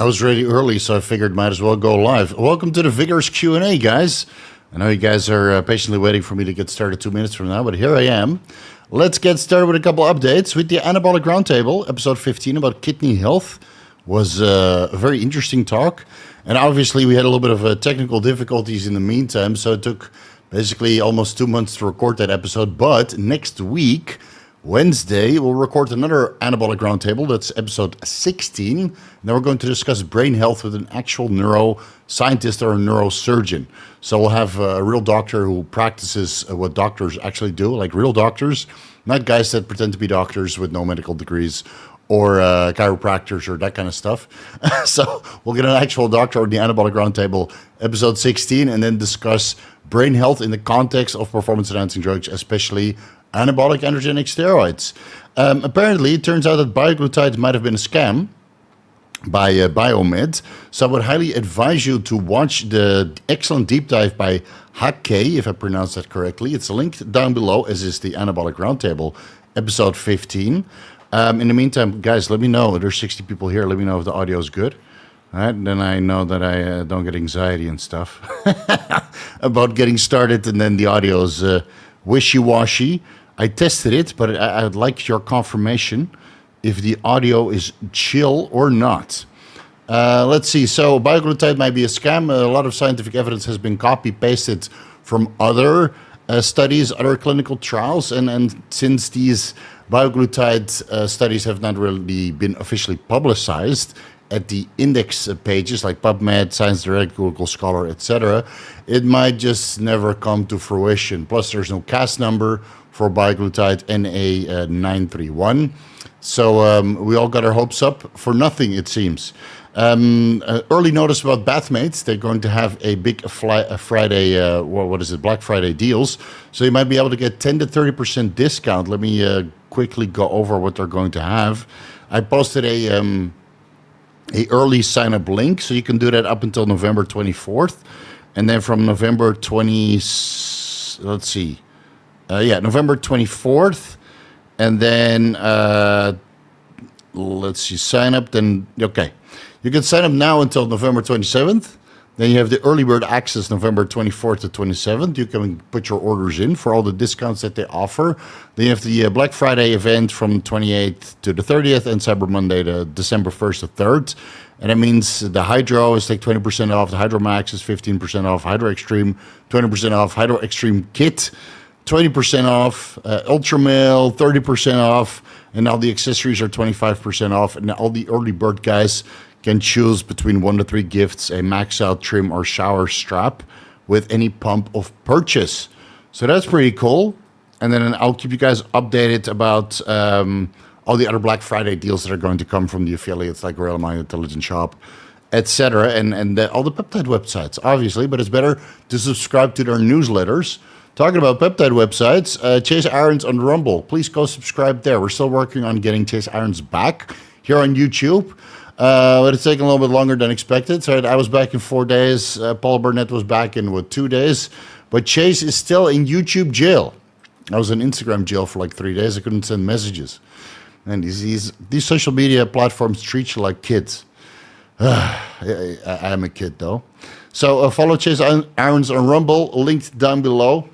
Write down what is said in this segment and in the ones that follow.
I was ready early, so I figured might as well go live. Welcome to the Vigorous Q&A, guys. I know you guys are patiently waiting for me to get started 2 minutes from now, but here I am. Let's get started with a couple updates. With the Anabolic Roundtable, episode 15 about kidney health was a very interesting talk. And obviously we had a little bit of technical difficulties in the meantime, so it took basically almost 2 months to record that episode. But next week, Wednesday, we'll record another Anabolic Roundtable. That's episode 16. And then we're going to discuss brain health with an actual neuroscientist or a neurosurgeon. So we'll have a real doctor who practices what doctors actually do, like real doctors, not guys that pretend to be doctors with no medical degrees or chiropractors or that kind of stuff. So we'll get an actual doctor on the Anabolic Roundtable, episode 16, and then discuss brain health in the context of performance-enhancing drugs, especially anabolic androgenic steroids. Apparently, it turns out that Bioglutide might have been a scam by Biomed. So I would highly advise you to watch the excellent deep dive by HGH, if I pronounce that correctly. It's linked down below, as is the Anabolic Roundtable, episode 15. In the meantime, guys, let me know. There's 60 people here. Let me know if the audio is good. All right, then I know that I don't get anxiety and stuff about getting started, and then the audio is wishy-washy. I tested it, but I'd like your confirmation if the audio is chill or not. Let's see. So Bioglutide might be a scam. A lot of scientific evidence has been copy-pasted from other studies, other clinical trials. And since these Bioglutide studies have not really been officially publicized at the index pages like PubMed, Science Direct, Google Scholar, etc., it might just never come to fruition. Plus, there's no CAS number for Bioglutide, NA-931. So we all got our hopes up for nothing, it seems. Early notice about Bathmate. They're going to have a big Friday, Black Friday deals. So you might be able to get 10 to 30% discount. Let me quickly go over what they're going to have. I posted a early sign-up link, so you can do that up until November 24th. And then from November 24th, and then, sign up, then, okay. You can sign up now until November 27th. Then you have the early bird access November 24th to 27th. You can put your orders in for all the discounts that they offer. Then you have the Black Friday event from 28th to the 30th, and Cyber Monday, the December 1st to 3rd. And that means the Hydro is like 20% off, the Hydro Max is 15% off, Hydro Extreme 20% off, Hydro Extreme Kit 20% off, Ultra Male 30% off, and all the accessories are 25% off. And all the early bird guys can choose between 1 to 3 gifts, a max out trim or shower strap with any pump of purchase. So that's pretty cool. And then I'll keep you guys updated about all the other Black Friday deals that are going to come from the affiliates like Royal Mind, Intelligent Shop, etc. And all the peptide websites, obviously. But it's better to subscribe to their newsletters. Talking about peptide websites, Chase Irons on Rumble. Please go subscribe there. We're still working on getting Chase Irons back here on YouTube. But it's taken a little bit longer than expected. So I was back in 4 days. Paul Burnett was back in, 2 days? But Chase is still in YouTube jail. I was in Instagram jail for like 3 days. I couldn't send messages. And these social media platforms treat you like kids. I am a kid, though. So follow Chase Irons on Rumble, linked down below.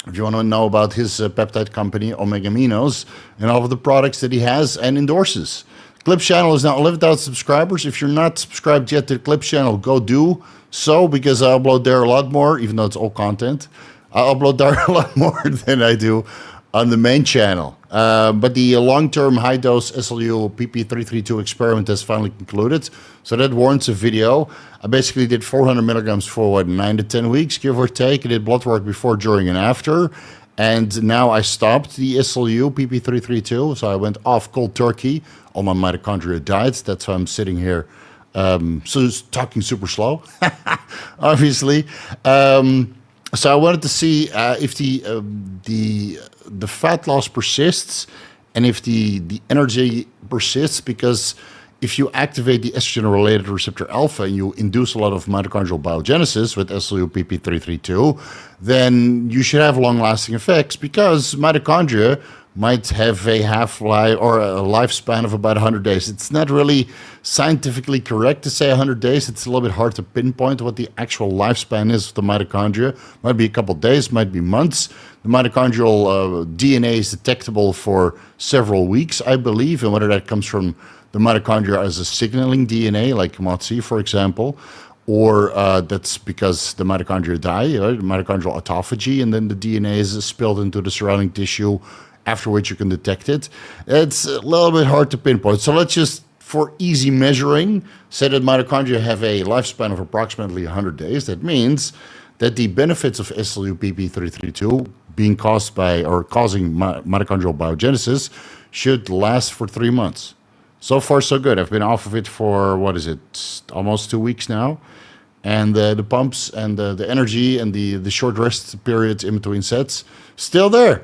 If you want to know about his peptide company, Omega Aminos, and all of the products that he has and endorses. Clips channel is now 11,000 subscribers. If you're not subscribed yet to the Clips channel, go do so, because I upload there a lot more, even though it's old content. I upload there a lot more than I do on the main channel. But the long-term high-dose SLU-PP-332 experiment has finally concluded, so that warrants a video. I basically did 400 milligrams for 9 to 10 weeks, give or take. I did blood work before, during, and after. And now I stopped the SLU-PP-332, so I went off cold turkey on my mitochondrial diet. That's why I'm sitting here talking super slow, obviously. So I wanted to see if the fat loss persists and if the energy persists, because if you activate the estrogen-related receptor alpha and you induce a lot of mitochondrial biogenesis with SLU-PP-332, then you should have long-lasting effects, because mitochondria might have a half-life or a lifespan of about 100 days. It's not really scientifically correct to say 100 days. It's a little bit hard to pinpoint what the actual lifespan is of the mitochondria. Might be a couple days, might be months. The mitochondrial DNA is detectable for several weeks, I believe, and whether that comes from the mitochondria as a signaling DNA, like MOTS-c, for example, or that's because the mitochondria die, right? Mitochondrial autophagy, and then the DNA is spilled into the surrounding tissue, after which you can detect it. It's a little bit hard to pinpoint. So let's just, for easy measuring, say that mitochondria have a lifespan of approximately 100 days. That means that the benefits of SLU-PP-332 being caused by or causing mitochondrial biogenesis should last for 3 months. So far, so good. I've been off of it for, what is it, almost 2 weeks now. And the pumps and the energy and the short rest periods in between sets, still there.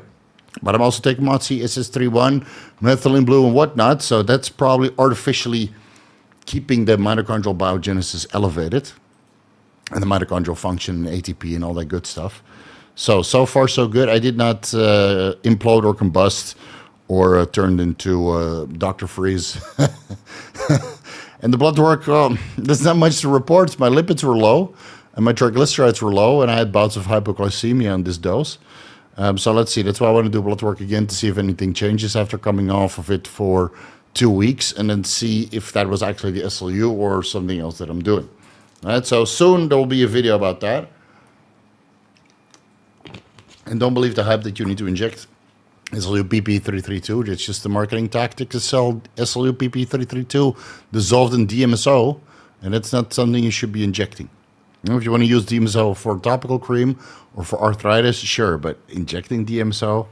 But I'm also taking MOTS-c, SS31, methylene blue, and whatnot. So that's probably artificially keeping the mitochondrial biogenesis elevated. And the mitochondrial function, ATP, and all that good stuff. So far, so good. I did not implode or combust or turned into Dr. Freeze. And the blood work, there's not much to report. My lipids were low, and my triglycerides were low, and I had bouts of hypoglycemia on this dose. So let's see. That's why I want to do blood work again to see if anything changes after coming off of it for 2 weeks, and then see if that was actually the SLU or something else that I'm doing. All right, so soon there will be a video about that. And don't believe the hype that you need to inject SLU-PP-332. It's just a marketing tactic to sell SLU-PP-332 dissolved in DMSO, and that's not something you should be injecting. You know, if you want to use DMSO for topical cream or for arthritis, sure, but injecting DMSO.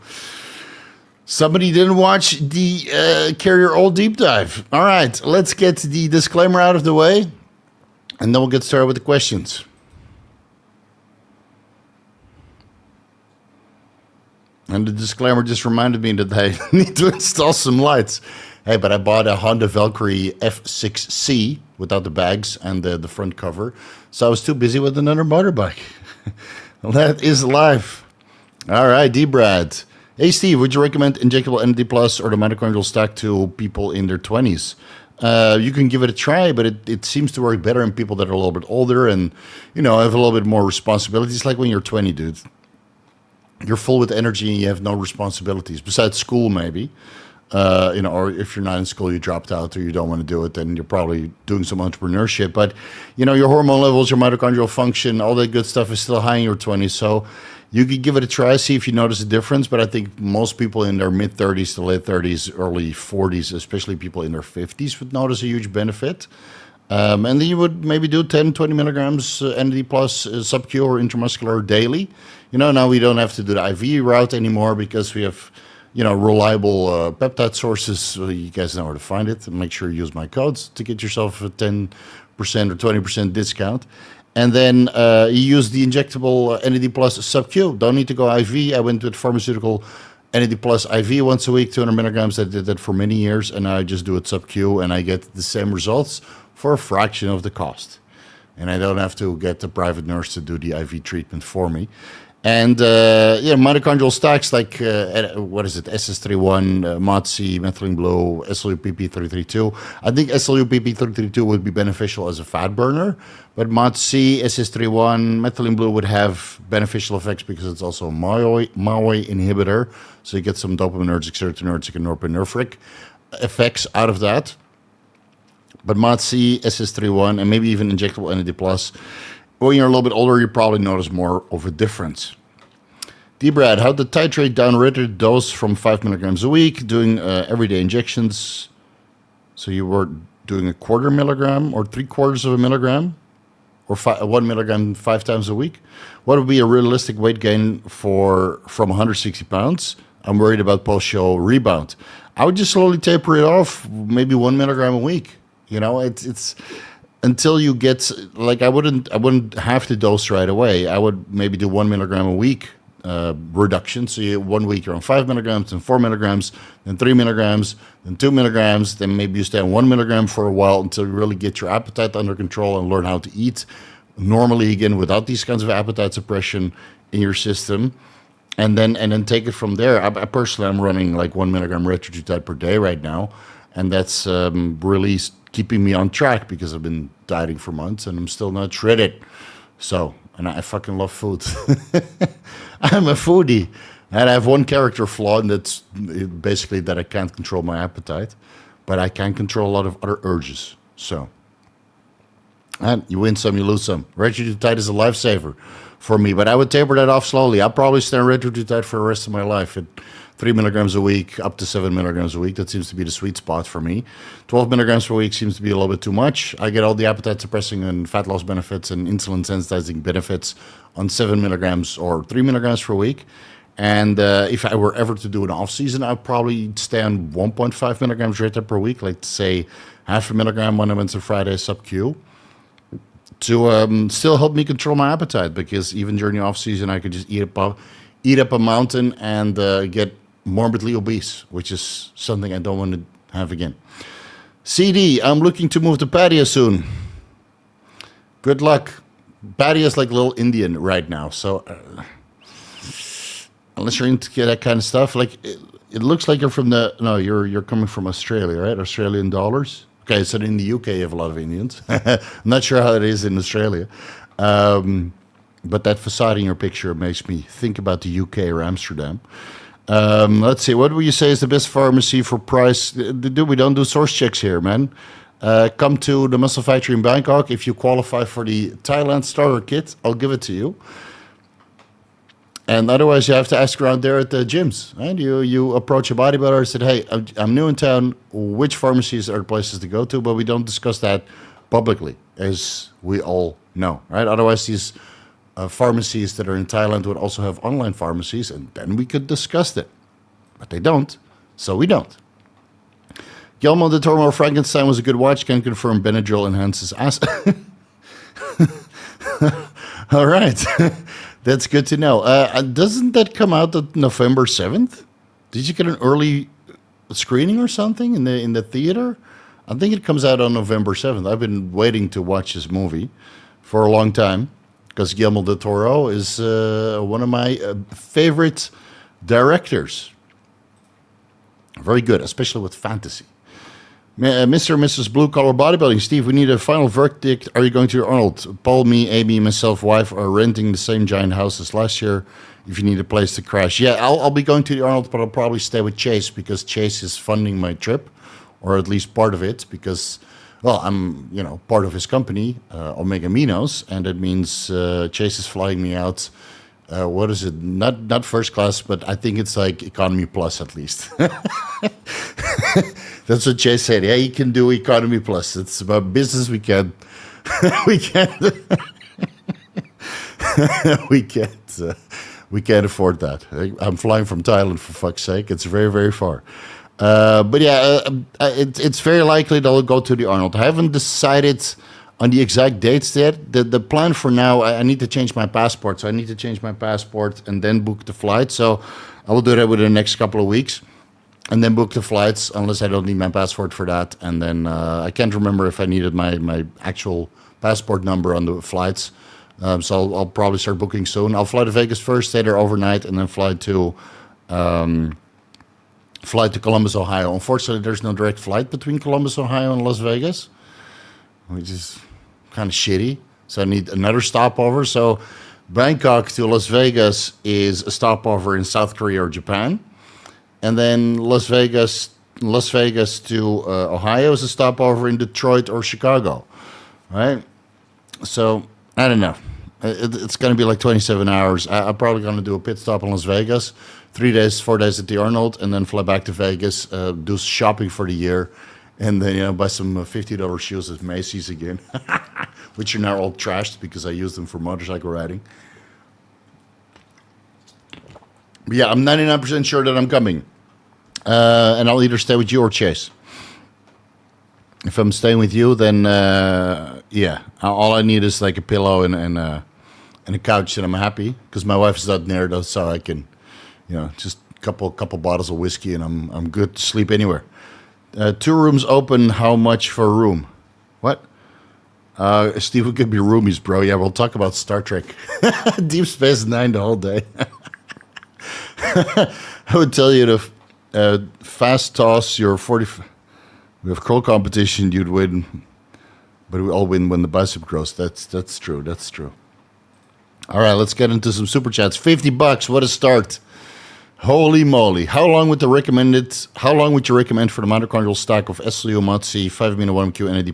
Somebody didn't watch the Carrier Old deep dive. All right, let's get the disclaimer out of the way, and then we'll get started with the questions. And the disclaimer just reminded me that I need to install some lights. Hey, but I bought a Honda Valkyrie F6C without the bags and the front cover. So I was too busy with another motorbike. That is life. All right, D-Brad. Hey, Steve, would you recommend Injectable NAD Plus or the mitochondrial stack to people in their 20s? You can give it a try, but it seems to work better in people that are a little bit older and, you know, have a little bit more responsibilities. Like when you're 20, dude. You're full with energy and you have no responsibilities besides school, maybe. You know, or if you're not in school, you dropped out or you don't want to do it, then you're probably doing some entrepreneurship. But, you know, your hormone levels, your mitochondrial function, all that good stuff is still high in your 20s. So you could give it a try, see if you notice a difference. But I think most people in their mid-30s to late 30s, early 40s, especially people in their 50s, would notice a huge benefit. And then you would maybe do 10, 20 milligrams NAD plus sub-Q or intramuscular daily. You know, now we don't have to do the IV route anymore because we have, you know, reliable peptide sources. So you guys know where to find it. And make sure you use my codes to get yourself a 10% or 20% discount. And then you use the injectable NAD plus sub-Q. Don't need to go IV. I went with pharmaceutical NAD plus IV once a week, 200 milligrams. I did that for many years. And now I just do it sub-Q and I get the same results for a fraction of the cost. And I don't have to get a private nurse to do the IV treatment for me. And, yeah, mitochondrial stacks like, what is it, SS31, MOTS-c, methylene blue, SLU-PP-332. I think SLU-PP-332 would be beneficial as a fat burner, but MOTS-c, SS31, methylene blue would have beneficial effects because it's also a MAOI inhibitor. So you get some dopaminergic, serotonergic, and norepinephrine effects out of that. But MOTS-c, SS31, and maybe even injectable NAD+, when you're a little bit older, you probably notice more of a difference. D-Brad, how to titrate down Reta dose from 5 milligrams a week, doing everyday injections. So you were doing a quarter milligram or 3/4 of a milligram or 1 milligram 5 times a week. What would be a realistic weight gain from 160 pounds? I'm worried about post-show rebound. I would just slowly taper it off, maybe 1 milligram a week. You know, it's until you get, like, I wouldn't have to dose right away. I would maybe do 1 milligram a week reduction. So 1 week you're on 5 milligrams, then 4 milligrams, then 3 milligrams, then 2 milligrams. Then maybe you stay on 1 milligram for a while until you really get your appetite under control and learn how to eat normally again without these kinds of appetite suppression in your system. and then take it from there. I personally, I'm running like 1 milligram retatrutide per day right now, and that's really keeping me on track because I've been dieting for months and I'm still not shredded. So, and I fucking love food. I'm a foodie, and I have one character flaw, and that's basically that I can't control my appetite, but I can control a lot of other urges. So, and you win some, you lose some. Retatrutide is a lifesaver for me, but I would taper that off slowly. I'll probably stay on retatrutide for the rest of my life at 3 milligrams a week, up to 7 milligrams a week. That seems to be the sweet spot for me. 12 milligrams per week seems to be a little bit too much. I get all the appetite suppressing and fat loss benefits and insulin sensitizing benefits on 7 milligrams or 3 milligrams per week. And if I were ever to do an off season, I'd probably stay on 1.5 milligrams Reta per week, like say half a milligram on Wednesday, Friday, sub-Q, to still help me control my appetite, because even during the off season, I could just eat up a mountain and get morbidly obese, which is something I don't want to have again. CD, I'm looking to move to Pattaya soon. Good luck. Pattaya is like a little Indian right now, so unless you're into that kind of stuff, like it looks like you're from you're coming from Australia, right? Australian dollars. Okay, so in the UK you have a lot of Indians. I'm not sure how it is in Australia. But that facade in your picture makes me think about the UK or Amsterdam. Let's see, what would you say is the best pharmacy for price? Dude, we don't do source checks here, man. Come to the Muscle Factory in Bangkok. If you qualify for the Thailand starter kit, I'll give it to you. And otherwise, you have to ask around there at the gyms. And you approach a bodybuilder and said, hey, I'm new in town. Which pharmacies are the places to go to? But we don't discuss that publicly, as we all know, right? Otherwise, these pharmacies that are in Thailand would also have online pharmacies, and then we could discuss it. But they don't, so we don't. Guillermo de Toro Frankenstein was a good watch. Can confirm Benadryl enhances ass. All right. That's good to know. Doesn't that come out on November 7th? Did you get an early screening or something in the theater? I think it comes out on November 7th. I've been waiting to watch this movie for a long time, because Guillermo del Toro is one of my favorite directors. Very good, especially with fantasy. Mr. and Mrs. Blue Collar Bodybuilding. Steve, we need a final verdict. Are you going to Arnold? Paul, me, Amy, myself, wife are renting the same giant house as last year. If you need a place to crash. Yeah, I'll be going to the Arnold, but I'll probably stay with Chase, because Chase is funding my trip, or at least part of it, because, well, I'm, part of his company, Omega Minos, and it means Chase is flying me out. What is it? Not first class, but I think it's like economy plus at least. That's what Chase said. Yeah, you can do economy plus. It's about business. We can't. We can't. We can't afford that. I'm flying from Thailand, for fuck's sake. It's very, very far. But yeah, it's very likely that I'll go to the Arnold. I haven't decided on the exact dates yet. The plan for now, I need to change my passport. So I need to change my passport and then book the flight. So I will do that within the next couple of weeks, and then book the flights, unless I don't need my passport for that. And then I can't remember if I needed my actual passport number on the flights. So I'll probably start booking soon. I'll fly to Vegas first, stay there overnight, and then fly to Columbus, Ohio. Unfortunately, there's no direct flight between Columbus, Ohio and Las Vegas, which is kind of shitty. So I need another stopover. So Bangkok to Las Vegas is a stopover in South Korea or Japan. And then Las Vegas to Ohio is a stopover in Detroit or Chicago, right? So I don't know. It's going to be like 27 hours. I'm probably going to do a pit stop in Las Vegas, 4 days at the Arnold, and then fly back to Vegas, do shopping for the year, and then buy some $50 shoes at Macy's again, which are now all trashed because I use them for motorcycle riding. But yeah, I'm 99% sure that I'm coming, and I'll either stay with you or Chase. If I'm staying with you, then yeah, all I need is like a pillow and a couch, and I'm happy, because my wife is not near though, so I can, just a couple bottles of whiskey, and I'm good to sleep anywhere. 2 rooms open. How much for a room? What? Steve, we could be roomies, bro. Yeah, we'll talk about Star Trek, Deep Space Nine the whole day. I would tell you to fast toss your 40. We have curl competition, you'd win, but we all win when the bicep grows. That's true. That's true. All right, let's get into some super chats. $50. What a start! Holy moly! How long would you recommend for the mitochondrial stack of SLU, MOTS-c, 5-amino-1-MQ, NAD+,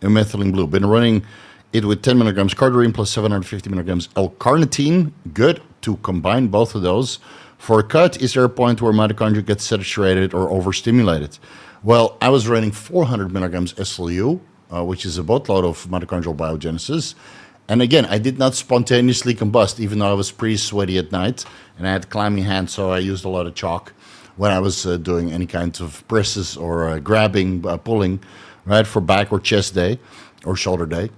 and methylene blue? Been running it with 10 milligrams cardarine plus 750 milligrams L-carnitine. Good to combine both of those. For a cut, is there a point where mitochondria gets saturated or overstimulated? Well, I was running 400 milligrams SLU, which is a boatload of mitochondrial biogenesis. And again, I did not spontaneously combust, even though I was pretty sweaty at night. And I had clammy hands, so I used a lot of chalk when I was doing any kinds of presses or grabbing, pulling, right, for back or chest day or shoulder day.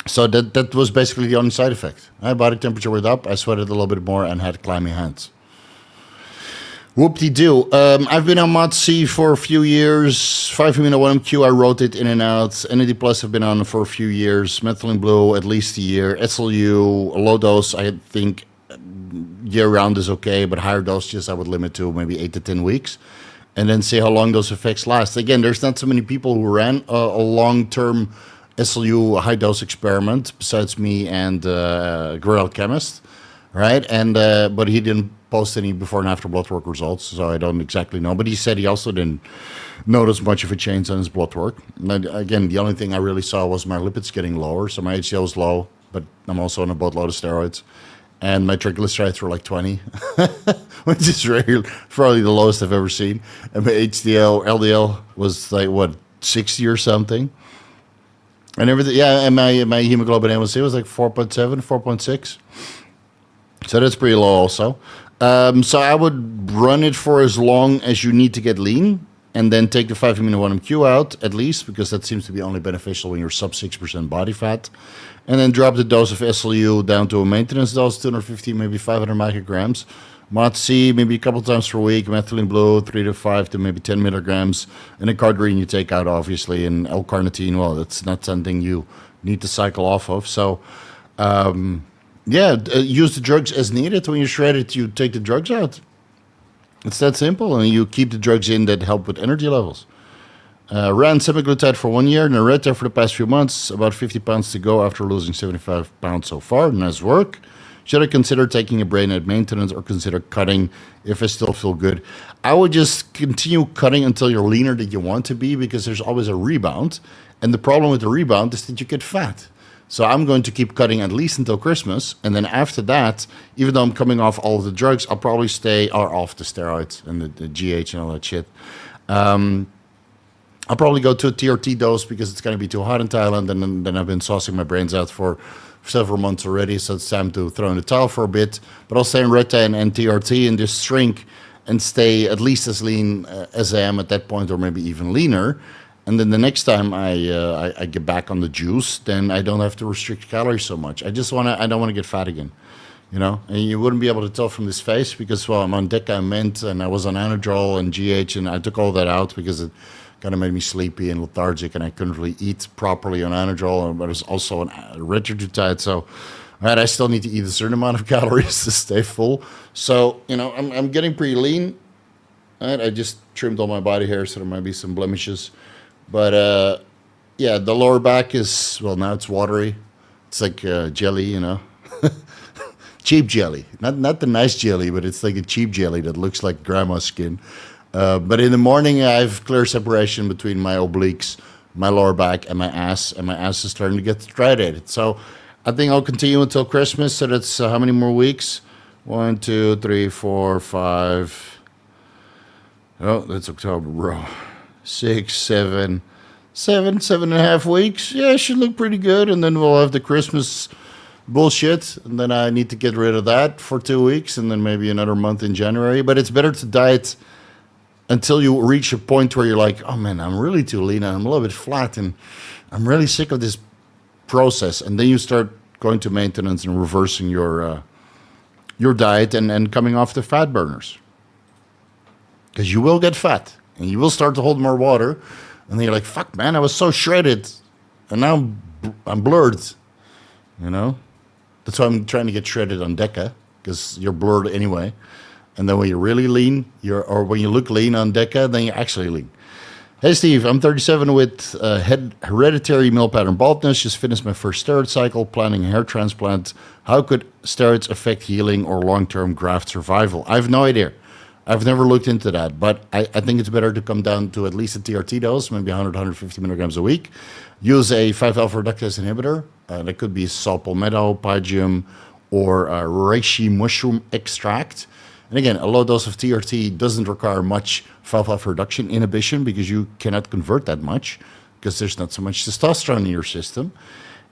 So that was basically the only side effect. My body temperature went up, I sweated a little bit more, and had clammy hands. Whoop-de-doo. I've been on MOTS-c for a few years. 5-amino-1-MQ, I rotate in and out. NAD+ I've been on for a few years. Methylene blue, at least a year. SLU, low dose, I think year-round is okay, but higher dosages I would limit to maybe 8 to 10 weeks. And then see how long those effects last. Again, there's not so many people who ran a long-term SLU high-dose experiment besides me and Guerrero Chemist, right? And but he didn't post any before and after blood work results, so I don't exactly know. But he said he also didn't notice much of a change on his blood work. And again, the only thing I really saw was my lipids getting lower, so my HDL is low, but I'm also on a boatload of steroids. And my triglycerides were like 20, which is probably the lowest I've ever seen. And my LDL was like, what, 60 or something? And everything, yeah, and my hemoglobin A1C was like 4.7, 4.6. So that's pretty low also. So I would run it for as long as you need to get lean, and then take the 5-amino-1-MQ out, at least, because that seems to be only beneficial when you're sub 6% body fat. And then drop the dose of SLU down to a maintenance dose, 250, maybe 500 micrograms. MOTS-c, maybe a couple times per week. Methylene blue, 3 to 5 to maybe 10 milligrams. And then cardarine you take out, obviously. And L-carnitine, well, that's not something you need to cycle off of. So, use the drugs as needed. When you're shredded, you take the drugs out. It's that simple. And you keep the drugs in that help with energy levels. Ran semaglutide for 1 year, and Reta for the past few months. About 50 pounds to go after losing 75 pounds so far. Nice work. Should I consider taking a brain at maintenance or consider cutting if I still feel good? I would just continue cutting until you're leaner than you want to be, because there's always a rebound. And the problem with the rebound is that you get fat. So I'm going to keep cutting at least until Christmas. And then after that, even though I'm coming off all of the drugs, I'll probably stay off the steroids and the GH and all that shit. I'll probably go to a TRT dose because it's going to be too hot in Thailand. And then I've been saucing my brains out for several months already. So it's time to throw in the towel for a bit. But I'll stay in Reta and TRT and just shrink and stay at least as lean as I am at that point, or maybe even leaner. And then the next time I get back on the juice, then I don't have to restrict calories so much. I don't want to get fat again, you know. And you wouldn't be able to tell from this face because, well, I'm on Deca and Mint, and I was on Anadrol and GH, and I took all that out because it kind of made me sleepy and lethargic, and I couldn't really eat properly on Anadrol, but it was also on Retatrutide. So, right, I still need to eat a certain amount of calories to stay full. So, you know, I'm getting pretty lean. Right, I just trimmed all my body hair, so there might be some blemishes. But, yeah, the lower back is, well, now it's watery. It's like jelly, you know. Cheap jelly. Not the nice jelly, but it's like a cheap jelly that looks like grandma's skin. But in the morning, I have clear separation between my obliques, my lower back, and my ass. And my ass is starting to get striated. So I think I'll continue until Christmas. So that's how many more weeks? 1, 2, 3, 4, 5. Oh, that's October, bro. 6, 7 and a half weeks. Yeah, it should look pretty good. And then we'll have the Christmas bullshit. And then I need to get rid of that for 2 weeks. And then maybe another month in January. But it's better to diet until you reach a point where you're like, oh man, I'm really too lean and I'm a little bit flat and I'm really sick of this process. And then you start going to maintenance and reversing your diet and coming off the fat burners. Because you will get fat and you will start to hold more water. And then you're like, fuck man, I was so shredded and now I'm blurred. You know? That's why I'm trying to get shredded on Deca, because you're blurred anyway. And then when you're really lean, or when you look lean on DECA, then you're actually lean. Hey Steve, I'm 37 with hereditary male pattern baldness. Just finished my first steroid cycle, planning a hair transplant. How could steroids affect healing or long-term graft survival? I have no idea. I've never looked into that, but I think it's better to come down to at least a TRT dose, maybe 100, 150 milligrams a week. Use a 5-alpha reductase inhibitor. That could be saw palmetto, pygium, or reishi mushroom extract. And again, a low dose of TRT doesn't require much 5-alpha reduction inhibition because you cannot convert that much because there's not so much testosterone in your system.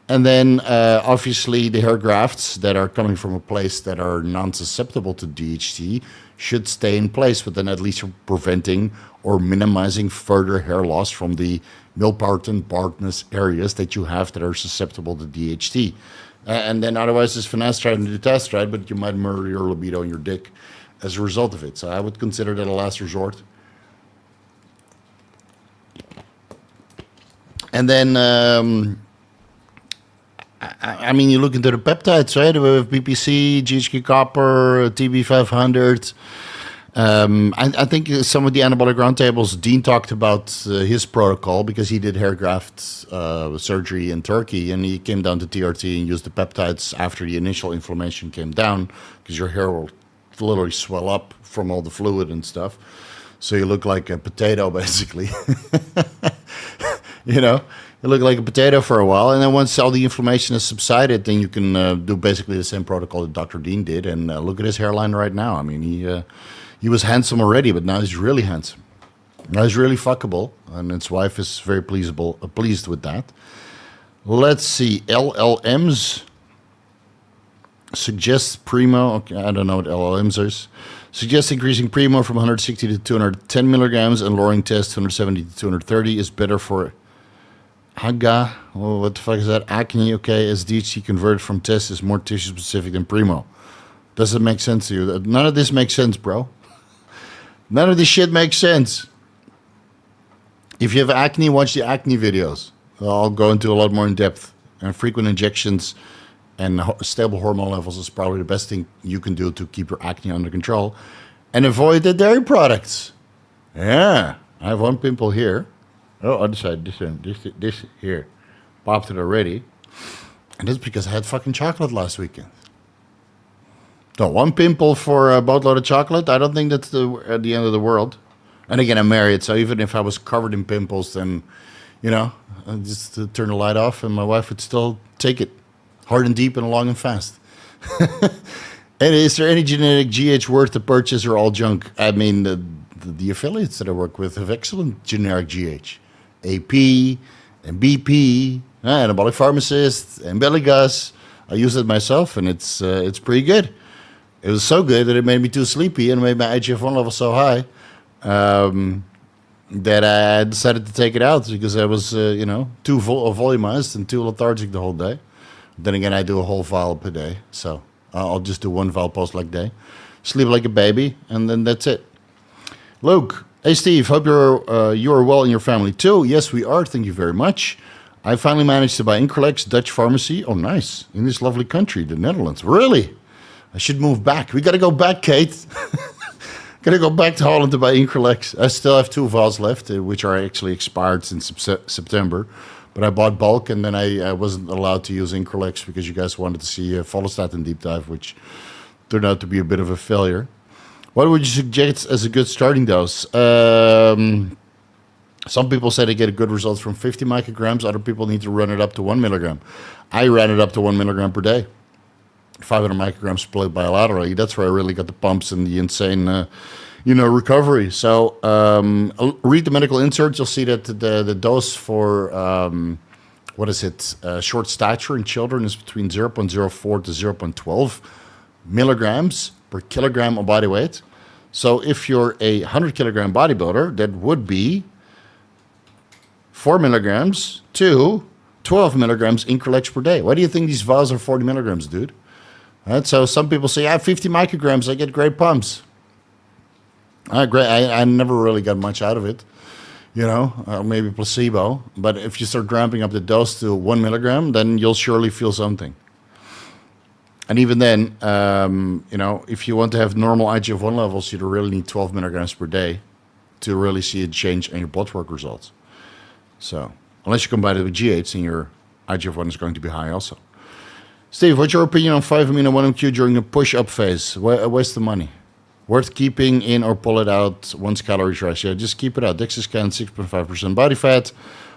And then obviously the hair grafts that are coming from a place that are non-susceptible to DHT should stay in place, but then at least you're preventing or minimizing further hair loss from the male pattern baldness areas that you have that are susceptible to DHT. And then otherwise it's finasteride and dutasteride, but you might murder your libido and your dick as a result of it. So I would consider that a last resort. And then, I mean, you look into the peptides, right? We have BPC, GHK copper, TB500. I think some of the anabolic roundtables, Dean talked about his protocol because he did hair graft surgery in Turkey, and he came down to TRT and used the peptides after the initial inflammation came down because your hair will literally swell up from all the fluid and stuff. So you look like a potato, basically. You know, you look like a potato for a while. And then once all the inflammation has subsided, then you can do basically the same protocol that Dr. Dean did. And look at his hairline right now. I mean, he was handsome already, but now he's really handsome. Now he's really fuckable. And his wife is very pleased with that. Let's see. LLMs. Suggests Primo, okay, I don't know what LLMs is. Suggests increasing Primo from 160 to 210 milligrams and lowering test 270 to 230 is better for Haga. Oh, what the fuck is that? Acne, okay, as DHT converted from test is more tissue specific than Primo. Does it make sense to you? None of this makes sense, bro. None of this shit makes sense. If you have acne, watch the acne videos. I'll go into a lot more in depth. And frequent injections and stable hormone levels is probably the best thing you can do to keep your acne under control. And avoid the dairy products. Yeah, I have one pimple here. Oh, other side, this one, this here. Popped it already. And that's because I had fucking chocolate last weekend. So one pimple for a boatload of chocolate, I don't think that's at the end of the world. And again, I'm married, so even if I was covered in pimples, then, you know, I'd just turn the light off and my wife would still take it. Hard and deep and long and fast. And is there any genetic GH worth the purchase or all junk? I mean, the affiliates that I work with have excellent generic GH. AP and BP, Anabolic Pharmacist, and Belligas. I use it myself, and it's pretty good. It was so good that it made me too sleepy and made my IGF-1 level so high that I decided to take it out because I was, too volumized and too lethargic the whole day. Then again, I do a whole vial per day, so I'll just do one vial post-like day. Sleep like a baby, and then that's it. Luke, hey Steve, hope you are well in your family too. Yes, we are. Thank you very much. I finally managed to buy Increlex, Dutch pharmacy. Oh, nice. In this lovely country, the Netherlands. Really? I should move back. We got to go back, Kate. Got to go back to Holland to buy Increlex. I still have 2 vials left, which are actually expired since September. But I bought bulk, and then I wasn't allowed to use Increlex because you guys wanted to see a Follistatin deep dive, which turned out to be a bit of a failure. What would you suggest as a good starting dose? Some people say they get a good results from 50 micrograms. Other people need to run it up to 1 milligram. I ran it up to 1 milligram per day. 500 micrograms split bilaterally. That's where I really got the pumps and the insane recovery. So read the medical inserts. You'll see that the dose for, short stature in children is between 0.04 to 0.12 milligrams per kilogram of body weight. So if you're a 100 kilogram bodybuilder, that would be 4 milligrams to 12 milligrams Increlex per day. Why do you think these vials are 40 milligrams, dude? Right, so some people say, 50 micrograms, I get great pumps. Great. I never really got much out of it, maybe placebo. But if you start ramping up the dose to 1 milligram, then you'll surely feel something. And even then, if you want to have normal IGF-1 levels, you really need 12 milligrams per day to really see a change in your blood work results. So, unless you combine it with GH, then your IGF-1 is going to be high also. Steve, what's your opinion on 5-amino-1-MQ during the push-up phase? Waste the money. Worth keeping in or pull it out once calories rise? Yeah, just keep it out. DEXA scan, 6.5% body fat,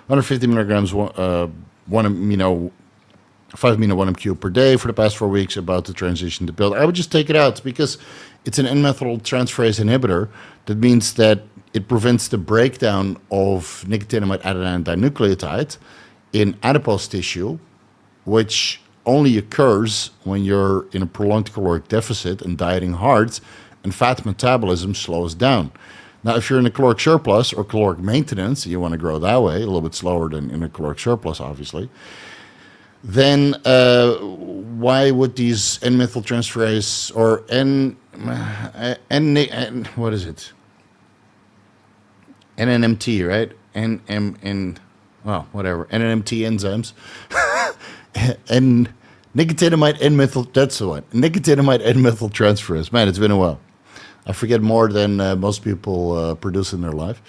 150 milligrams 5-amino-1-MQ per day for the past 4 weeks, about to transition to pill. I would just take it out because it's an N-methyltransferase inhibitor. That means that it prevents the breakdown of nicotinamide adenine dinucleotide in adipose tissue, which only occurs when you're in a prolonged caloric deficit and dieting hard, and fat metabolism slows down. Now, if you're in a caloric surplus or caloric maintenance, you want to grow that way, a little bit slower than in a caloric surplus, obviously, then why would these N-methyltransferase or what is it? NNMT, right? Whatever. NNMT enzymes. And nicotinamide N-methyl, that's the one. Nicotinamide N-methyltransferase. Man, it's been a while. I forget more than most people produce in their life.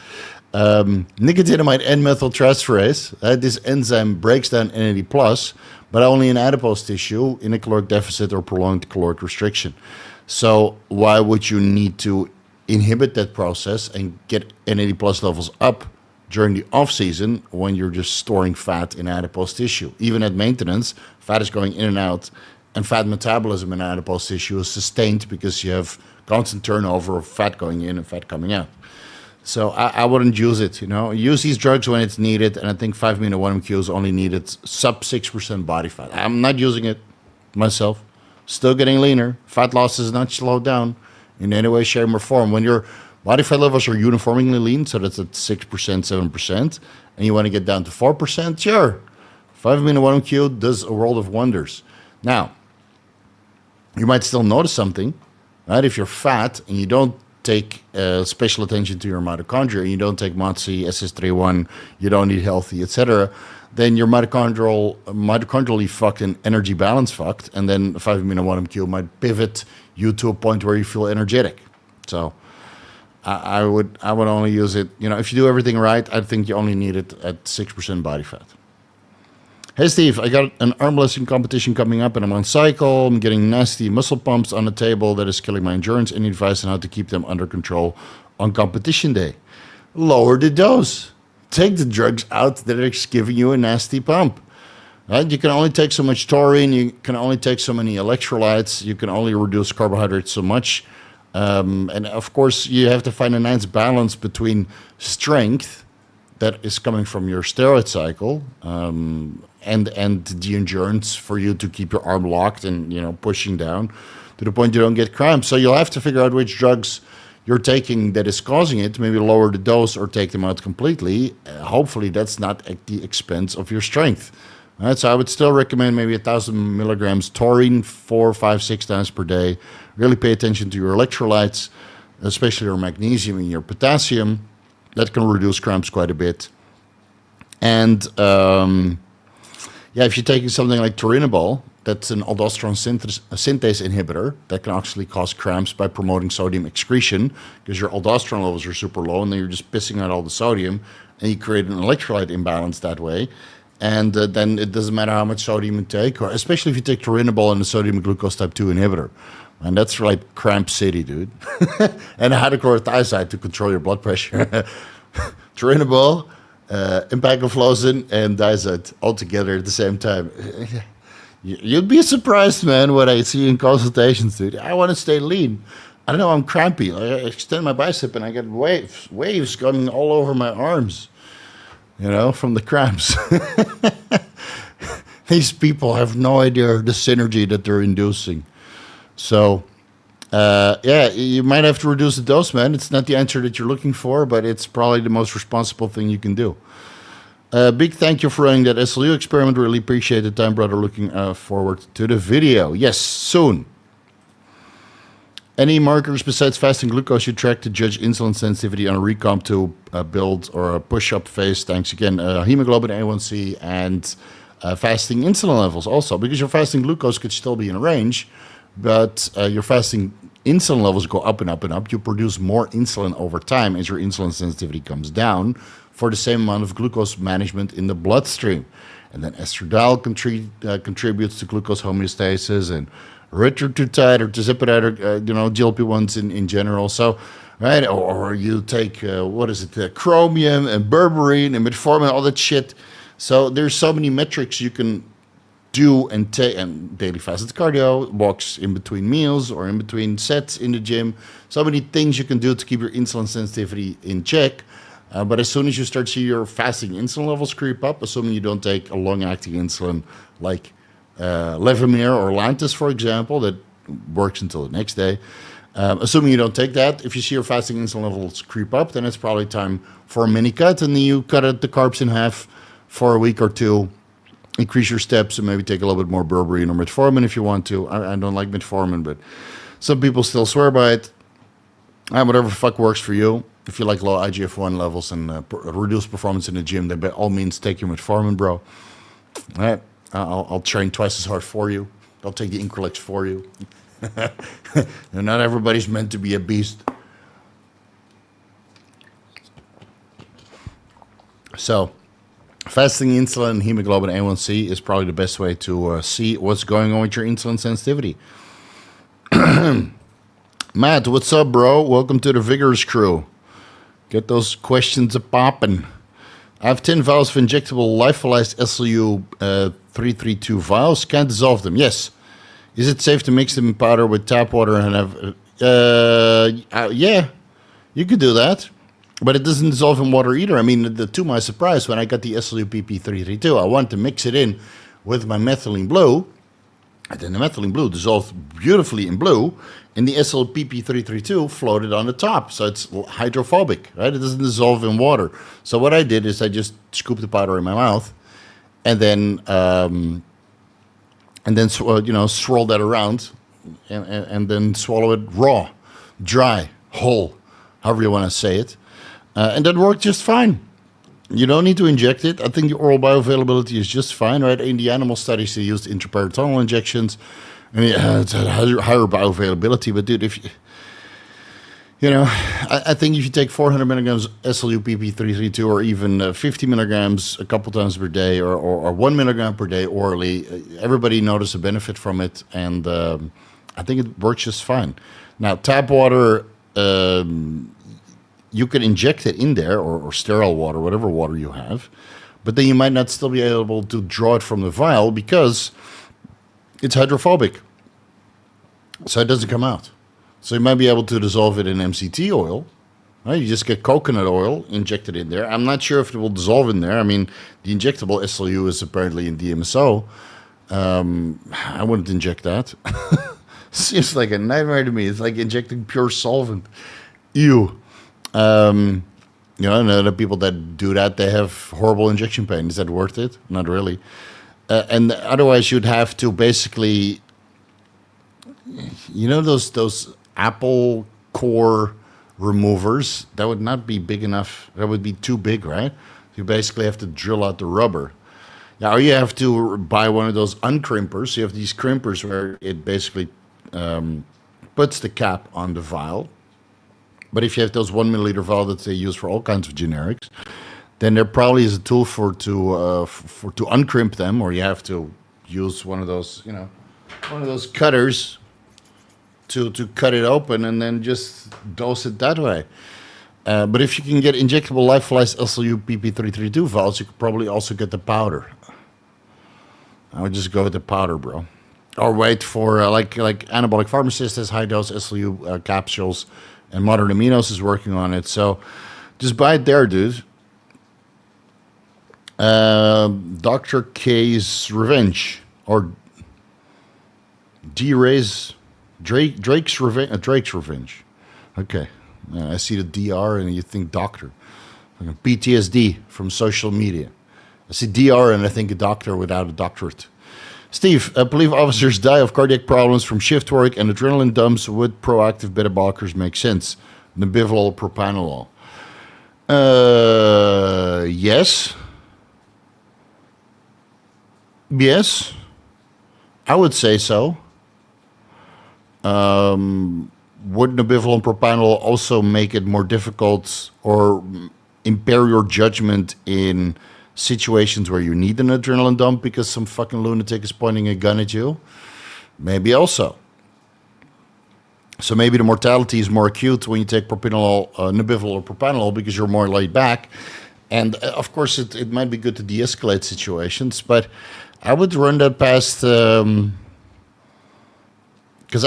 Nicotinamide N-methyltransferase, this enzyme breaks down NAD+, but only in adipose tissue in a caloric deficit or prolonged caloric restriction. So why would you need to inhibit that process and get NAD+ levels up during the off-season when you're just storing fat in adipose tissue? Even at maintenance, fat is going in and out, and fat metabolism in adipose tissue is sustained because you have constant turnover of fat going in and fat coming out. So I wouldn't use it, Use these drugs when it's needed, and I think 5-amino-1-MQ is only needed sub 6% body fat. I'm not using it myself. Still getting leaner. Fat loss is not slowed down in any way, shape, or form. When your body fat levels are uniformly lean, so that's at 6%, 7%, and you want to get down to 4%, sure. 5-amino-1-MQ does a world of wonders. Now, you might still notice something, right? If you're fat and you don't take special attention to your mitochondria, you don't take MOTS-c, SS31, you don't eat healthy, etc., then you're mitochondrially fucked and energy balance fucked, and then 5-amino-1-MQ might pivot you to a point where you feel energetic. So I would only use it, if you do everything right, I think you only need it at 6% body fat. Hey Steve, I got an arm wrestling competition coming up and I'm on cycle. I'm getting nasty muscle pumps on the table that is killing my endurance. Any advice on how to keep them under control on competition day? Lower the dose. Take the drugs out that are giving you a nasty pump. Right? You can only take so much taurine. You can only take so many electrolytes. You can only reduce carbohydrates so much. And of course, you have to find a nice balance between strength that is coming from your steroid cycle and the endurance for you to keep your arm locked and pushing down to the point you don't get cramps. So you'll have to figure out which drugs you're taking that is causing it, maybe lower the dose or take them out completely. Hopefully that's not at the expense of your strength. Right, so I would still recommend maybe 1,000 milligrams taurine 4, 5, 6 times per day. Really pay attention to your electrolytes, especially your magnesium and your potassium. That can reduce cramps quite a bit. And if you're taking something like Turinabol, that's an aldosterone synthase inhibitor that can actually cause cramps by promoting sodium excretion because your aldosterone levels are super low and then you're just pissing out all the sodium and you create an electrolyte imbalance that way. And then it doesn't matter how much sodium you take, or especially if you take Turinabol and a sodium glucose type 2 inhibitor. And that's like cramp city, dude. And hydrochlorothiazide to control your blood pressure. Turinabol, Empagliflozin, and Diazide all together at the same time. You'd be surprised, man, what I see in consultations, dude. I want to stay lean. I don't know, I'm crampy. I extend my bicep and I get waves coming all over my arms, from the cramps. These people have no idea the synergy that they're inducing. So, you might have to reduce the dose, man. It's not the answer that you're looking for, but it's probably the most responsible thing you can do. Big thank you for running that SLU experiment. Really appreciate the time, brother. Looking forward to the video. Yes, soon. Any markers besides fasting glucose you track to judge insulin sensitivity on a recomp to build or a push-up phase? Thanks again. Hemoglobin A1C and fasting insulin levels also, because your fasting glucose could still be in range, but your fasting insulin levels go up and up and up. You produce more insulin over time as your insulin sensitivity comes down for the same amount of glucose management in the bloodstream. And then estradiol contributes to glucose homeostasis, and retatrutide or tirzepatide, or GLP-1s in general. So, right, or you take chromium and berberine and metformin, all that shit. So there's so many metrics you can do and take, and daily fasted cardio, walks in between meals or in between sets in the gym. So many things you can do to keep your insulin sensitivity in check. But as soon as you start to see your fasting insulin levels creep up, assuming you don't take a long-acting insulin like Levemir or Lantus, for example, that works until the next day. Assuming you don't take that, if you see your fasting insulin levels creep up, then it's probably time for a mini cut, and then you cut the carbs in half for a week or two, increase your steps, and maybe take a little bit more berberine or metformin if you want to. I don't like metformin, but some people still swear by it. Whatever the fuck works for you. If you like low IGF-1 levels and reduce performance in the gym, then by all means take your metformin, bro. All right, I'll train twice as hard for you. I'll take the Increlex for you. And not everybody's meant to be a beast. So, fasting insulin and hemoglobin A1C is probably the best way to see what's going on with your insulin sensitivity. Matt, what's up, bro? Welcome to the Vigorous crew. Get those questions a-poppin'. I have 10 vials of injectable lyophilized SLU-PP-332 vials. Can't dissolve them. Yes. Is it safe to mix them in powder with tap water and have... yeah, you could do that. But it doesn't dissolve in water either. I mean, to my surprise, when I got the SLU-PP-332, I wanted to mix it in with my methylene blue. And then the methylene blue dissolved beautifully in blue, and the SLU-PP-332 floated on the top. So it's hydrophobic, right? It doesn't dissolve in water. So what I did is I just scooped the powder in my mouth, and then swirl that around, and then swallow it raw, dry, whole, however you want to say it. And that worked just fine. You don't need to inject it. I think the oral bioavailability is just fine, right? In the animal studies, they used intraperitoneal injections, and it's had higher bioavailability. But dude, I think if you take 400 milligrams SLU-PP-332 or even 50 milligrams a couple times per day, or 1 milligram per day orally, everybody noticed a benefit from it, and I think it works just fine. Now, tap water... you can inject it in there, or sterile water, whatever water you have, but then you might not still be able to draw it from the vial because it's hydrophobic. So it doesn't come out. So you might be able to dissolve it in MCT oil. Right? You just get coconut oil, inject it in there. I'm not sure if it will dissolve in there. I mean, the injectable SLU is apparently in DMSO. I wouldn't inject that. Seems like a nightmare to me. It's like injecting pure solvent. Ew. The people that do that, they have horrible injection pain. Is that worth it? Not really. And otherwise, you'd have to basically, those apple core removers, that would not be big enough. That would be too big, right? You basically have to drill out the rubber. Now, or you have to buy one of those uncrimpers. You have these crimpers where it basically puts the cap on the vial. But if you have those 1 milliliter vials that they use for all kinds of generics, then there probably is a tool to uncrimp them, or you have to use one of those cutters to cut it open and then just dose it that way. But if you can get injectable lyophilized SLU-PP-332 vials, you could probably also get the powder. I would just go with the powder, bro. Or wait for like Anabolic Pharmacist has high dose SLU capsules. And Modern Aminos is working on it. So just buy it there, dude. Dr. K's Revenge. Or D-Ray's... Drake's Revenge. Okay. I see the DR and you think doctor. PTSD from social media. I see DR and I think a doctor without a doctorate. Steve, police officers die of cardiac problems from shift work and adrenaline dumps with proactive beta blockers make sense. Nebivolol, propranolol. Yes. Yes, I would say so. Would Nabivolol and propranolol also make it more difficult or impair your judgment in situations where you need an adrenaline dump because some fucking lunatic is pointing a gun at you? Maybe also. So maybe the mortality is more acute when you take propranolol, Nabivolol or propranolol because you're more laid back. And of course, it might be good to de-escalate situations, but I would run that past... Because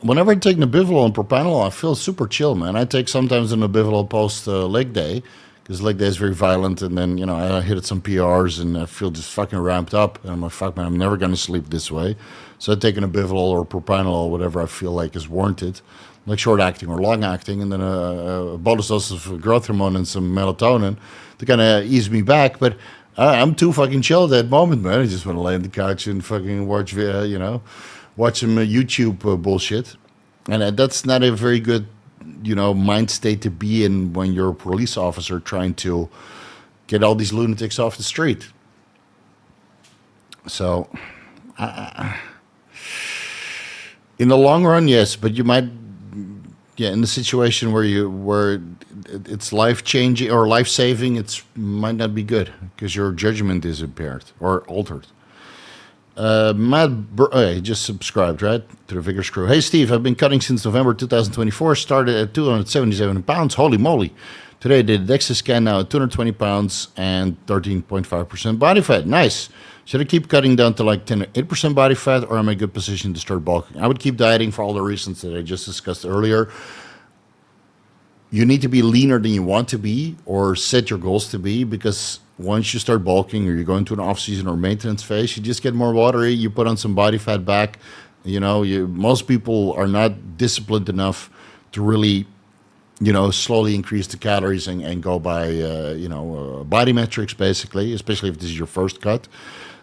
whenever I take Nabivolol and propranolol, I feel super chill, man. I take sometimes a Nabivolol post leg day, because leg day is very violent, and then, I hit some PRs, and I feel just fucking ramped up, and I'm like, fuck, man, I'm never going to sleep this way. So I take a Nabivolol or propranolol, whatever I feel like is warranted, like short-acting or long-acting, and then a bolus dose of growth hormone and some melatonin to kind of ease me back, but I'm too fucking chill at that moment, man. I just want to lay on the couch and fucking watch, watch some YouTube bullshit. And that's not a very good, mind state to be in when you're a police officer trying to get all these lunatics off the street. So, in the long run, yes, but you might, in the situation where it's life-changing or life-saving, it might not be good because your judgment is impaired or altered. Matt, he just subscribed, right, to the Vigorous crew. Hey, Steve, I've been cutting since November 2024. Started at 277 pounds. Holy moly. Today I did a DEXA scan now at 220 pounds and 13.5% body fat. Nice. Should I keep cutting down to like 10 or 8% body fat, or am I in a good position to start bulking? I would keep dieting for all the reasons that I just discussed earlier. You need to be leaner than you want to be or set your goals to be, because once you start bulking or you go into an off-season or maintenance phase, you just get more watery, you put on some body fat back. Most people are not disciplined enough to really, slowly increase the calories and go by, body metrics, basically, especially if this is your first cut.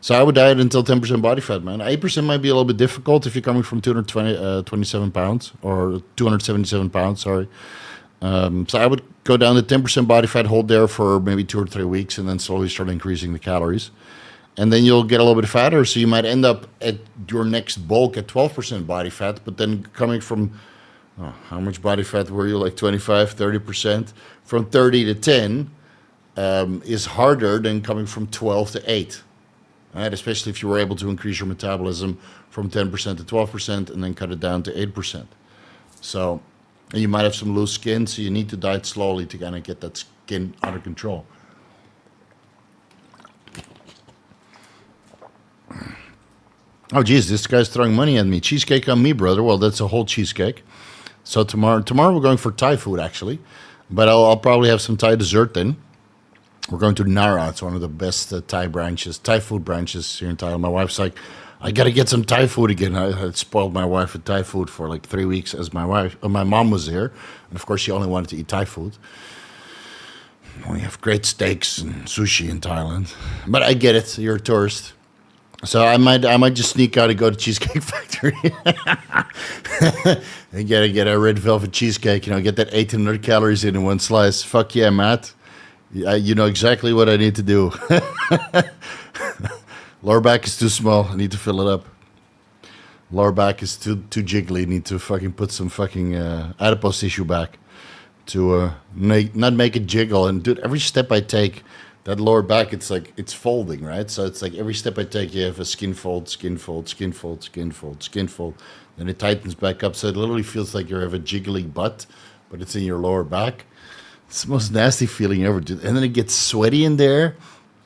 So I would diet until 10% body fat, man. 8% might be a little bit difficult if you're coming from 227 pounds or 277 pounds, sorry. So I would go down to 10% body fat, hold there for maybe 2 or 3 weeks, and then slowly start increasing the calories. And then you'll get a little bit fatter, so you might end up at your next bulk at 12% body fat, but then coming from, how much body fat were you, like 25, 30%? From 30 to 10 is harder than coming from 12 to 8, right? Especially if you were able to increase your metabolism from 10% to 12% and then cut it down to 8%. So... and you might have some loose skin, so you need to diet slowly to kind of get that skin under control. Oh, geez, this guy's throwing money at me. Cheesecake on me, brother. Well, that's a whole cheesecake. So tomorrow we're going for Thai food, actually. But I'll probably have some Thai dessert then. We're going to Nara. It's one of the best Thai food branches here in Thailand. My wife's like, I got to get some Thai food again. I spoiled my wife with Thai food for like 3 weeks as my mom was here. And of course, she only wanted to eat Thai food. We have great steaks and sushi in Thailand. But I get it. You're a tourist. So I might just sneak out and go to Cheesecake Factory. And get a red velvet cheesecake, get that 1,800 calories in one slice. Fuck yeah, Matt. You know exactly what I need to do. Lower back is too small. I need to fill it up. Lower back is too jiggly. I need to fucking put some fucking adipose tissue back to not make it jiggle. And dude, every step I take, that lower back, it's folding, right? So it's like every step I take, you have a skin fold, skin fold, skin fold, skin fold, skin fold. Then it tightens back up. So it literally feels like you have a jiggly butt, but it's in your lower back. It's the most nasty feeling ever, dude. And then it gets sweaty in there.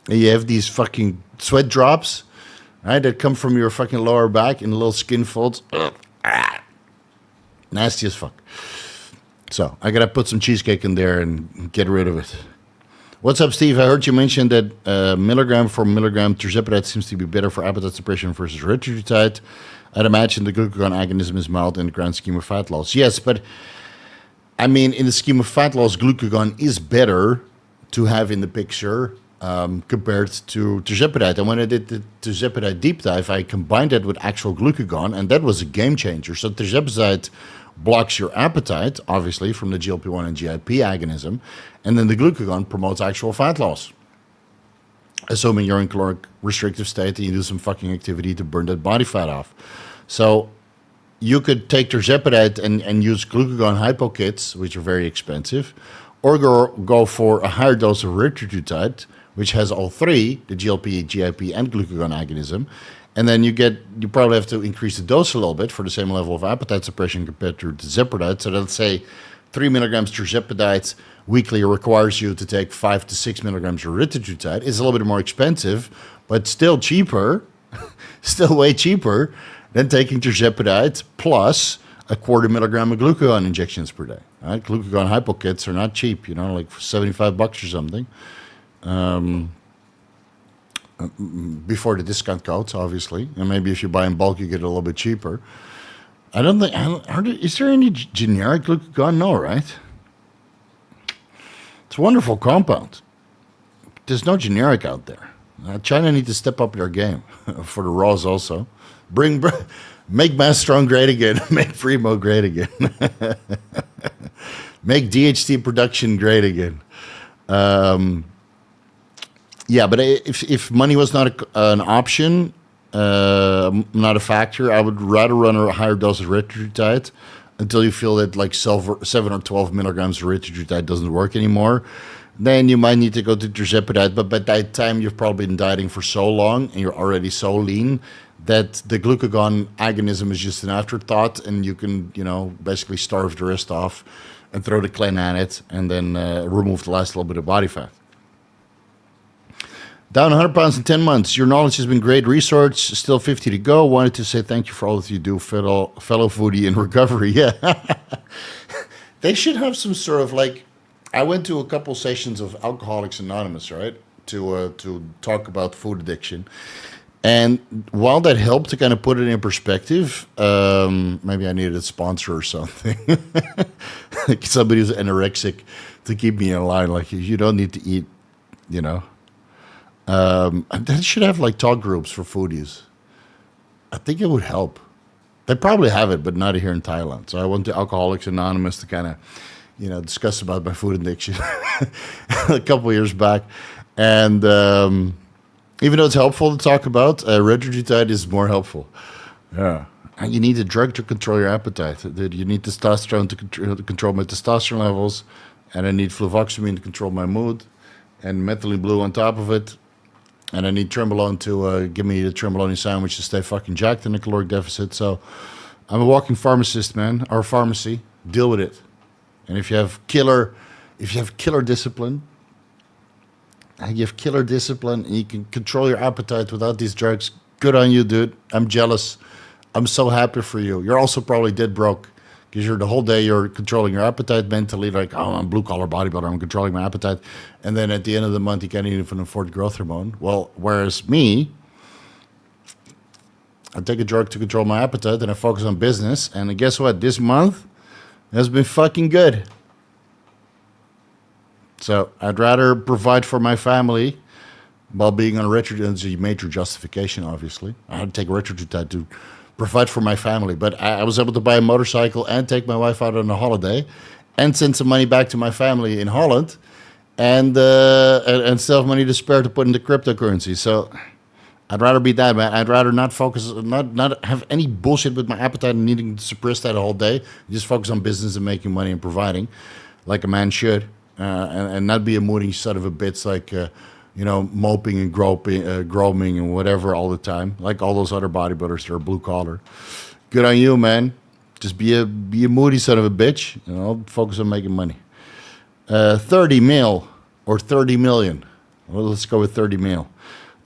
And you have these fucking sweat drops, right, that come from your fucking lower back in little skin folds. Nasty as fuck. So I gotta put some cheesecake in there and get rid of it. What's up, Steve? I heard you mention that milligram for milligram Tirzepatide seems to be better for appetite suppression versus retatrutide. I'd imagine the glucagon agonism is mild in the grand scheme of fat loss. Yes, but I mean, in the scheme of fat loss, glucagon is better to have in the picture compared to Tirzepatide. And when I did the Tirzepatide deep dive, I combined that with actual glucagon, and that was a game changer. So Tirzepatide blocks your appetite, obviously, from the GLP-1 and GIP agonism, and then the glucagon promotes actual fat loss. assuming you're in caloric restrictive state and you do some fucking activity to burn that body fat off. So you could take Tirzepatide and use glucagon hypo kits, which are very expensive, or go for a higher dose of retatrutide, which has all three, the GLP, GIP, and glucagon agonism. And then you probably have to increase the dose a little bit for the same level of appetite suppression compared to Tirzepatide. So let's say 3 milligrams Tirzepatide weekly requires you to take 5 to 6 milligrams of retatrutide. It's a little bit more expensive, but still cheaper, still way cheaper than taking Tirzepatide plus a quarter milligram of glucagon injections per day. Right? Glucagon hypo kits are not cheap, like $75 or something. Before the discount codes, obviously, and maybe if you buy in bulk, you get it a little bit cheaper. I don't think. Is there any generic glucagon? No, right? It's a wonderful compound. There's no generic out there. China needs to step up their game for the raws also. Make Mass Strong great again. Make Primo great again. Make DHT production great again. Yeah, but if money was not an option, not a factor, I would rather run a higher dose of retatrutide until you feel that like 7 or 12 milligrams of retatrutide doesn't work anymore. Then you might need to go to Tirzepatide, but by that time you've probably been dieting for so long and you're already so lean that the glucagon agonism is just an afterthought, and you can, basically starve the rest off and throw the clen at it and then remove the last little bit of body fat. Down 100 pounds in 10 months. Your knowledge has been great. Research, still 50 to go. Wanted to say thank you for all that you do, fellow foodie in recovery. Yeah. They should have some sort of I went to a couple sessions of Alcoholics Anonymous, right? To talk about food addiction. And while that helped to kind of put it in perspective, maybe I needed a sponsor or something. Like somebody who's anorexic to keep me in line. Like, you don't need to eat, They should have talk groups for foodies. I think it would help. They probably have it, but not here in Thailand. So I went to Alcoholics Anonymous to kind of, discuss about my food addiction a couple of years back. And even though it's helpful to talk about, retatrutide is more helpful. Yeah. And you need a drug to control your appetite. You need testosterone to control my testosterone levels. And I need fluvoxamine to control my mood. And methylene blue on top of it. And I need Trembolone to give me the Trembolone sandwich to stay fucking jacked in a caloric deficit. So I'm a walking pharmacist, man. Or pharmacy. Deal with it. And if you have killer discipline, and you can control your appetite without these drugs, good on you, dude. I'm jealous. I'm so happy for you. You're also probably dead broke. Because the whole day you're controlling your appetite mentally, like, oh, I'm a blue-collar bodybuilder, I'm controlling my appetite. And then at the end of the month, you can't even afford growth hormone. Well, whereas me, I take a drug to control my appetite, and I focus on business. And guess what? This month has been fucking good. So I'd rather provide for my family while being on retatrutide. It's a major justification, obviously. I had to take retatrutide to provide for my family, but I was able to buy a motorcycle and take my wife out on a holiday and send some money back to my family in Holland and still have money to spare to put into cryptocurrency. So I'd rather be that, man. I'd rather not focus, not have any bullshit with my appetite and needing to suppress that all day. Just focus on business and making money and providing like a man should, and not be a moody son of a bitch like, moping and groping and whatever all the time, like all those other bodybuilders that are blue collar. Good on you, man. Just be a moody son of a bitch, focus on making money. 30 mil or 30 million. Well, let's go with 30 mil.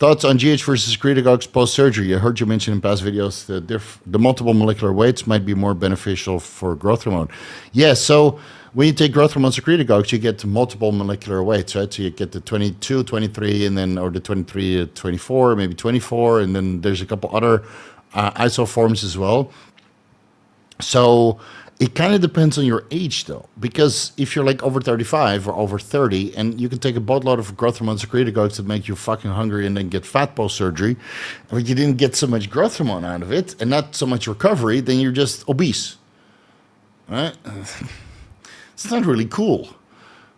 Thoughts on GH versus Secretagogues post-surgery? I heard you mention in past videos that the multiple molecular weights might be more beneficial for growth hormone. Yes, so when you take growth hormone Secretagogues, you get multiple molecular weights, right? So you get the 22, 23, and then, or the 23, 24, maybe 24, and then there's a couple other isoforms as well. So it kind of depends on your age, though, because if you're like over 35 or over 30, and you can take a boatload of growth hormone Secretagogues that make you fucking hungry and then get fat post-surgery, but you didn't get so much growth hormone out of it and not so much recovery, then you're just obese, right? It's not really cool.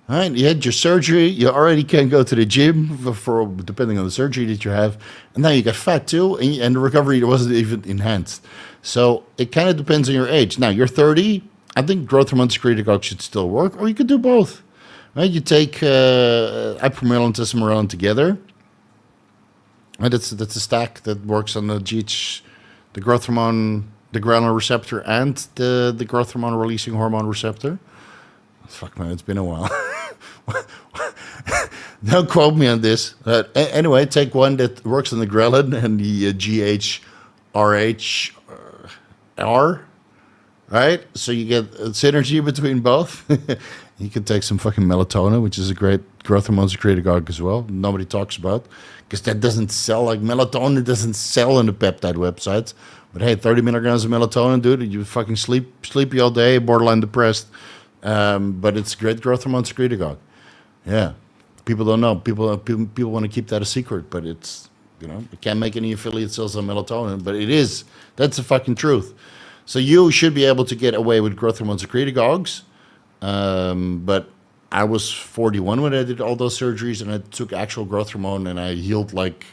Right? You had your surgery. You already can't go to the gym for depending on the surgery that you have, and now you got fat too, and the recovery wasn't even enhanced. So it kind of depends on your age. Now you're 30. I think growth hormone secretagogue should still work, or you could do both. Right? You take ipamorelin and tesamorelin together. Right? That's a stack that works on the GH, the growth hormone, the ghrelin receptor, and the growth hormone releasing hormone receptor. Fuck man, it's been a while. Don't quote me on this. Anyway, take one that works on the ghrelin and the GHRH right? So you get a synergy between both. You can take some fucking melatonin, which is a great growth hormone secretagogue as well. Nobody talks about because that doesn't sell like melatonin. It doesn't sell on the peptide websites. But hey, 30 milligrams of melatonin, dude, you fucking sleepy all day, borderline depressed. But it's great growth hormone secretagogue. Yeah, people don't know. People want to keep that a secret, but it's, you can't make any affiliate sales on melatonin, but it is. That's the fucking truth. So you should be able to get away with growth hormone secretagogues. But I was 41 when I did all those surgeries, and I took actual growth hormone, and I healed like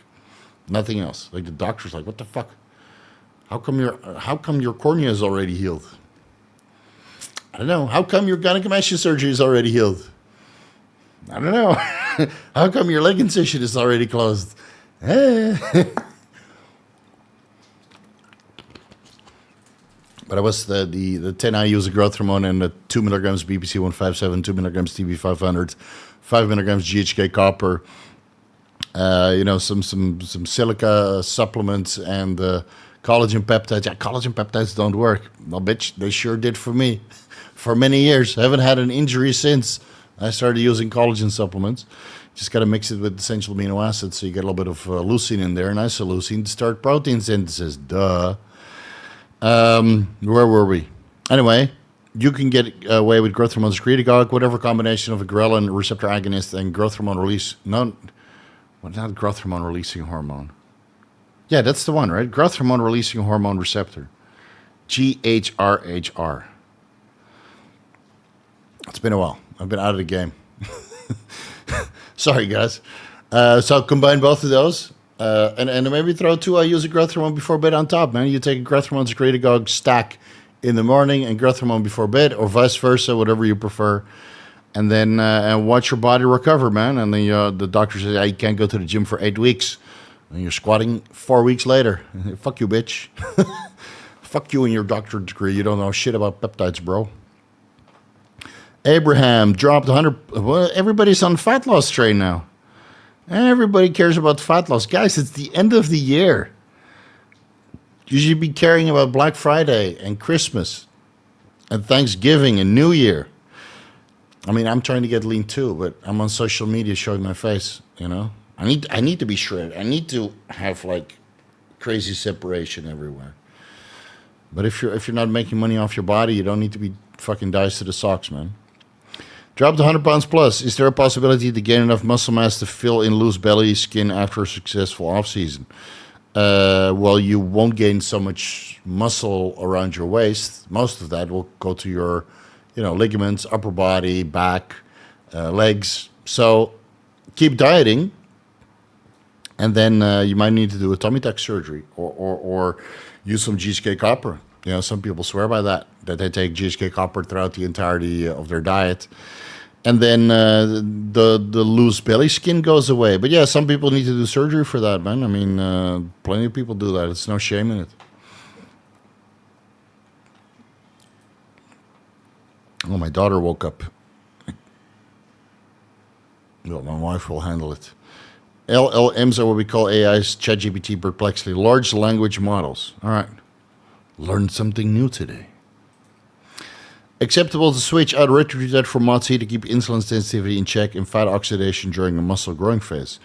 nothing else. Like the doctor's like, what the fuck? How come your cornea is already healed? I don't know. How come your gynecomastia surgery is already healed? I don't know. How come your leg incision is already closed? But I was the 10 IUs of growth hormone and the 2 milligrams BPC 157, 2 milligrams TB 500, 5 milligrams GHK copper, some silica supplements and collagen peptides. Yeah, collagen peptides don't work. Well, bitch, they sure did for me. For many years. I haven't had an injury since I started using collagen supplements. Just got to mix it with essential amino acids so you get a little bit of leucine in there and isoleucine to start protein synthesis. Duh. Where were we? Anyway, you can get away with growth hormone secretagogue, whatever combination of a ghrelin receptor agonist and growth hormone release. No, what not growth hormone releasing hormone? Yeah, that's the one, right? Growth hormone releasing hormone receptor. GHRHR. It's been a while. I've been out of the game. Sorry, guys. So combine both of those. And maybe throw 2 IUs of growth hormone before bed on top, man. You take a growth hormone secretagogue stack in the morning and growth hormone before bed, or vice versa, whatever you prefer. And then and watch your body recover, man. And then the doctor says, you can't go to the gym for 8 weeks. And you're squatting 4 weeks later. Fuck you, bitch. Fuck you and your doctorate degree. You don't know shit about peptides, bro. Abraham dropped 100. Well, everybody's on fat loss train now. Everybody cares about fat loss. Guys, it's the end of the year. You should be caring about Black Friday and Christmas and Thanksgiving and New Year. I mean, I'm trying to get lean too, but I'm on social media showing my face, I need to be shredded. I need to have like crazy separation everywhere. But if you're not making money off your body, you don't need to be fucking dice to the socks, man. Dropped 100 pounds plus. Is there a possibility to gain enough muscle mass to fill in loose belly skin after a successful off-season? Well, you won't gain so much muscle around your waist. Most of that will go to your, ligaments, upper body, back, legs. So keep dieting, and then you might need to do a tummy tuck surgery or use some GHK copper. Some people swear by that they take GHK copper throughout the entirety of their diet. And then the loose belly skin goes away. But yeah, some people need to do surgery for that, man. I mean, plenty of people do that. It's no shame in it. Oh, my daughter woke up. Well, my wife will handle it. LLMs are what we call AIs, ChatGPT, Perplexity, large language models. All right. Learned something new today. Acceptable to switch out retatrutide for MOTS-c to keep insulin sensitivity in check and fat oxidation during a muscle growing phase.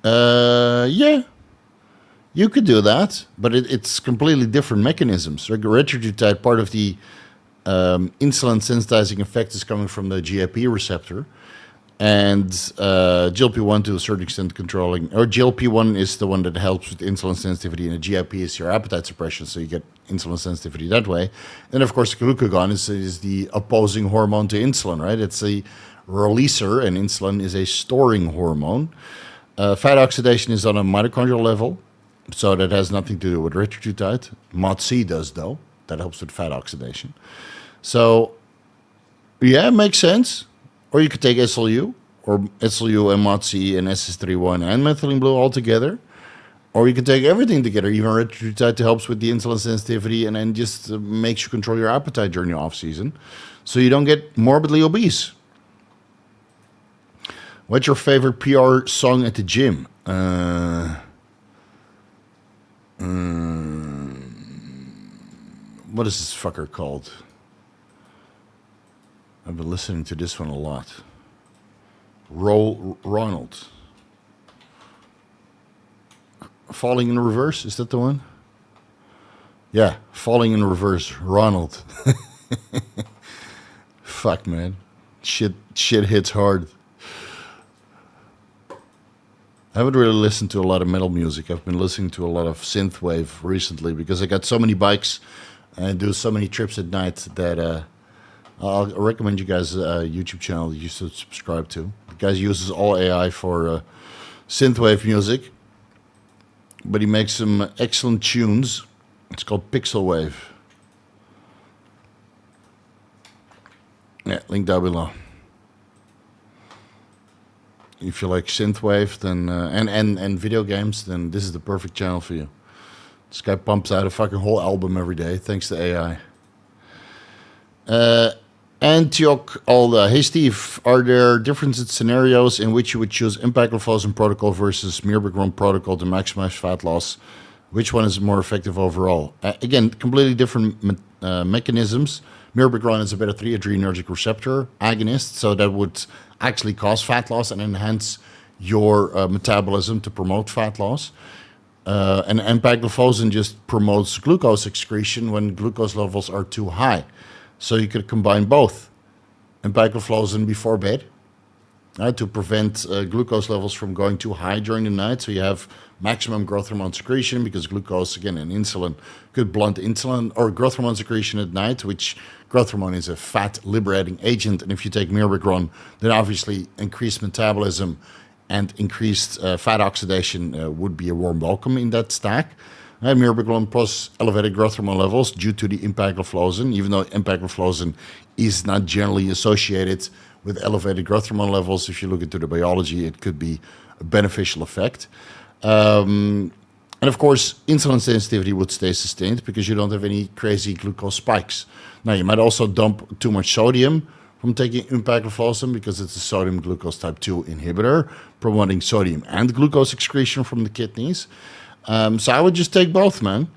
Yeah, you could do that, but it's completely different mechanisms. Retatrutide, part of the insulin sensitizing effect is coming from the GIP receptor, and GLP-1 to a certain extent controlling, or GLP-1 is the one that helps with insulin sensitivity, and the GIP is your appetite suppression, so you get insulin sensitivity that way. And of course, glucagon is the opposing hormone to insulin, right? It's the releaser, and insulin is a storing hormone. Fat oxidation is on a mitochondrial level, so that has nothing to do with retatrutide. MOTS-c does, though. That helps with fat oxidation. So, yeah, it makes sense. Or you could take SLU, or SLU and MOTS-c and SS31 and methylene blue all together. Or you can take everything together, even retatrutide, to help with the insulin sensitivity and then just makes you control your appetite during the off-season so you don't get morbidly obese. What's your favorite PR song at the gym? What is this fucker called? I've been listening to this one a lot. Ronald. Falling in Reverse, is that the one? Yeah, Falling in Reverse, Ronald. Fuck, man. Shit hits hard. I haven't really listened to a lot of metal music. I've been listening to a lot of synthwave recently because I got so many bikes and do so many trips at night that I'll recommend you guys a YouTube channel that you should subscribe to. The guy uses all AI for synthwave music, but he makes some excellent tunes. It's called Pixel Wave. Yeah, link down below. If you like synthwave, then and video games, then this is the perfect channel for you. This guy pumps out a fucking whole album every day, thanks to AI. Antioch Alda. Hey Steve, are there different scenarios in which you would choose Empagliflozin protocol versus Mirabegron protocol to maximize fat loss? Which one is more effective overall? Again, completely different mechanisms. Mirabegron is a beta-3-adrenergic receptor agonist, so that would actually cause fat loss and enhance your metabolism to promote fat loss. And empagliflozin just promotes glucose excretion when glucose levels are too high. So you could combine both. Empagliflozin before bed to prevent glucose levels from going too high during the night. So you have maximum growth hormone secretion because glucose, again, and insulin could blunt insulin or growth hormone secretion at night, which growth hormone is a fat liberating agent. And if you take Mirabegron, then obviously increased metabolism and increased fat oxidation would be a warm welcome in that stack. Mirabegron plus elevated growth hormone levels due to the empagliflozin, even though empagliflozin is not generally associated with elevated growth hormone levels. If you look into the biology, it could be a beneficial effect. And of course, insulin sensitivity would stay sustained because you don't have any crazy glucose spikes. Now, you might also dump too much sodium from taking empagliflozin because it's a sodium glucose type 2 inhibitor, promoting sodium and glucose excretion from the kidneys. So I would just take both, man.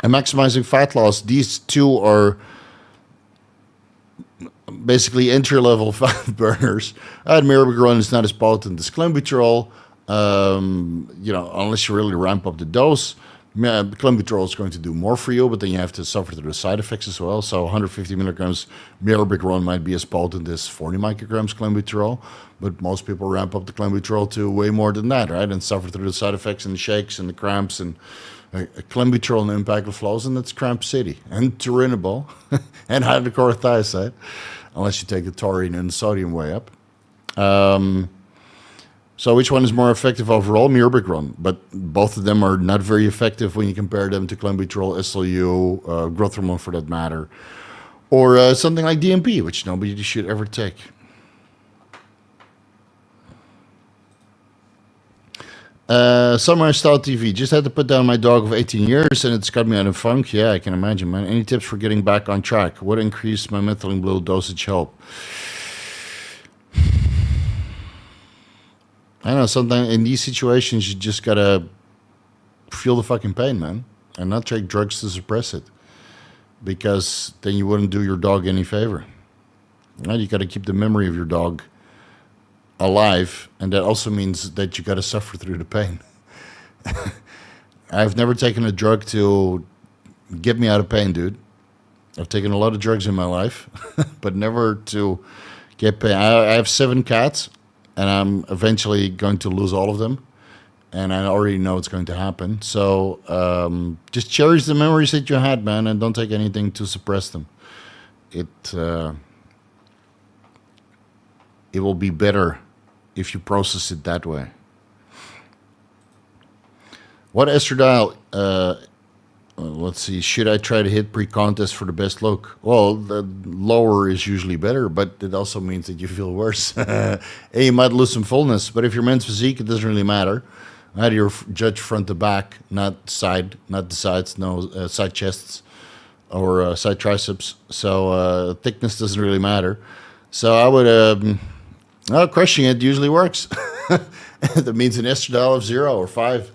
And maximizing fat loss, these two are basically entry-level fat burners. Mirabegron is not as potent as clenbuterol. Unless you really ramp up the dose. Clenbuterol is going to do more for you, but then you have to suffer through the side effects as well. So 150 milligrams Mirabegron might be as potent as 40 micrograms clenbuterol, but most people ramp up the clenbuterol to way more than that, right? And suffer through the side effects and the shakes and the cramps and clenbuterol and empagliflozin, that's cramp city. And turinabol and hydrochlorothiazide, unless you take the taurine and the sodium way up. So which one is more effective overall? Mirabegron, but both of them are not very effective when you compare them to clenbuterol, SLU, growth hormone for that matter, or something like DMP, which nobody should ever take. Summer Style TV. Just had to put down my dog of 18 years and it's got me out of funk. Yeah, I can imagine, man. Any tips for getting back on track? What increased my methylene blue dosage help? I know, sometimes in these situations, you just gotta feel the fucking pain, man, and not take drugs to suppress it, because then you wouldn't do your dog any favor. Right? You gotta keep the memory of your dog alive, and that also means that you gotta suffer through the pain. I've never taken a drug to get me out of pain, dude. I've taken a lot of drugs in my life, but never to get pain. I have 7 cats. And I'm eventually going to lose all of them. And I already know it's going to happen. So just cherish the memories that you had, man. And don't take anything to suppress them. it will be better if you process it that way. What estradiol? Let's see. Should I try to hit pre-contest for the best look? Well, the lower is usually better, but it also means that you feel worse. And you might lose some fullness, but if you're men's physique, it doesn't really matter. You're judged front to back, not the sides, no side chests or side triceps. So thickness doesn't really matter. So I would, crushing it usually works. That means an estradiol of 0 or 5.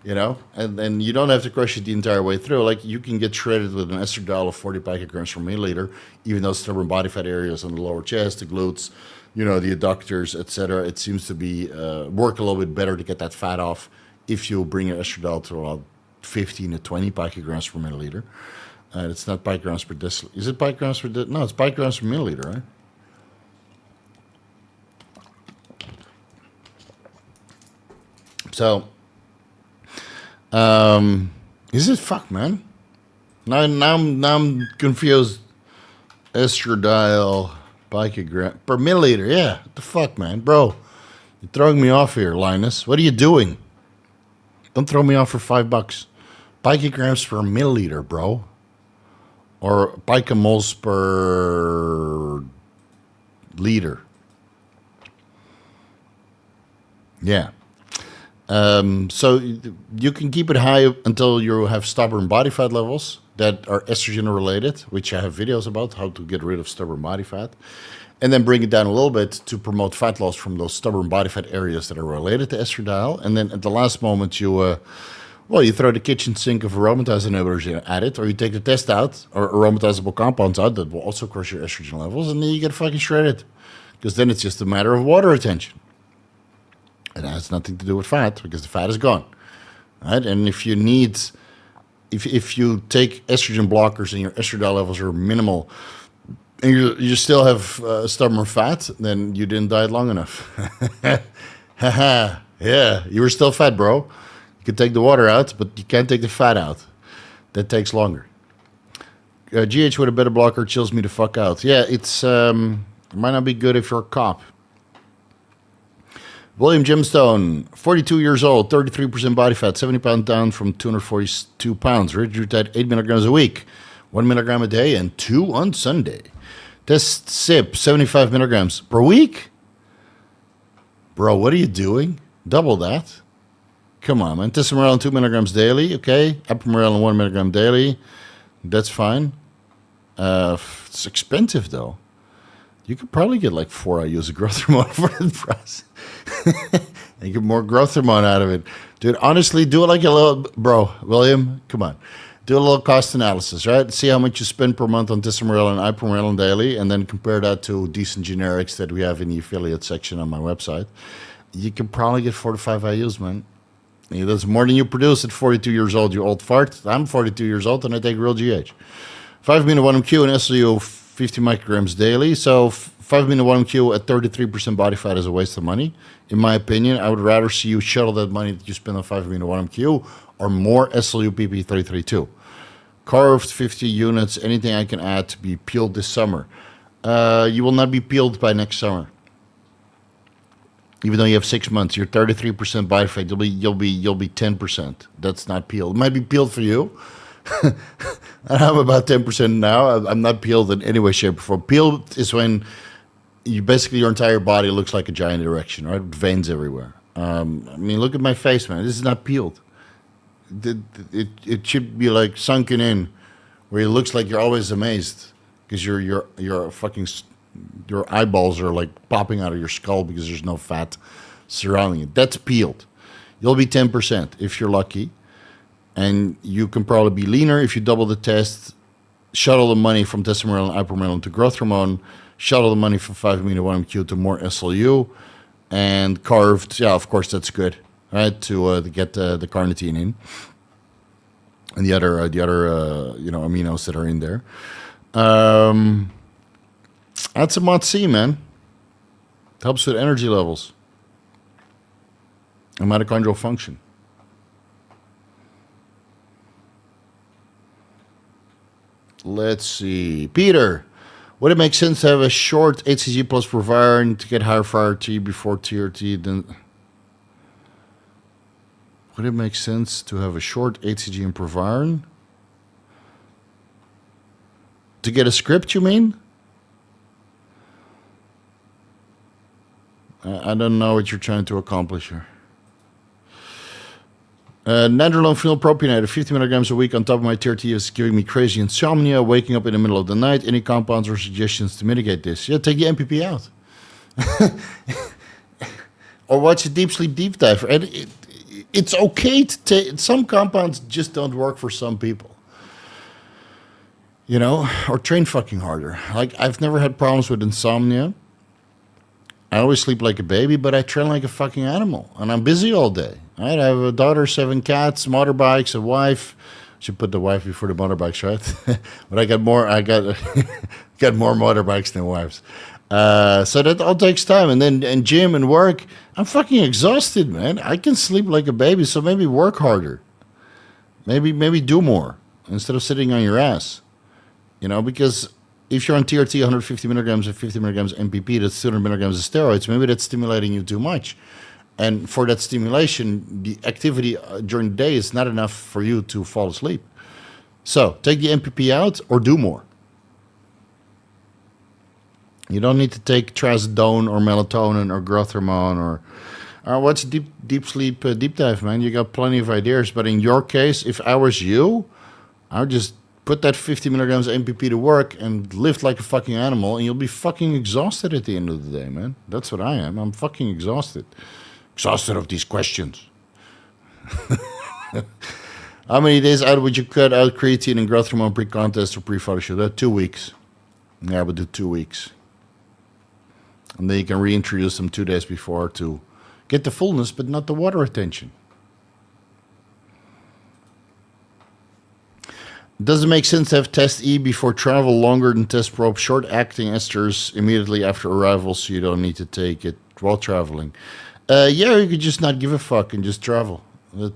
You know, and then you don't have to crush it the entire way through. Like, you can get shredded with an estradiol of 40 picograms per milliliter, even though stubborn body fat areas on the lower chest, the glutes, you know, the adductors, etc. It seems to be work a little bit better to get that fat off if you bring your estradiol to about 15 to 20 picograms per milliliter. It's not picograms per deciliter. Is it picograms per deciliter? No, it's picograms per milliliter, right? So, is it? Fuck, man. Now I'm confused. Estradiol picogram per milliliter. Yeah, what the fuck, man, bro? You're throwing me off here, Linus. What are you doing? Don't throw me off for $5. Picograms per milliliter, bro, or picomoles per liter. Yeah. So you can keep it high until you have stubborn body fat levels that are estrogen related, which I have videos about how to get rid of stubborn body fat, and then bring it down a little bit to promote fat loss from those stubborn body fat areas that are related to estradiol. And then at the last moment, you throw the kitchen sink of aromatase inhibitors at it, or you take the test out, or aromatizable compounds out that will also crush your estrogen levels, and then you get fucking shredded, because then it's just a matter of water retention. It has nothing to do with fat, because the fat is gone, right? And if you need, if you take estrogen blockers and your estradiol levels are minimal, and you still have stubborn fat, then you didn't diet long enough. Yeah, you were still fat, bro. You can take the water out, but you can't take the fat out. That takes longer. GH with a better blocker chills me the fuck out. Yeah, it's it might not be good if you're a cop. William Gemstone, 42 years old, 33% body fat, 70 pounds down from 242 pounds. Retatrutide 8 milligrams a week, 1 milligram a day, and 2 on Sunday. Test sip, 75 milligrams per week? Bro, what are you doing? Double that. Come on, man. Testosterone 2 milligrams daily, okay. Apomorelin 1 milligram daily. That's fine. It's expensive, though. You could probably get like 4 IUs of growth hormone for that price. And get more growth hormone out of it. Dude, honestly, do it like a little... Bro, William, come on. Do a little cost analysis, right? See how much you spend per month on testosterone and ipamorelin daily, and then compare that to decent generics that we have in the affiliate section on my website. You can probably get 4 to 5 IUs, man. That's more than you produce at 42 years old, you old fart. I'm 42 years old, and I take real GH. 5-amino-1-MQ and SLU 50 micrograms daily. So 5-amino-1-MQ at 33% body fat is a waste of money. In my opinion, I would rather see you shuttle that money that you spend on 5-amino-1-MQ or more SLU-PP-332. Carved 50 units, anything I can add to be peeled this summer. You will not be peeled by next summer. Even though you have 6 months, you're 33% body fat. You'll be 10%. That's not peeled. It might be peeled for you. I'm about 10% now. I'm not peeled in any way, shape, or form. Peeled is when you basically your entire body looks like a giant erection, right? With veins everywhere. I mean, look at my face, man. This is not peeled. It should be like sunken in, where it looks like you're always amazed because you're fucking. Your eyeballs are like popping out of your skull because there's no fat surrounding it. That's peeled. You'll be 10% if you're lucky. And you can probably be leaner if you double the test, shuttle the money from testosterone and ipamorelin to growth hormone, shuttle the money from 5-amino-1-MQ to more SLU, and carved. Yeah, of course, that's good, right? To get the carnitine in and the other aminos that are in there. Add some MOTS-c, man. Helps with energy levels and mitochondrial function. Let's see. Peter, Would it make sense to have a short HCG plus proviron to get higher fire T before TRT? Then would it make sense to have a short HCG and proviron to get a script? You mean? I don't know what you're trying to accomplish here. Nandrolone phenylpropionate, 50 milligrams a week on top of my TRT is giving me crazy insomnia, waking up in the middle of the night. Any compounds or suggestions to mitigate this? Yeah, take the MPP out. Or watch a deep sleep deep dive. And it's okay to take... Some compounds just don't work for some people. You know? Or train fucking harder. Like, I've never had problems with insomnia. I always sleep like a baby, but I train like a fucking animal. And I'm busy all day. Right? I have a daughter, 7 cats, motorbikes, a wife. Should put the wife before the motorbikes, right? But I got more got more motorbikes than wives. So that all takes time. And then and gym and work. I'm fucking exhausted, man. I can sleep like a baby, so maybe work harder. Maybe do more instead of sitting on your ass. You know, because if you're on TRT 150 milligrams and 50 milligrams MPP, that's 200 milligrams of steroids, maybe that's stimulating you too much. And for that stimulation, the activity during the day is not enough for you to fall asleep. So take the MPP out or do more. You don't need to take trazodone or melatonin or growth hormone or what's deep sleep deep dive, man. You got plenty of ideas. But in your case, if I was you, I would just put that 50 milligrams MPP to work and lift like a fucking animal, and you'll be fucking exhausted at the end of the day, man. That's what I am. I'm fucking exhausted. Exhausted of these questions. How many days out would you cut out creatine and growth hormone pre-contest or pre-photo shoot? 2 weeks. Yeah, I would do 2 weeks. And then you can reintroduce them 2 days before to get the fullness, but not the water retention. Does it make sense to have test E before travel longer than test probe short-acting esters immediately after arrival so you don't need to take it while traveling? Yeah, you could just not give a fuck and just travel.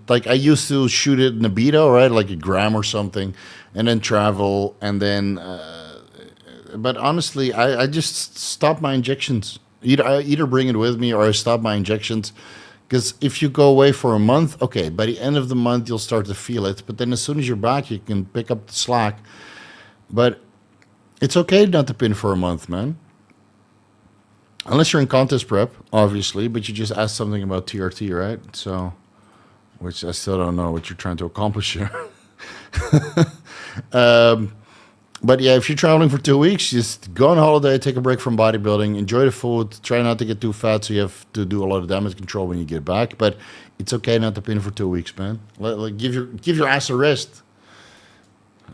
Like I used to shoot it in Nebido, right? Like a gram or something, and then travel, and then... but honestly, I just stop my injections. I either bring it with me or I stop my injections. Because if you go away for a month, okay, by the end of the month, you'll start to feel it. But then as soon as you're back, you can pick up the slack. But it's okay not to pin for a month, man. Unless you're in contest prep, obviously. But you just asked something about TRT, right? So, which I still don't know what you're trying to accomplish here. But yeah, if you're traveling for 2 weeks, just go on holiday, take a break from bodybuilding, enjoy the food, try not to get too fat so you have to do a lot of damage control when you get back. But it's okay not to pin for 2 weeks, man. Give your ass a rest.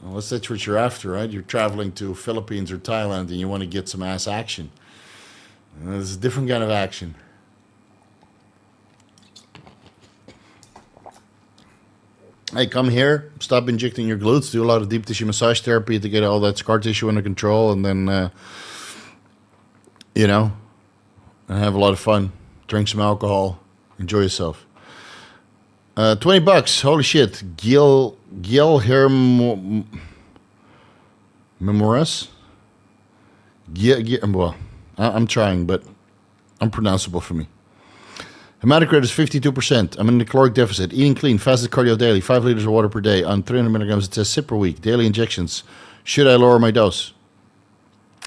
Unless that's what you're after, right? You're traveling to Philippines or Thailand and you want to get some ass action. It's a different kind of action. Hey, come here, stop injecting your glutes, do a lot of deep tissue massage therapy to get all that scar tissue under control, and then, you know, and have a lot of fun. Drink some alcohol, enjoy yourself. $20, holy shit. Gil Memoras? Well, I'm trying, but unpronounceable for me. Hematocrit is 52%. I'm in a caloric deficit. Eating clean, fasted cardio daily, 5 liters of water per day on 300 milligrams. It says sip per week. Daily injections. Should I lower my dose?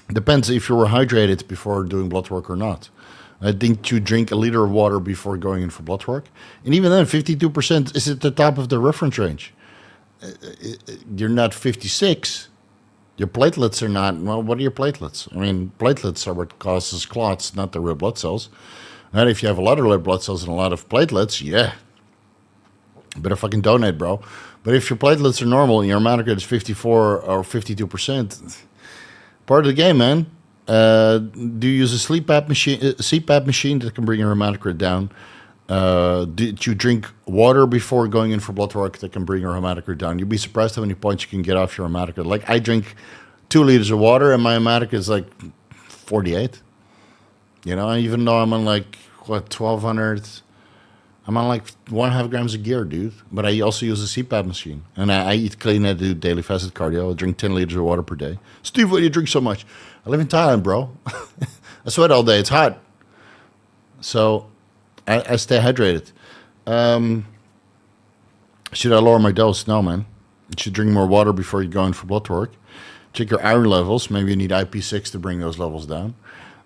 Depends if you were hydrated before doing blood work or not. I think you drink a liter of water before going in for blood work. And even then, 52% is at the top of the reference range. You're not 56. Your platelets are not. Well, what are your platelets? I mean, platelets are what causes clots, not the red blood cells. And if you have a lot of red blood cells and a lot of platelets, yeah, better fucking donate, bro. But if your platelets are normal and your hematocrit is 54 or 52%, part of the game, man. Do you use a CPAP machine that can bring your hematocrit down? Did you drink water before going in for blood work that can bring your hematocrit down? You'd be surprised how many points you can get off your hematocrit. Like I drink 2 liters of water and my hematocrit is like 48. You know, even though I'm on like, what, 1,200 I'm on like 1.5 grams of gear, dude. But I also use a CPAP machine. And I eat clean. I do daily fasted cardio. I drink 10 liters of water per day. Steve, why do you drink so much? I live in Thailand, bro. I sweat all day. It's hot. So I stay hydrated. Should I lower my dose? No, man. You should drink more water before you go in for blood work. Check your iron levels. Maybe you need IP6 to bring those levels down.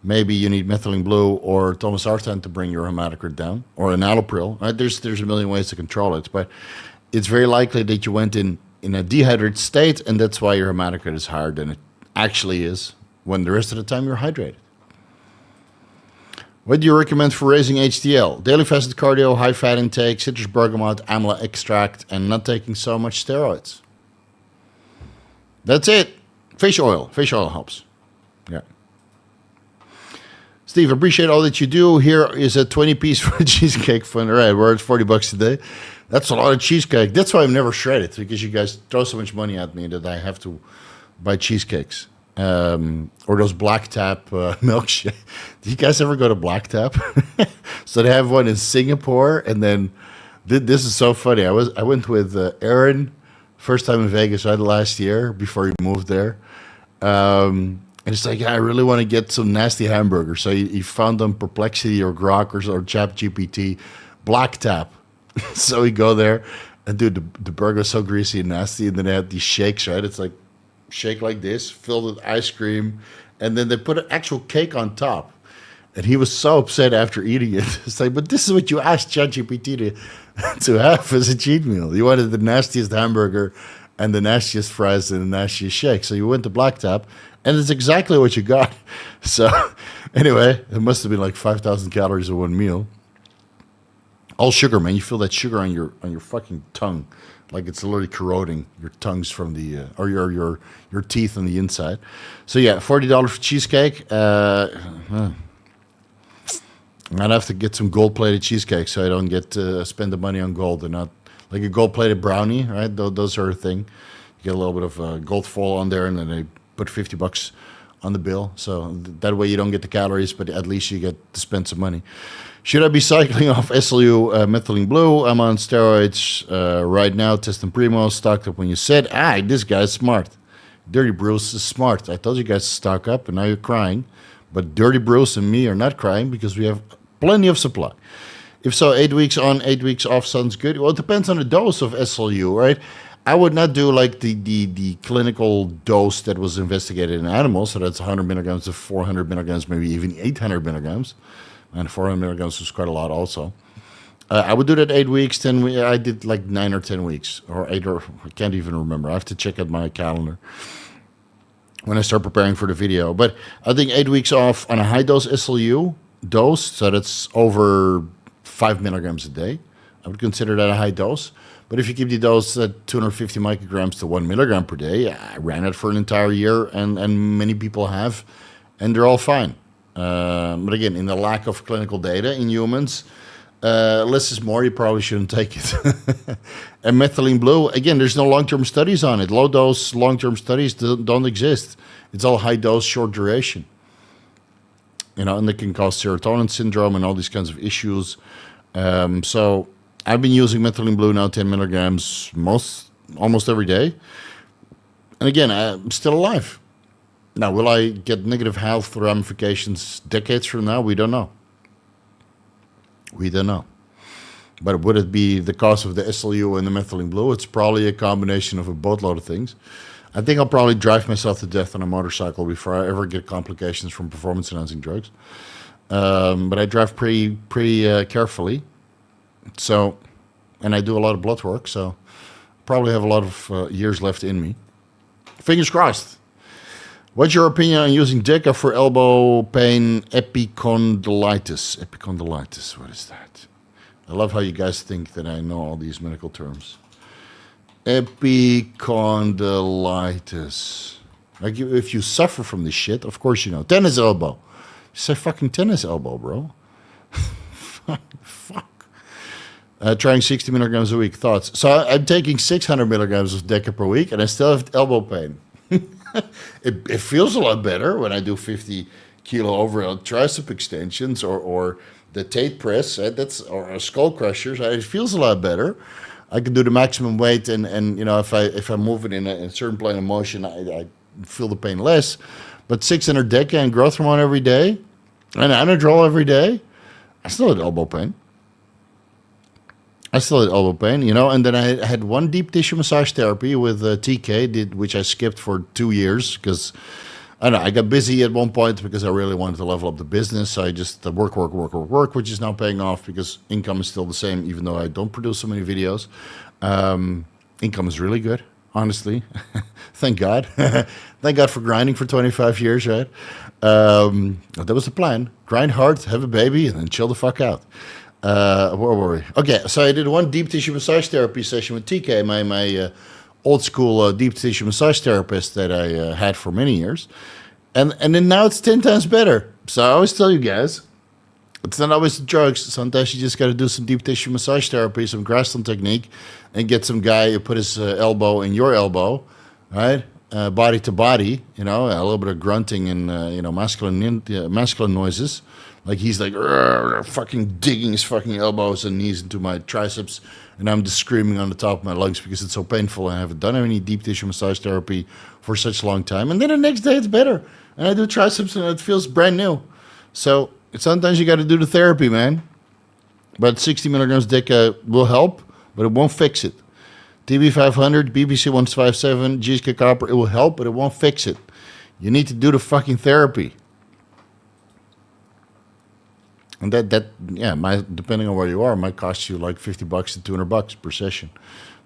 Maybe you need methylene blue or thomasartan to bring your hematocrit down, or enalapril. Right? There's a million ways to control it, but it's very likely that you went in a dehydrated state, and that's why your hematocrit is higher than it actually is when the rest of the time you're hydrated. What do you recommend for raising HDL? Daily fasted cardio, high fat intake, citrus bergamot, amla extract, and not taking so much steroids. That's it. Fish oil. Fish oil helps. Yeah. Steve, appreciate all that you do. Here is a 20-piece for a cheesecake fund. All right, we're at $40 a day. That's a lot of cheesecake. That's why I've never shredded, because you guys throw so much money at me that I have to buy cheesecakes. Or those Black Tap milkshake. Do you guys ever go to Black Tap? So they have one in Singapore, and then this is so funny. I went with Aaron, first time in Vegas, right, last year before he moved there. And it's like, I really want to get some nasty hamburgers. So he found on Perplexity or Grok or ChatGPT, Black Tap. So we go there, and dude, the burger is so greasy and nasty, and then they had these shakes, right? It's like shake like this, filled with ice cream, and then they put an actual cake on top. And he was so upset after eating it. It's like, but this is what you asked ChatGPT to have as a cheat meal. You wanted the nastiest hamburger and the nastiest fries and the nastiest shake. So you went to Black Tap, and it's exactly what you got. So anyway, it must have been like 5,000 calories in one meal. All sugar, man. You feel that sugar on your fucking tongue, like it's literally corroding your tongues from the or your teeth on the inside. So yeah, $40 for cheesecake. I'd have to get some gold-plated cheesecake so I don't get to spend the money on gold and not like a gold-plated brownie, right? Those are a thing. You get a little bit of gold foil on there, and then they put $50 on the bill. So that way you don't get the calories, but at least you get to spend some money. Should I be cycling off SLU methylene blue? I'm on steroids right now, testing Primo, stocked up when you said, this guy's smart. Dirty Bruce is smart. I told you guys to stock up, and now you're crying. But Dirty Bruce and me are not crying because we have plenty of supply. If so, 8 weeks on, 8 weeks off sounds good. Well, it depends on the dose of SLU, right? I would not do like the clinical dose that was investigated in animals. So that's 100 milligrams to 400 milligrams, maybe even 800 milligrams. And 400 milligrams was quite a lot also. I would do that 8 weeks, 10 weeks. I did like 9 or 10 weeks, or 8, or I can't even remember. I have to check out my calendar when I start preparing for the video. But I think 8 weeks off on a high dose SLU dose, so that's over 5 milligrams a day. I would consider that a high dose. But if you keep the dose at 250 micrograms to 1 milligram per day, I ran it for an entire year, and many people have, and they're all fine. But again, in the lack of clinical data in humans, less is more. You probably shouldn't take it. And methylene blue, again, there's no long-term studies on it. Low-dose long-term studies don't exist. It's all high-dose, short duration. And it can cause serotonin syndrome and all these kinds of issues. So I've been using methylene blue now, 10 milligrams, almost every day. And again, I'm still alive. Now, will I get negative health ramifications decades from now? We don't know. We don't know. But would it be the cause of the SLU and the methylene blue? It's probably a combination of a boatload of things. I think I'll probably drive myself to death on a motorcycle before I ever get complications from performance-enhancing drugs. But I drive pretty carefully. So, and I do a lot of blood work, so probably have a lot of years left in me. Fingers crossed. What's your opinion on using Deca for elbow pain, epicondylitis? Epicondylitis, what is that? I love how you guys think that I know all these medical terms. Epicondylitis. Like if you suffer from this shit, of course you know. Tennis elbow. You say fucking tennis elbow, bro. Fuck. Trying 60 milligrams a week. Thoughts? So I'm taking 600 milligrams of Deca per week, and I still have elbow pain. It feels a lot better when I do 50 kilo overhead tricep extensions or the Tate press, or skull crushers. It feels a lot better. I can do the maximum weight, and if I move it in a certain plane of motion, I feel the pain less. But 600 deca and growth hormone every day, and Anadrol every day, I still had elbow pain. And then I had one deep tissue massage therapy with TK, which I skipped for 2 years because I got busy at one point because I really wanted to level up the business. So I just work, which is now paying off because income is still the same, even though I don't produce so many videos. Income is really good, honestly. Thank God. Thank God for grinding for 25 years, right? That was the plan. Grind hard, have a baby, and then chill the fuck out. Where were we? Okay, so I did one deep tissue massage therapy session with TK, my old school deep tissue massage therapist that I had for many years. And then now it's 10 times better. So I always tell you guys, it's not always the drugs. Sometimes you just got to do some deep tissue massage therapy, some Grassland technique, and get some guy who put his elbow in your elbow, right? Body to body, a little bit of grunting and, masculine noises. Like he's like fucking digging his fucking elbows and knees into my triceps, and I'm just screaming on the top of my lungs because it's so painful. And I haven't done any deep tissue massage therapy for such a long time. And then the next day it's better, and I do triceps and it feels brand new. So sometimes you got to do the therapy, man. But 60 milligrams deca will help, but it won't fix it. TB500, BBC 157, Cheesecake copper, it will help, but it won't fix it. You need to do the fucking therapy. And depending on where you are, might cost you like $50 to $200 per session.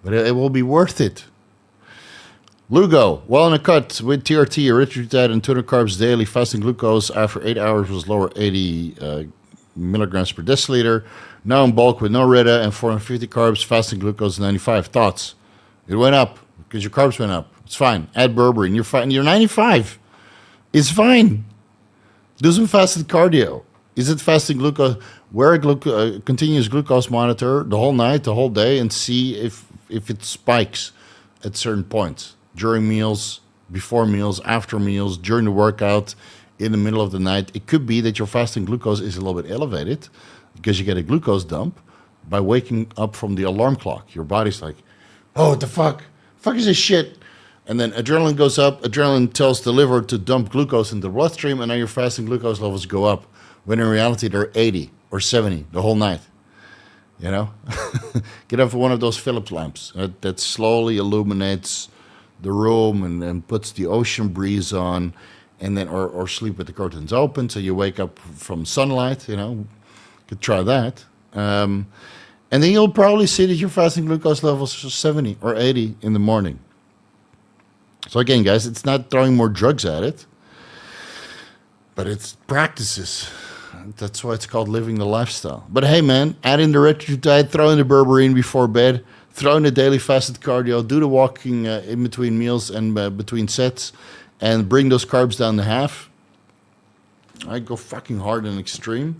But it will be worth it. Lugo, well in a cut with TRT, erythritide, and 200 carbs daily. Fasting glucose after 8 hours was lower 80 milligrams per deciliter. Now in bulk with no Reta and 450 carbs, fasting glucose 95. Thoughts? It went up because your carbs went up. It's fine. Add berberine. You're fine. You're 95. It's fine. Do some fasted cardio. Is it fasting glucose? Wear a continuous glucose monitor the whole night, the whole day, and see if it spikes at certain points. During meals, before meals, after meals, during the workout, in the middle of the night. It could be that your fasting glucose is a little bit elevated because you get a glucose dump by waking up from the alarm clock. Your body's like, oh, what the fuck? Fuck is this shit? And then adrenaline goes up. Adrenaline tells the liver to dump glucose in the bloodstream, and now your fasting glucose levels go up. When in reality, they're 80 or 70 the whole night. Get up for one of those Philips lamps that slowly illuminates the room and puts the ocean breeze on, and then or sleep with the curtains open so you wake up from sunlight. Could try that. And then you'll probably see that your fasting glucose levels are 70 or 80 in the morning. So again, guys, it's not throwing more drugs at it, but it's practices. That's why it's called living the lifestyle. But hey, man, add in the erythritide, throw in the berberine before bed, throw in the daily fasted cardio, do the walking in between meals and between sets, and bring those carbs down to half. I go fucking hard and extreme.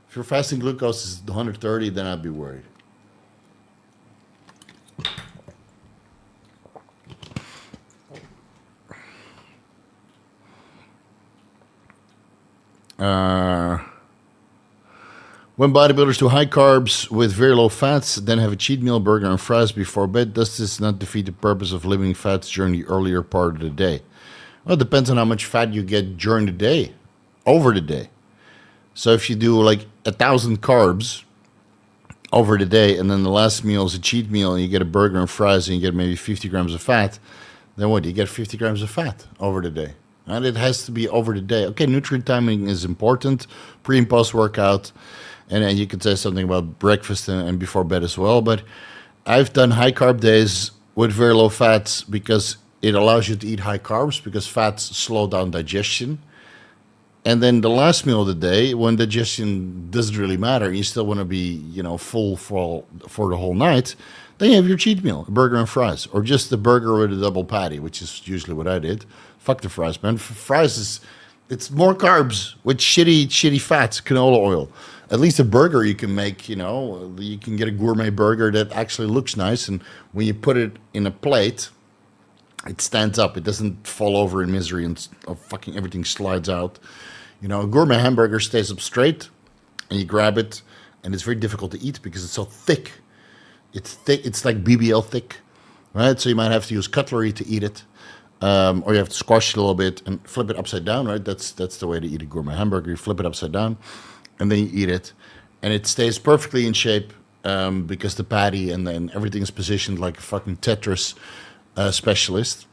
If your fasting glucose is 130, then I'd be worried. When bodybuilders do high carbs with very low fats, then have a cheat meal, burger, and fries before bed, does this not defeat the purpose of limiting fats during the earlier part of the day? Well, it depends on how much fat you get during the day, over the day. So if you do like 1,000 carbs over the day, and then the last meal is a cheat meal, and you get a burger and fries, and you get maybe 50 grams of fat, then what? You get 50 grams of fat over the day. And it has to be over the day. Okay, nutrient timing is important, pre and post workout, and then you could say something about breakfast and before bed as well. But I've done high carb days with very low fats because it allows you to eat high carbs because fats slow down digestion. And then the last meal of the day, when digestion doesn't really matter, you still want to be, full for the whole night, then you have your cheat meal, a burger and fries, or just a burger with a double patty, which is usually what I did. Fuck the fries, man. Fries it's more carbs with shitty fats, canola oil. At least a burger you can make, you can get a gourmet burger that actually looks nice, and when you put it in a plate, it stands up. It doesn't fall over in misery and fucking everything slides out. A gourmet hamburger stays up straight. and you grab it, and it's very difficult to eat because it's so thick. It's thick. It's like BBL thick, right? So you might have to use cutlery to eat it, or you have to squash it a little bit and flip it upside down, right? That's the way to eat a gourmet hamburger. You flip it upside down, and then you eat it, and it stays perfectly in shape because the patty and then everything is positioned like a fucking Tetris specialist.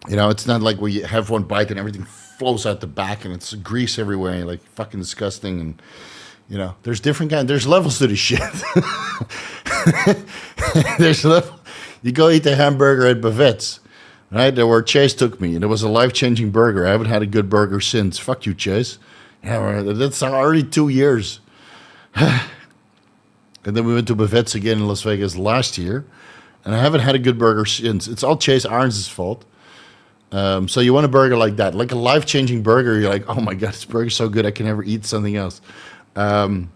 You know, it's not like where you have one bite and everything flows out the back and it's grease everywhere and like fucking disgusting. And you know, there's different kinds. There's levels to this shit. There's level. You go eat a hamburger at Bavette's, right? There where Chase took me, and it was a life-changing burger. I haven't had a good burger since. Fuck you, Chase. Yeah, that's already 2 years. And then we went to Bavette's again in Las Vegas last year, and I haven't had a good burger since. It's all Chase Arns' fault. So you want a burger like that, like a life-changing burger. You're like, oh my God, this burger's so good, I can never eat something else. Yeah,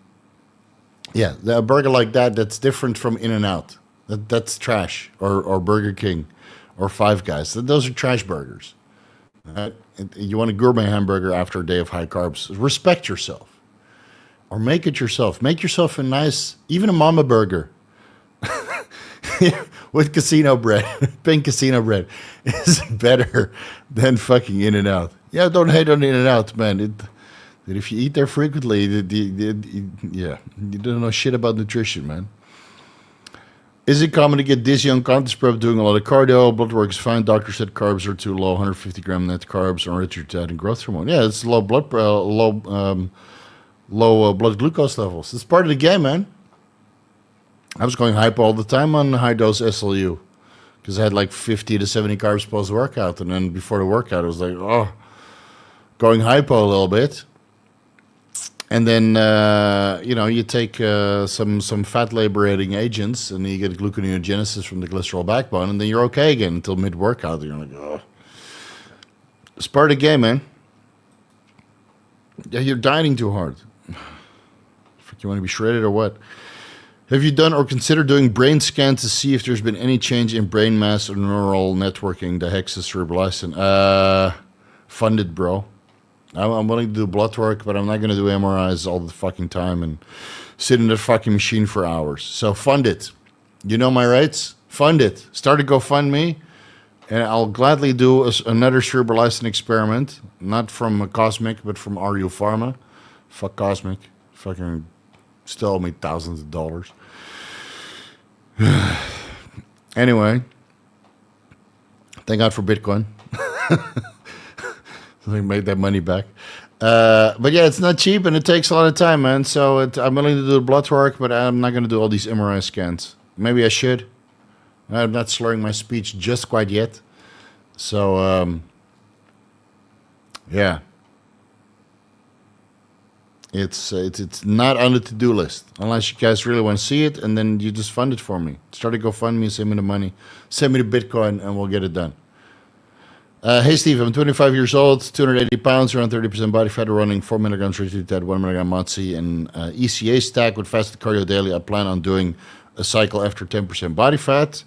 a burger like that, that's different from In-N-Out. That's trash, or Burger King, or Five Guys. Those are trash burgers. Right? You want a gourmet hamburger after a day of high carbs. Respect yourself. Or make it yourself. Make yourself a nice, even a mama burger. With casino bread, pink casino bread, is better than fucking In-N-Out. Yeah, don't hate on In-N-Out, man. If you eat there frequently, yeah, you don't know shit about nutrition, man. Is it common to get dizzy on contest prep doing a lot of cardio? Blood work is fine. Doctor said carbs are too low, 150 gram net carbs on erythritide and growth hormone. Yeah, it's low blood blood glucose levels. It's part of the game, man. I was going hypo all the time on high dose SLU because I had like 50 to 70 carbs post workout, and then before the workout, I was like, oh, going hypo a little bit. And then, you know, you take some fat liberating agents and you get gluconeogenesis from the glycerol backbone, and then you're okay again until mid-workout. You're like, oh. It's part of the game, man. Yeah, you're dieting too hard. You want to be shredded or what? Have you done or considered doing brain scans to see if there's been any change in brain mass or neural networking, dihexis cerebralizin? Funded, bro. I'm willing to do blood work, but I'm not going to do MRIs all the fucking time and sit in the fucking machine for hours. So fund it. You know my rates? Fund it. Start a GoFundMe, and I'll gladly do another cerebralizin experiment, not from Cosmic, but from RU Pharma. Fuck Cosmic. Fucking stole me thousands of dollars. Anyway, thank God for Bitcoin. They made that money back. But yeah, it's not cheap and it takes a lot of time, man. So I'm willing to do the blood work, but I'm not going to do all these MRI scans. Maybe I should. I'm not slurring my speech just quite yet. So, yeah. It's not on the to-do list. Unless you guys really want to see it, and then you just fund it for me. Start a GoFundMe, send me the money. Send me the Bitcoin, and we'll get it done. Hey Steve, I'm 25 years old, 280 pounds, around 30% body fat, running 4 milligrams Reta, 1 milligram MOTS-c, and ECA stack with fasted cardio daily. I plan on doing a cycle after 10% body fat.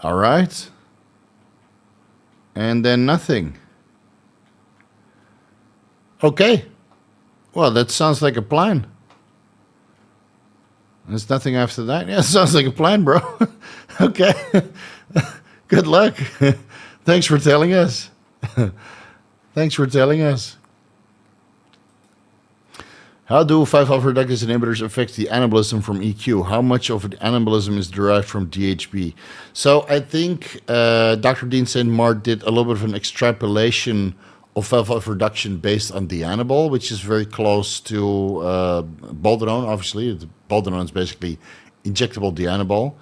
All right. And then nothing. Okay. Well, that sounds like a plan. There's nothing after that. Yeah, it sounds like a plan, bro. Okay. Good luck. Thanks for telling us. Thanks for telling us. How do 5-alpha reductase inhibitors affect the anabolism from EQ? How much of the anabolism is derived from DHB? So I think Dr. Dean St. Mark did a little bit of an extrapolation of 5-alpha reduction based on Dianabol, which is very close to Boldenone, obviously. Boldenone is basically injectable Dianabol.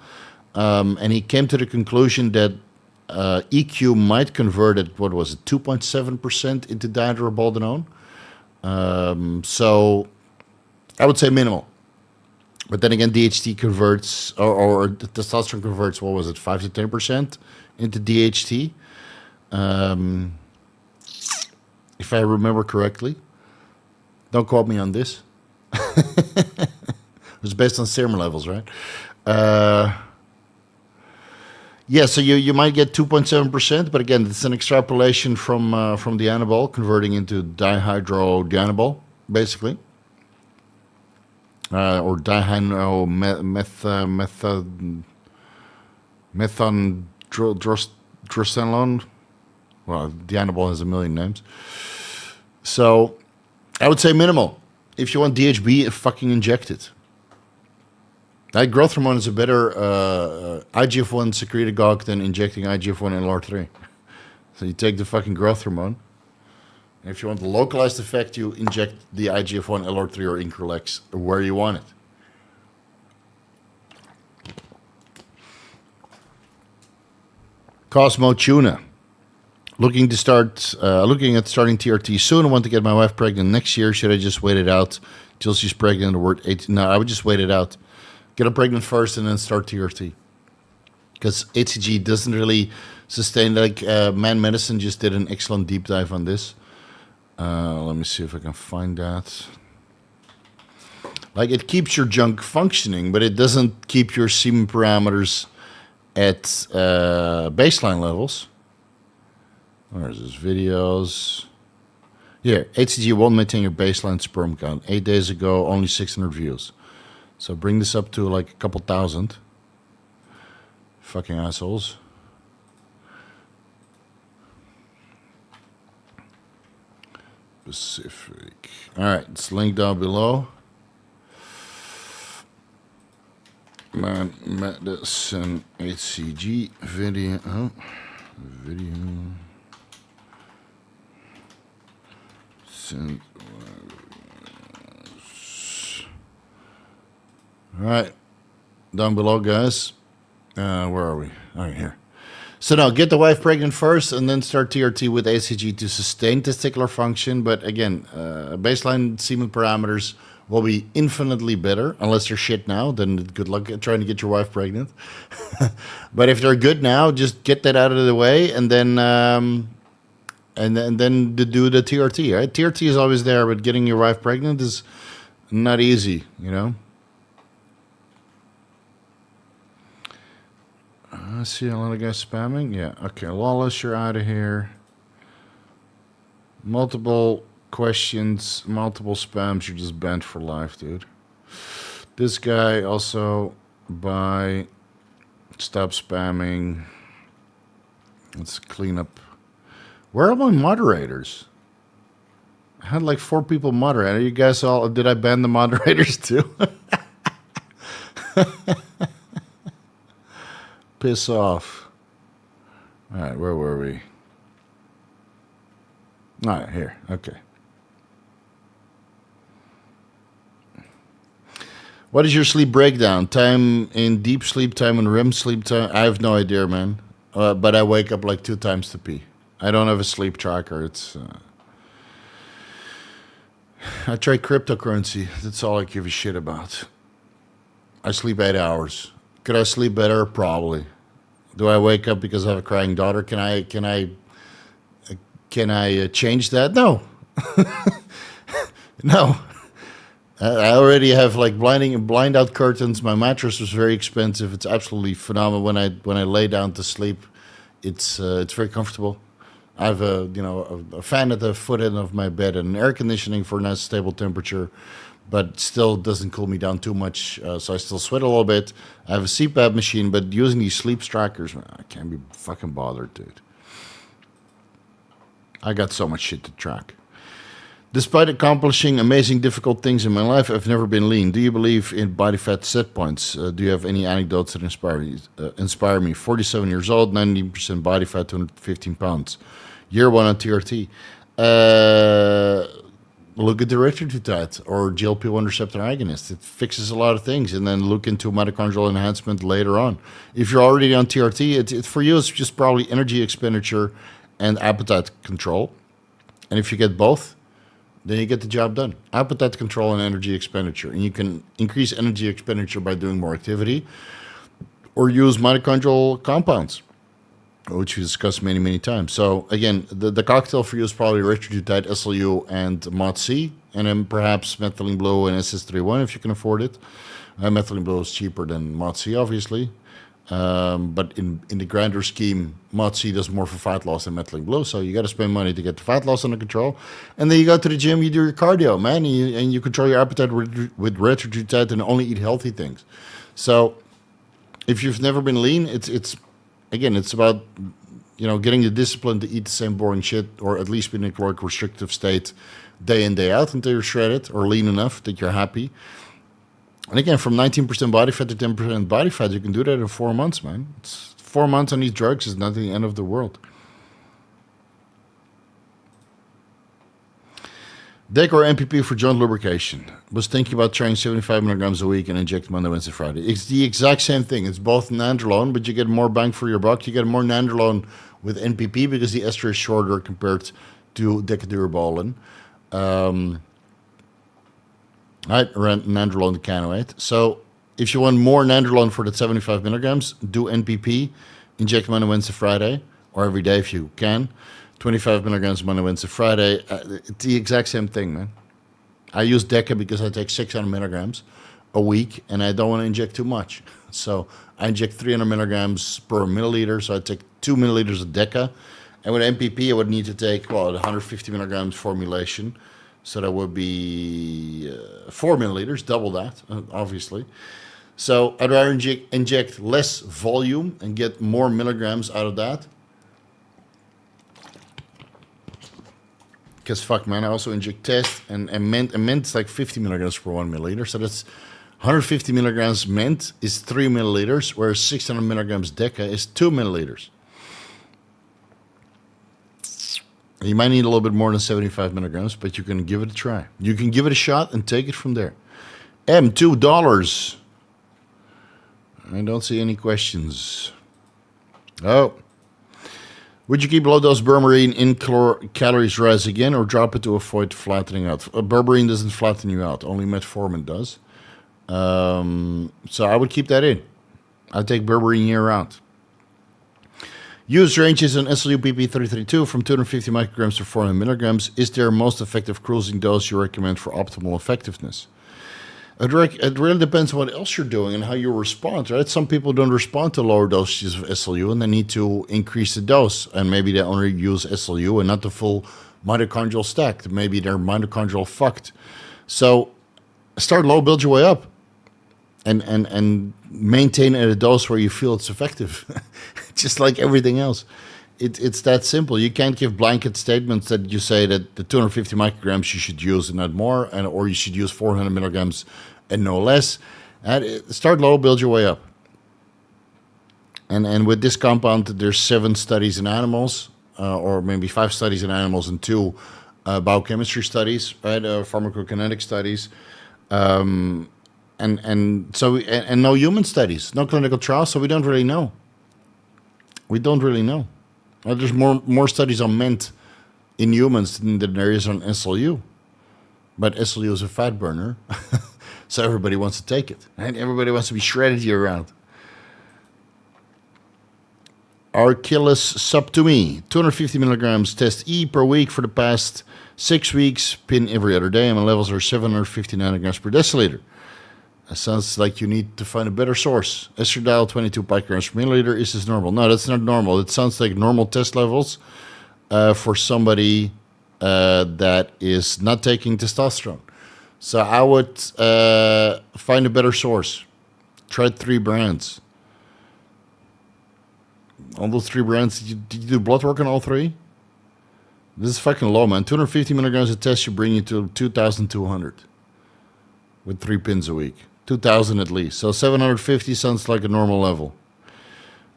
And he came to the conclusion that EQ might convert at, 2.7% into diandroboldenone. So I would say minimal. But then again, DHT converts, or testosterone converts, 5 to 10% into DHT? If I remember correctly. Don't quote me on this. It was based on serum levels, right? Yeah, so you might get 2.7%, but again, it's an extrapolation from the anabol converting into dihydrodianabol, basically. or methandrostenone. Well, the Anabolic has a million names. So I would say minimal. If you want DHB, fucking inject it. That growth hormone is a better IGF-1 secretagogue than injecting IGF-1 LR3. So you take the fucking growth hormone. And if you want the localized effect, you inject the IGF-1 LR3 or Increlex where you want it. Cosmo Tuna. Looking at starting TRT soon. I want to get my wife pregnant next year. Should I just wait it out till she's pregnant? No, I would just wait it out. Get her pregnant first and then start TRT. Because HCG doesn't really sustain. Like Man Medicine just did an excellent deep dive on this. Let me see if I can find that. Like it keeps your junk functioning, but it doesn't keep your semen parameters at baseline levels. Where's his videos? Here, HCG won't maintain your baseline sperm count. 8 days ago, only 600 views. So bring this up to like a couple thousand. Fucking assholes. Specific. All right, it's linked down below. Man Medicine HCG video. Oh, video. All right, down below, guys. Where are we? All right, here. So now, get the wife pregnant first, and then start TRT with HCG to sustain testicular function. But again, baseline semen parameters will be infinitely better, unless they're shit now. Then good luck trying to get your wife pregnant. But if they're good now, just get that out of the way, and then do the TRT. Right? TRT is always there, but getting your wife pregnant is not easy, you know. I see a lot of guys spamming. Yeah, okay. Lawless, you're out of here. Multiple questions, multiple spams. You're just banned for life, dude. This guy also buy. Stop spamming. Let's clean up. Where are my moderators? I had like 4 people moderate. Are you guys all? Did I ban the moderators too? Piss off. All right, where were we? All right, here. Okay. What is your sleep breakdown? Time in deep sleep, time in REM sleep time? I have no idea, man. But I wake up like 2 times to pee. I don't have a sleep tracker. It's. I try cryptocurrency. That's all I give a shit about. I sleep 8 hours. Could I sleep better? Probably. Do I wake up because I have a crying daughter? Can I change that? No. No. I already have like blind out curtains. My mattress was very expensive. It's absolutely phenomenal. When I lay down to sleep, it's very comfortable. I have a fan at the foot end of my bed and air conditioning for a nice stable temperature, but still doesn't cool me down too much. So I still sweat a little bit. I have a CPAP machine, but using these sleep trackers, I can't be fucking bothered, dude. I got so much shit to track. Despite accomplishing amazing difficult things in my life, I've never been lean. Do you believe in body fat set points? Do you have any anecdotes that inspire me? 47 years old, 90% body fat, 215 pounds. Year 1 on TRT. Look at the Retretutide or GLP-1 receptor agonist. It fixes a lot of things. And then look into mitochondrial enhancement later on. If you're already on TRT, for you, it's just probably energy expenditure and appetite control. And if you get both, then you get the job done. Appetite control and energy expenditure. And you can increase energy expenditure by doing more activity or use mitochondrial compounds, which we discussed many, many times. So again, the cocktail for you is probably Retretutide, SLU, and MOTS-c, and then perhaps methylene blue and SS31 if you can afford it. Methylene blue is cheaper than MOTS-c, obviously. But in the grander scheme, MOTS-c does more for fat loss than methylene blue. So you got to spend money to get the fat loss under control. And then you go to the gym, you do your cardio, man, and you control your appetite with retatrutide and only eat healthy things. So if you've never been lean, it's about, getting the discipline to eat the same boring shit, or at least be in a caloric restrictive state day in, day out until you're shredded or lean enough that you're happy. And again, from 19% body fat to 10% body fat, you can do that in 4 months, man. It's 4 months on these drugs is not the end of the world. DEC or MPP for joint lubrication. Was thinking about trying 75 milligrams a week and inject Monday, Wednesday, Friday. It's the exact same thing. It's both nandrolone, but you get more bang for your buck. You get more nandrolone with NPP because the ester is shorter compared to decadurabolin. Right, nandrolone decanoate. So if you want more nandrolone for the 75 milligrams, do NPP, inject Monday, Wednesday, Friday, or every day if you can. 25 milligrams Monday, Wednesday, Friday. It's the exact same thing, man. I use Deca because I take 600 milligrams a week, and I don't want to inject too much. So I inject 300 milligrams per milliliter, so I take 2 milliliters of Deca. And with MPP, I would need to take, 150 milligrams formulation. So that would be 4 milliliters, double that, obviously. So I'd rather inject less volume and get more milligrams out of that. Because fuck, man, I also inject test and mint is like 50 milligrams per 1 milliliter. So that's 150 milligrams mint is 3 milliliters, whereas 600 milligrams Deca is 2 milliliters. You might need a little bit more than 75 milligrams, but you can give it a try. You can give it a shot and take it from there. $2. I don't see any questions. Oh. Would you keep low-dose berberine in calories rise again or drop it to avoid flattening out? Berberine doesn't flatten you out. Only metformin does. So I would keep that in. I'd take berberine year-round. Use ranges on SLU-PP-332 from 250 micrograms to 400 milligrams. Is there a most effective cruising dose you recommend for optimal effectiveness? It really depends on what else you're doing and how you respond, right? Some people don't respond to lower dosages of SLU and they need to increase the dose. And maybe they only use SLU and not the full mitochondrial stack. Maybe they're mitochondrial fucked. So start low, build your way up. And maintain at a dose where you feel it's effective. Just like everything else. It's that simple. You can't give blanket statements that you say that the 250 micrograms you should use and not more, or you should use 400 milligrams and no less. Start low, build your way up. And with this compound, there's 7 studies in animals, or maybe 5 studies in animals and 2 biochemistry studies, right? Pharmacokinetic studies. And no human studies, no clinical trials, so we don't really know. There's more studies on MENT in humans than there is on SLU. But SLU is a fat burner, so everybody wants to take it. And everybody wants to be shredded year-round. Archilles subtomy, 250 milligrams test E per week for the past 6 weeks, pin every other day, and my levels are 750 nanograms per deciliter. It sounds like you need to find a better source. Estradiol 22 picograms per milliliter. Is this normal? No, that's not normal. It sounds like normal test levels for somebody that is not taking testosterone. So I would find a better source. Try 3 brands. All those 3 brands, did you do blood work on all 3? This is fucking low, man. 250 milligrams a test should bring you to 2,200 with 3 pins a week. 2,000 at least. So 750 sounds like a normal level.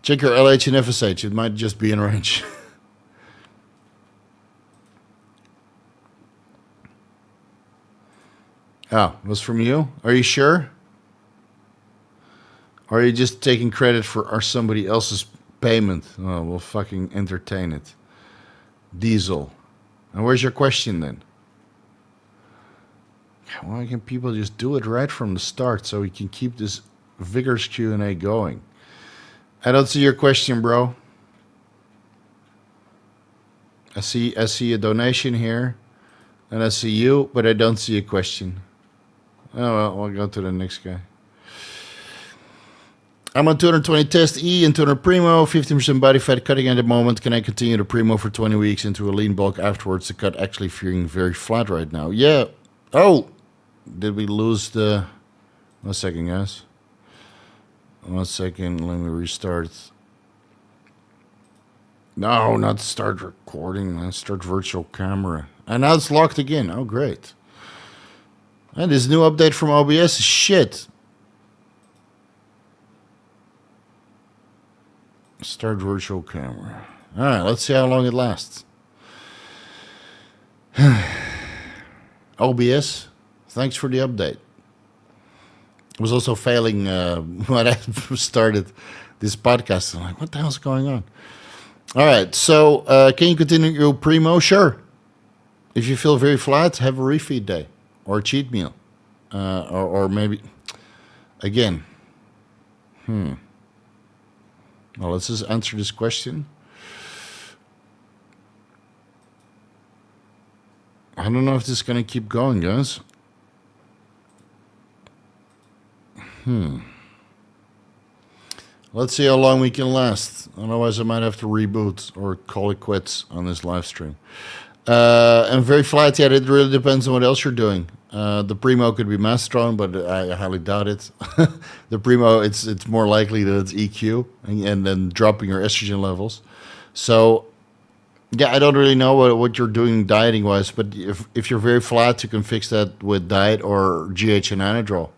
Check your LH and FSH. It might just be in range. Oh, it was from you? Are you sure? Or are you just taking credit for somebody else's payment? Oh, we'll fucking entertain it. Diesel. And where's your question then? Why can't people just do it right from the start so we can keep this vigorous Q&A going? I don't see your question, bro. I see a donation here, and I see you, but I don't see a question. Oh, well, I'll go to the next guy. I'm on 220 test E and 200 primo, 15% body fat cutting at the moment. Can I continue the primo for 20 weeks into a lean bulk afterwards? The cut actually feeling very flat right now. Yeah. Oh, did we lose the... 1 second, guys. 1 second, let me restart. No, not start recording. Let's start virtual camera. And now it's locked again. Oh, great. And this new update from OBS is shit. Start virtual camera. All right, let's see how long it lasts. OBS, thanks for the update. It was also failing when I started this podcast. I'm like, what the hell's going on? All right, so can you continue your primo? Sure. If you feel very flat, have a refeed day or a cheat meal. Or maybe, again, well, let's just answer this question. I don't know if this is going to keep going, guys. Let's see how long we can last. Otherwise, I might have to reboot or call it quits on this live stream. And very flat, yeah, it really depends on what else you're doing. The primo could be mastodon, but I highly doubt it. The primo, it's more likely that it's EQ and then dropping your estrogen levels. So, yeah, I don't really know what you're doing dieting-wise, but if you're very flat, you can fix that with diet or GH and Anadrol.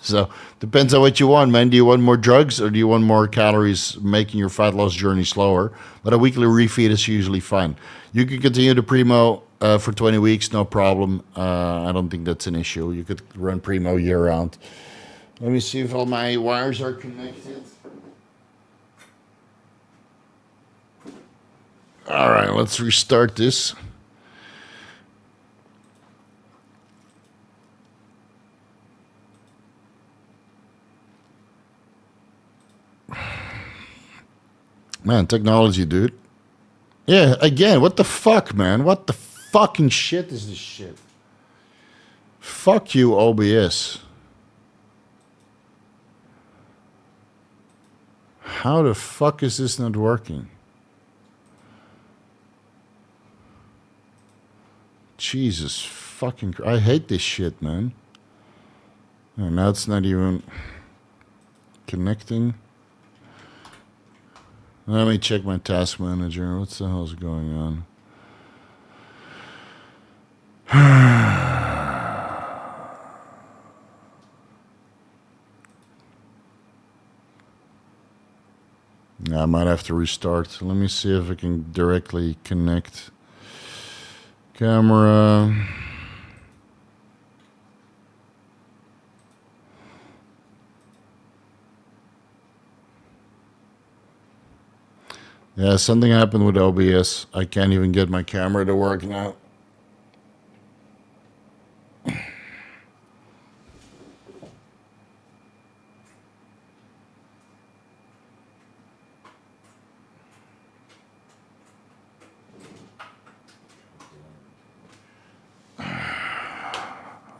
So, depends on what you want, man. Do you want more drugs or do you want more calories, making your fat loss journey slower? But a weekly refeed is usually fine. You can continue the primo for 20 weeks, no problem. I don't think that's an issue. You could run primo year-round. Let me see if all my wires are connected. All right, let's restart this. Man, technology, dude. Yeah, again, what the fuck, man? What the fucking shit is this shit? Fuck you, OBS. How the fuck is this not working? Jesus fucking Christ. I hate this shit, man. Oh, now it's not even connecting. Let me check my task manager. What the hell's going on? I might have to restart. Let me see if I can directly connect. Camera. Yeah, something happened with OBS. I can't even get my camera to work now.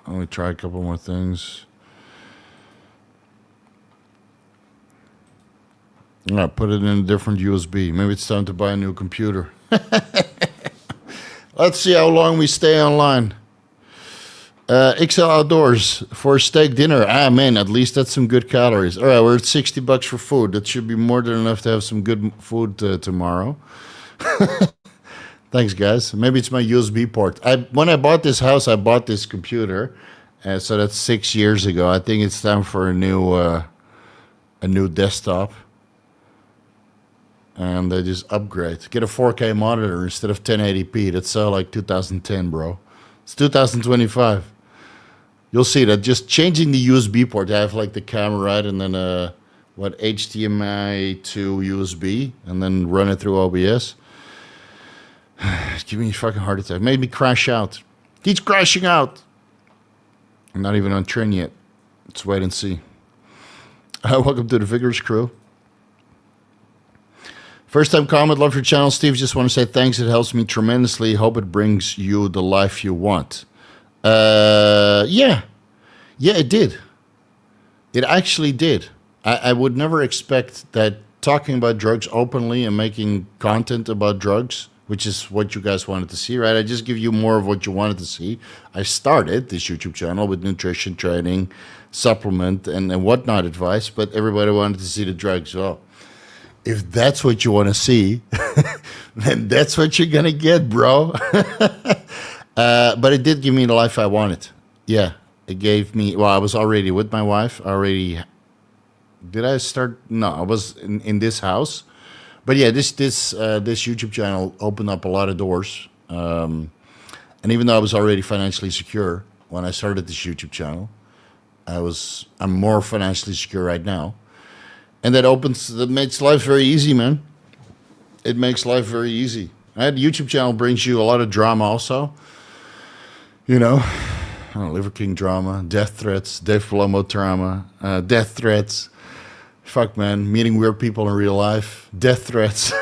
Let me try a couple more things. Yeah, put it in a different USB. Maybe it's time to buy a new computer. Let's see how long we stay online. XL Outdoors for steak dinner. Ah, man, at least that's some good calories. All right, we're at $60 for food. That should be more than enough to have some good food tomorrow. Thanks, guys. Maybe it's my USB port. When I bought this house, I bought this computer. So that's 6 years ago. I think it's time for a new desktop. And they just upgrade. Get a 4K monitor instead of 1080p. That's like 2010, bro. It's 2025. You'll see that just changing the USB port. I have like the camera, right? And then HDMI to USB. And then run it through OBS. Give me a fucking heart attack. Made me crash out. He's crashing out. I'm not even on train yet. Let's wait and see. Welcome to the Vigorous crew. First time comment, love your channel, Steve. Just want to say thanks. It helps me tremendously. Hope it brings you the life you want. Yeah, it did. It actually did. I would never expect that talking about drugs openly and making content about drugs, which is what you guys wanted to see, right? I just give you more of what you wanted to see. I started this YouTube channel with nutrition training, supplement, and whatnot advice, but everybody wanted to see the drugs. Well, if that's what you want to see, then that's what you're going to get, bro. But it did give me the life I wanted. Yeah, it gave me, well, I was already with my wife. Did I start? No, I was in this house. But yeah, this YouTube channel opened up a lot of doors. And even though I was already financially secure when I started this YouTube channel, I'm more financially secure right now. And that makes life very easy, man. It makes life very easy. Right? The YouTube channel brings you a lot of drama also. You know, Liver King drama, death threats, Dave Palumbo drama, death threats. Fuck, man, meeting weird people in real life, death threats.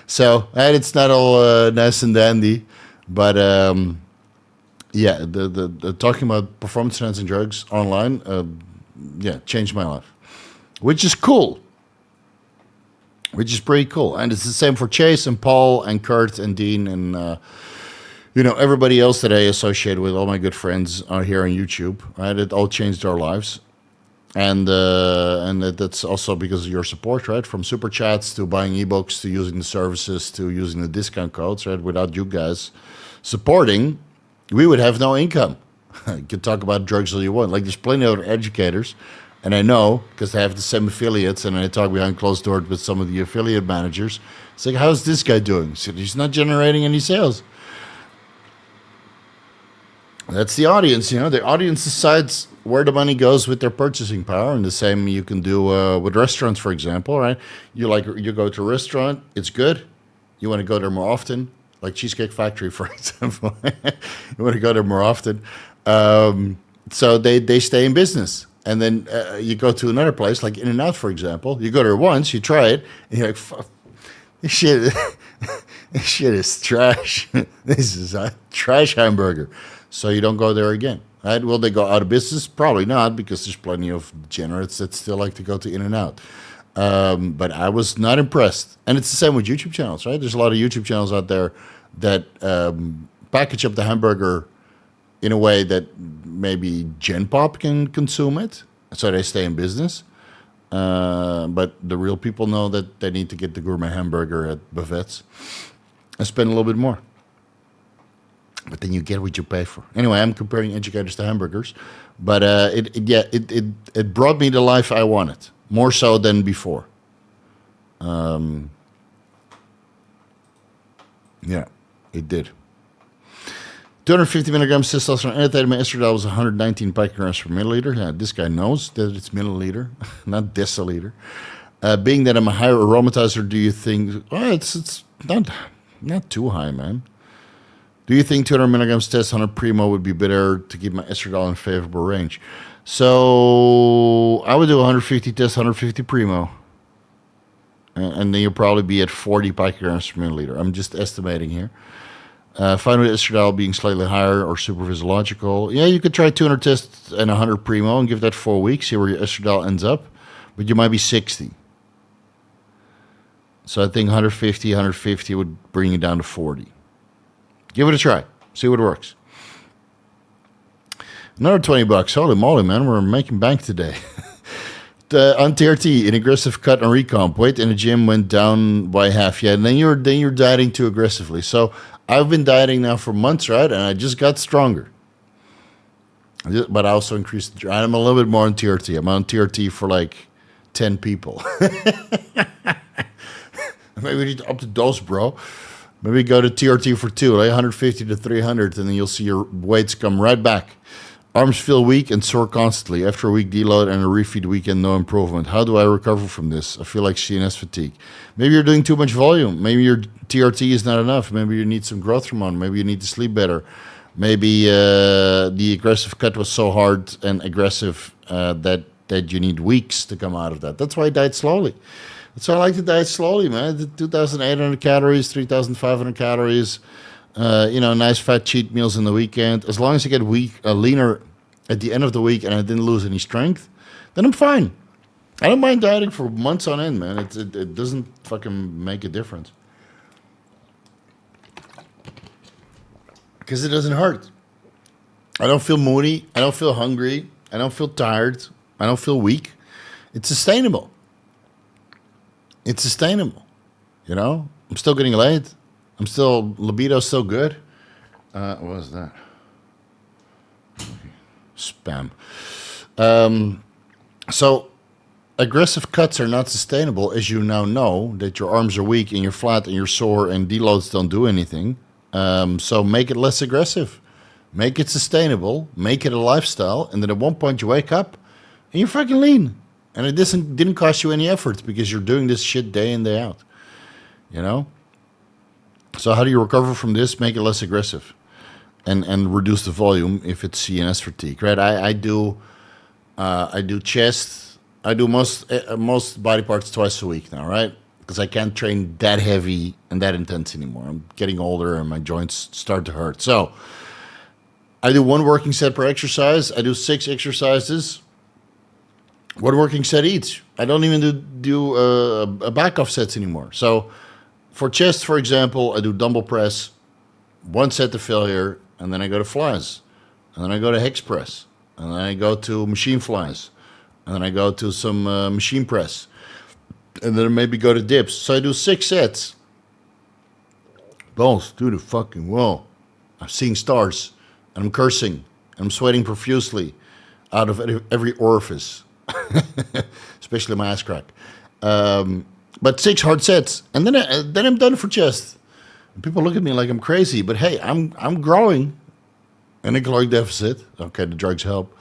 So, and it's not all nice and dandy, but yeah, the talking about performance enhancing drugs online, changed my life, which is cool, which is pretty cool. And it's the same for Chase and Paul and Kurt and Dean and everybody else that I associate with. All my good friends are here on YouTube, right? It all changed our lives. And that's also because of your support, right? From super chats to buying ebooks to using the services to using the discount codes, right? Without you guys supporting, we would have no income. You can talk about drugs all you want. Like, there's plenty of other educators, and I know because they have the same affiliates, and I talk behind closed doors with some of the affiliate managers. It's like, how's this guy doing? So he's not generating any sales. That's the audience, The audience decides where the money goes with their purchasing power, and the same you can do with restaurants, for example, right? You go to a restaurant, it's good. You want to go there more often, like Cheesecake Factory, for example. You want to go there more often, so they stay in business. And then you go to another place, like In-N-Out, for example. You go there once, you try it, and you're like, fuck, this shit is trash. This is a trash hamburger. So you don't go there again. Right? Will they go out of business? Probably not, because there's plenty of degenerates that still like to go to In-N-Out. But I was not impressed. And it's the same with YouTube channels, right? There's a lot of YouTube channels out there that package up the hamburger in a way that maybe Gen Pop can consume it, so they stay in business. But the real people know that they need to get the gourmet hamburger at buffets and spend a little bit more. But then you get what you pay for. Anyway, I'm comparing educators to hamburgers, but it brought me the life I wanted, more so than before. Yeah, it did. 250 milligrams testosterone annotated. My estradiol was 119 picograms per milliliter. Yeah, this guy knows that it's milliliter, not deciliter. Being that I'm a higher aromatizer, do you think? Well, it's not too high, man. Do you think 200 milligrams test 100 primo would be better to keep my estradiol in favorable range? So I would do 150 test, 150 primo. And then you'll probably be at 40 picograms per milliliter. I'm just estimating here. Fine with estradiol being slightly higher or super physiological. Yeah, you could try 200 tests and 100 primo and give that 4 weeks, see where your estradiol ends up. But you might be 60. So I think 150 would bring you down to 40. Give it a try. See what works. Another $20. Holy moly, man. We're making bank today. On TRT, an aggressive cut and recomp. Weight in the gym went down by half. Yeah, and then you're dieting too aggressively. So I've been dieting now for months, right? And I just got stronger. But I also increased the... I'm a little bit more on TRT. I'm on TRT for like 10 people. Maybe we need to up the dose, bro. Maybe go to TRT for 2, like 150 to 300, and then you'll see your weights come right back. Arms feel weak and sore constantly. After a week deload and a refeed weekend, no improvement. How do I recover from this? I feel like CNS fatigue. Maybe you're doing too much volume. Maybe your TRT is not enough. Maybe you need some growth hormone. Maybe you need to sleep better. Maybe the aggressive cut was so hard and aggressive that you need weeks to come out of that. That's why I diet slowly. That's why I like to diet slowly, man. 2,800 calories, 3,500 calories. Nice fat cheat meals in the weekend. As long as I get leaner at the end of the week and I didn't lose any strength, then I'm fine. I don't mind dieting for months on end, man. It doesn't fucking make a difference. Because it doesn't hurt. I don't feel moody. I don't feel hungry. I don't feel tired. I don't feel weak. It's sustainable. It's sustainable. You know? I'm still getting laid. Libido's still good. What was that? Spam. So, aggressive cuts are not sustainable, as you now know, that your arms are weak and you're flat and you're sore and deloads don't do anything. So make it less aggressive. Make it sustainable. Make it a lifestyle. And then at one point you wake up and you're fucking lean. And it didn't cost you any effort because you're doing this shit day in, day out. You know? So how do you recover from this? Make it less aggressive. And reduce the volume if it's CNS fatigue, right? I do chest. I do most body parts twice a week now, right? Because I can't train that heavy and that intense anymore. I'm getting older and my joints start to hurt. So I do 1 working set per exercise. I do 6 exercises. 1 working set each. I don't even do a back off sets anymore. So for chest, for example, I do dumbbell press, 1 set to failure, and then I go to flies. And then I go to hex press. And then I go to machine flies. And then I go to some machine press. And then I maybe go to dips. So I do 6 sets. Balls to the fucking wall. I'm seeing stars. And I'm cursing. And I'm sweating profusely out of every orifice. Especially my ass crack. But 6 hard sets. And then I'm done for chest. And people look at me like I'm crazy. But hey, I'm growing. In a caloric deficit. Okay, the drugs help.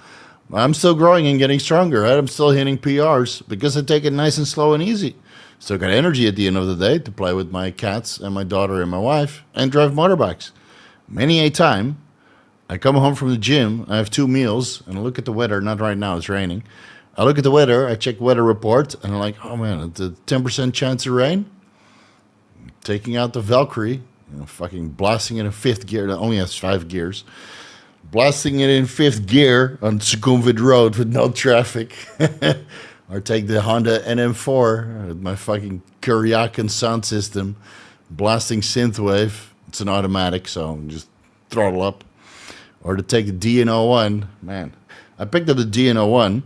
I'm still growing and getting stronger, right? I'm still hitting PRs because I take it nice and slow and easy. Still got energy at the end of the day to play with my cats and my daughter and my wife and drive motorbikes. Many a time, I come home from the gym, I have 2 meals, and I look at the weather. Not right now, it's raining. I look at the weather, I check weather report, and I'm like, oh man, it's a 10% chance of rain. Taking out the Valkyrie, fucking blasting it in 5th gear. That only has 5 gears. Blasting it in 5th gear on Sukhumvit Road with no traffic. Or take the Honda NM4 with my fucking Kuryakin sound system. Blasting synthwave. It's an automatic, so just throttle up. Or to take the DN01. Man, I picked up the DN01,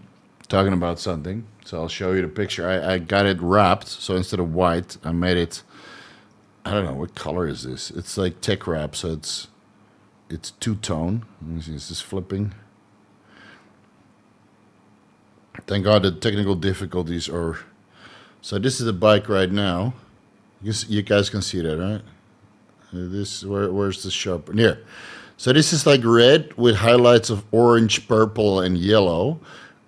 talking about something. So I'll show you the picture. I got it wrapped. So instead of white, I made it, I don't know, what color is this? It's like tech wrap, so it's 2-tone. Let me see, is this flipping? Thank God the technical difficulties are... So this is the bike right now. You guys can see that, right? Where's the sharp? Here. So this is like red with highlights of orange, purple, and yellow.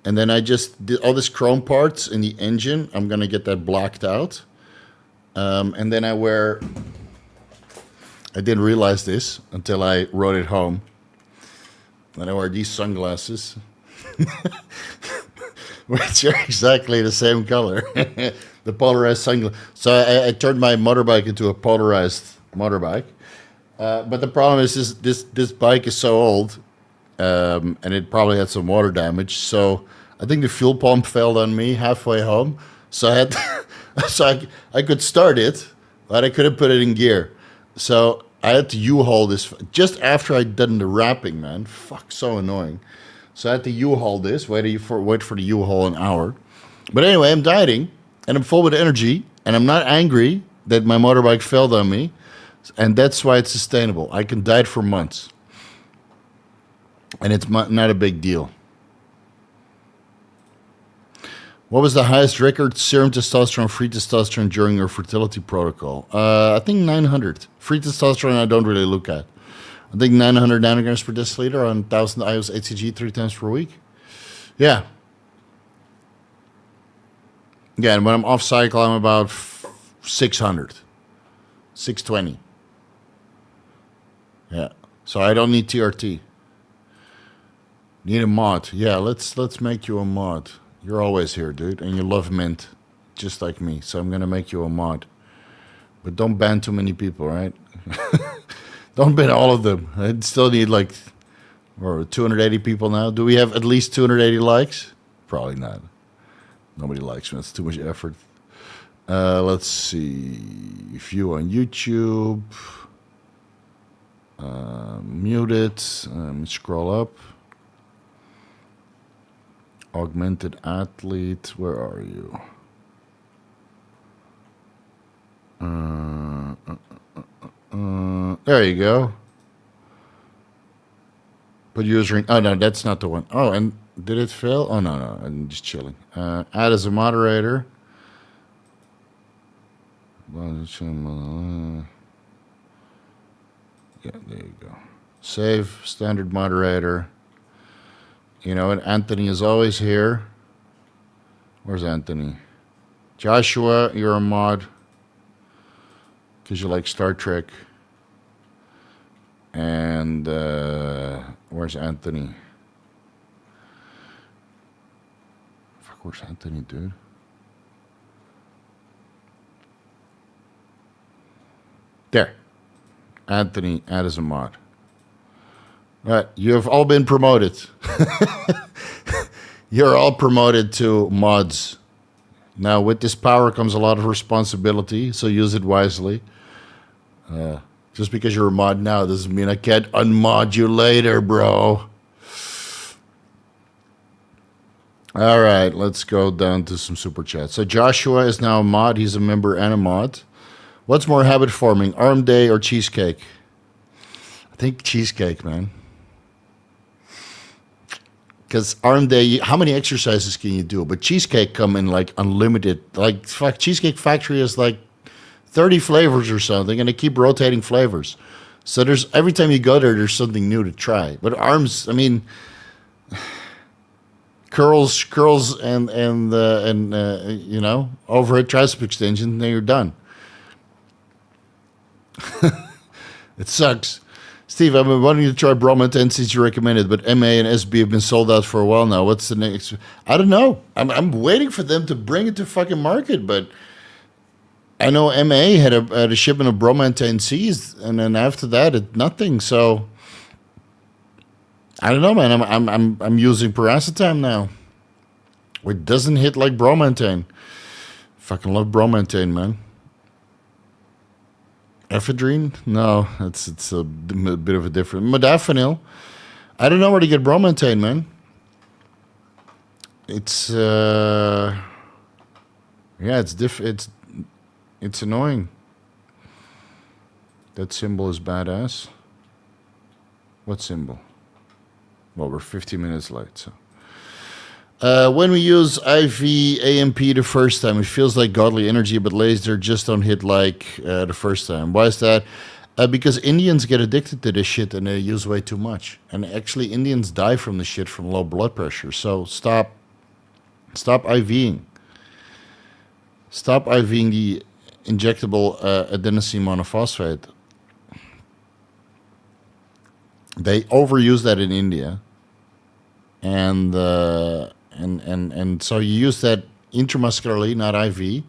And then I just did all these chrome parts in the engine. I'm going to get that blacked out. And then I didn't realize this until I rode it home. And I wear these sunglasses, which are exactly the same color. The polarized sunglasses. So I turned my motorbike into a polarized motorbike. But the problem is this bike is so old, and it probably had some water damage. So I think the fuel pump failed on me halfway home. So I could start it, but I couldn't put it in gear. So I had to U-haul this just after I'd done the wrapping, man. Fuck, so annoying. So I had to U-haul this, wait for the U-haul an hour. But anyway, I'm dieting, and I'm full with energy, and I'm not angry that my motorbike failed on me, and that's why it's sustainable. I can diet for months, and it's not a big deal. What was the highest record serum testosterone, free testosterone during your fertility protocol? I think 900. Free testosterone I don't really look at. I think 900 nanograms per deciliter on 1,000 IUs HCG 3 times per week. Yeah. Yeah, and when I'm off cycle, I'm about 600. 620. Yeah. So I don't need TRT. Need a mod. Yeah, let's make you a mod. You're always here, dude, and you love mint, just like me. So I'm gonna make you a mod, but don't ban too many people, right? Don't ban all of them. I still need like, 280 people now. Do we have at least 280 likes? Probably not. Nobody likes me. It's too much effort. Let's see. View on YouTube. Mute it. Scroll up. Augmented athlete. Where are you? There you go. Put user in. Oh, no, that's not the one. Oh, and did it fail? Oh, no. I'm just chilling. Add as a moderator. Yeah, there you go. Save, standard moderator. You know, and Anthony is always here. Where's Anthony? Joshua, you're a mod. Because you like Star Trek. And where's Anthony? Fuck, where's Anthony, dude? There. Anthony, add as a mod. All right, you have all been promoted. You're all promoted to mods. Now, with this power comes a lot of responsibility, so use it wisely. Just because you're a mod now doesn't mean I can't unmod you later, bro. All right, let's go down to some super chats. So Joshua is now a mod. He's a member and a mod. What's more habit forming, arm day or cheesecake? I think cheesecake, man. Because arm day, how many exercises can you do? But cheesecake come in like unlimited. Like, fuck, Cheesecake Factory is like 30 flavors or something, and they keep rotating flavors. So there's every time you go there, there's something new to try. But arms, I mean, curls, and you know, overhead tricep extension, then you're done. It sucks. Steve, I've been wanting to try Bromoten since you recommended, but MA and SB have been sold out for a while now. What's the next? I don't know. I'm waiting for them to bring it to fucking market, but I know MA had a shipment of Bromoten C's, and then after that, nothing. So I don't know, man. I'm using Paracetam now. It doesn't hit like Bromoten. Fucking love Bromoten, man. Ephedrine? No, it's a bit of a different. Modafinil. I don't know where to get Bromoten, man. It's yeah, it's annoying. That symbol is badass. What symbol? Well, we're 50 minutes late, so. When we use IV AMP the first time, it feels like godly energy, but laser just don't hit like the first time. Why is that? Because Indians get addicted to this shit and they use way too much. And actually, Indians die from the shit from low blood pressure. So stop IVing. Stop IVing the injectable adenosine monophosphate. They overuse that in India. And so you use that intramuscularly, not IV.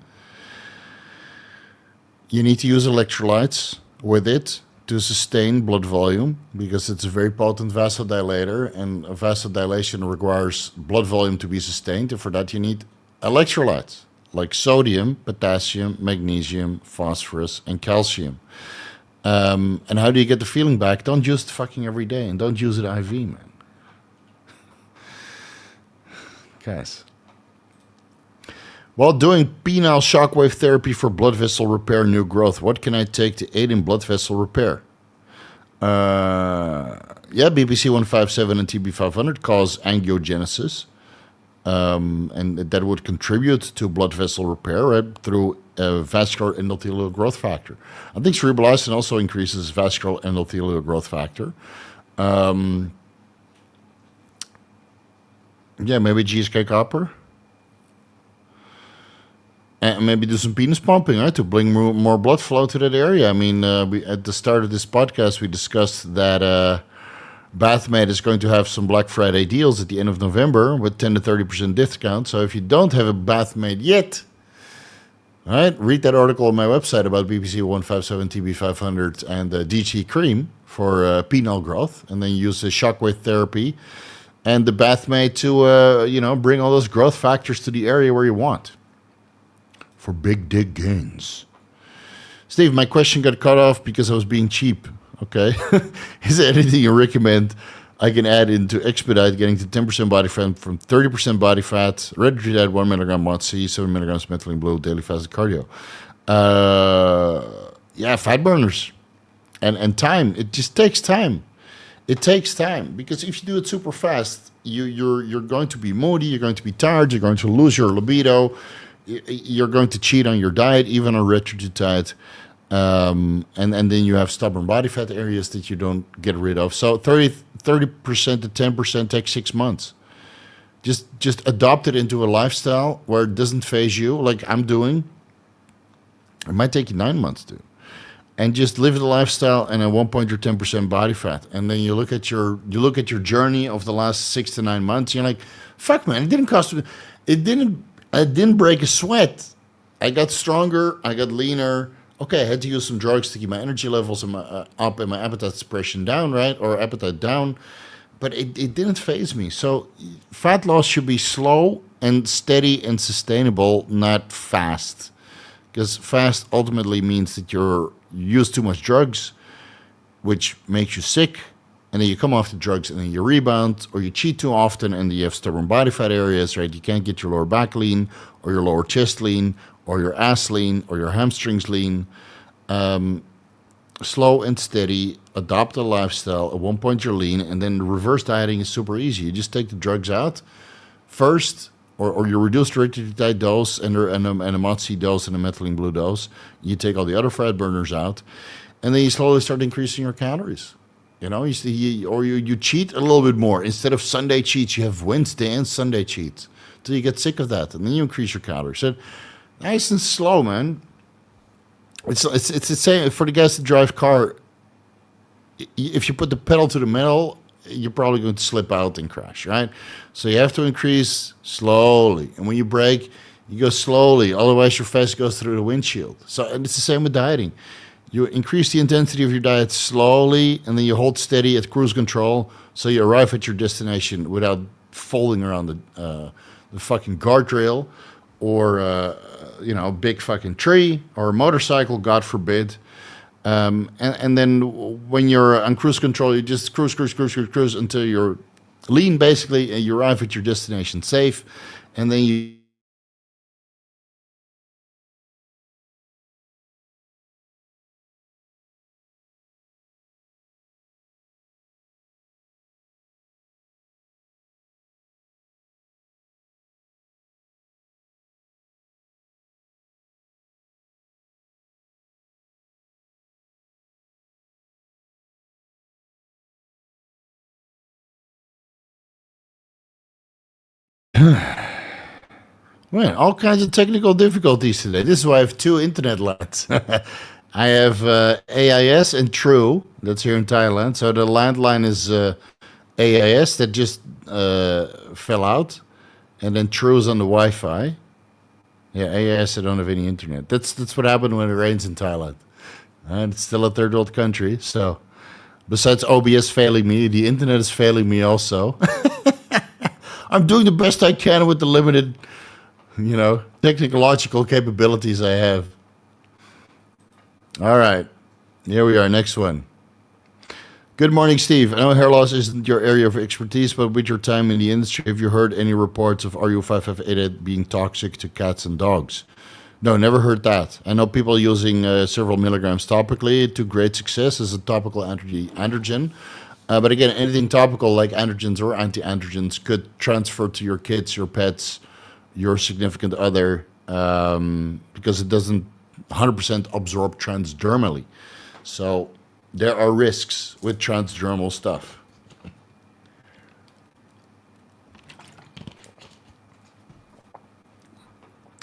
You need to use electrolytes with it to sustain blood volume because it's a very potent vasodilator, and a vasodilation requires blood volume to be sustained. And for that, you need electrolytes like sodium, potassium, magnesium, phosphorus, and calcium. And how do you get the feeling back? Don't use it fucking every day, and don't use it IV, man. Guys. While doing penile shockwave therapy for blood vessel repair new growth, what can I take to aid in blood vessel repair? Yeah, BPC 157 and TB500 cause angiogenesis, and that would contribute to blood vessel repair, right, through vascular endothelial growth factor. I think cerebrolysin also increases vascular endothelial growth factor. Yeah, maybe Cheesecake copper. And maybe do some penis pumping, right, to bring more blood flow to that area. I mean, at the start of this podcast, we discussed that Bathmate is going to have some Black Friday deals at the end of November with 10 to 30% discount. So if you don't have a Bathmate yet, all right, read that article on my website about BPC 157, TB500, and DHT cream for penile growth. And then use the shockwave therapy and the Bathmate to bring all those growth factors to the area where you want for big dig gains. Steve, my question got cut off because I was being cheap. Okay. Is there anything you recommend I can add into expedite getting to 10% body fat from 30% body fat? Retatrutide, 1 milligram MOTS-c, 7 milligrams methylene blue, daily fasted cardio. Fat burners and time. It just takes time. It takes time because if you do it super fast, you're going to be moody, you're going to be tired, you're going to lose your libido, you're going to cheat on your diet, even on retatrutide. And then you have stubborn body fat areas that you don't get rid of. So 30% to 10% takes 6 months. Just adopt it into a lifestyle where it doesn't phase you, like I'm doing. It might take you 9 months to. And just live the lifestyle, and at one point you're 10% body fat. And then you look at your journey of the last 6 to 9 months. You're like, fuck, man, it didn't cost me. I didn't break a sweat. I got stronger. I got leaner. Okay, I had to use some drugs to keep my energy levels up and my appetite suppression down, right? Or appetite down. But it didn't phase me. So fat loss should be slow and steady and sustainable, not fast. Because fast ultimately means that you use too much drugs, which makes you sick. And then you come off the drugs and then you rebound, or you cheat too often and you have stubborn body fat areas, right? You can't get your lower back lean, or your lower chest lean, or your ass lean, or your hamstrings lean. Slow and steady, adopt a lifestyle. At one point you're lean, and then reverse dieting is super easy. You just take the drugs out first, or you reduce the retatrutide dose and a MOTS-c dose and a methylene blue dose. You take all the other fat burners out, and then you slowly start increasing your calories. You cheat a little bit more. Instead of Sunday cheats, you have Wednesday and Sunday cheats until you get sick of that, and then you increase your calories. So nice and slow, man. It's the same for the guys that drive car. If you put the pedal to the metal, you're probably going to slip out and crash, right? So you have to increase slowly. And when you brake, you go slowly. Otherwise, your face goes through the windshield. And it's the same with dieting. You increase the intensity of your diet slowly, and then you hold steady at cruise control so you arrive at your destination without folding around the fucking guardrail or a big fucking tree or a motorcycle, God forbid. And then when you're on cruise control, you just cruise until you're lean, basically, and you arrive at your destination safe. And then you well, all kinds of technical difficulties today. This is why I have two internet lines. I have AIS and True. That's here in Thailand. So the landline is AIS that just fell out, and then True is on the Wi-Fi. Yeah, AIS, I don't have any internet. That's what happened when it rains in Thailand. And it's still a third world country. So besides OBS failing me, the internet is failing me also. I'm doing the best I can with the limited, technological capabilities I have. All right. Here we are. Next one. Good morning, Steve. I know hair loss isn't your area of expertise, but with your time in the industry, have you heard any reports of RU558 being toxic to cats and dogs? No, never heard that. I know people using several milligrams topically to great success as a topical androgen. But again, anything topical like androgens or anti-androgens could transfer to your kids, your pets, your significant other, because it doesn't 100% absorb transdermally. So there are risks with transdermal stuff.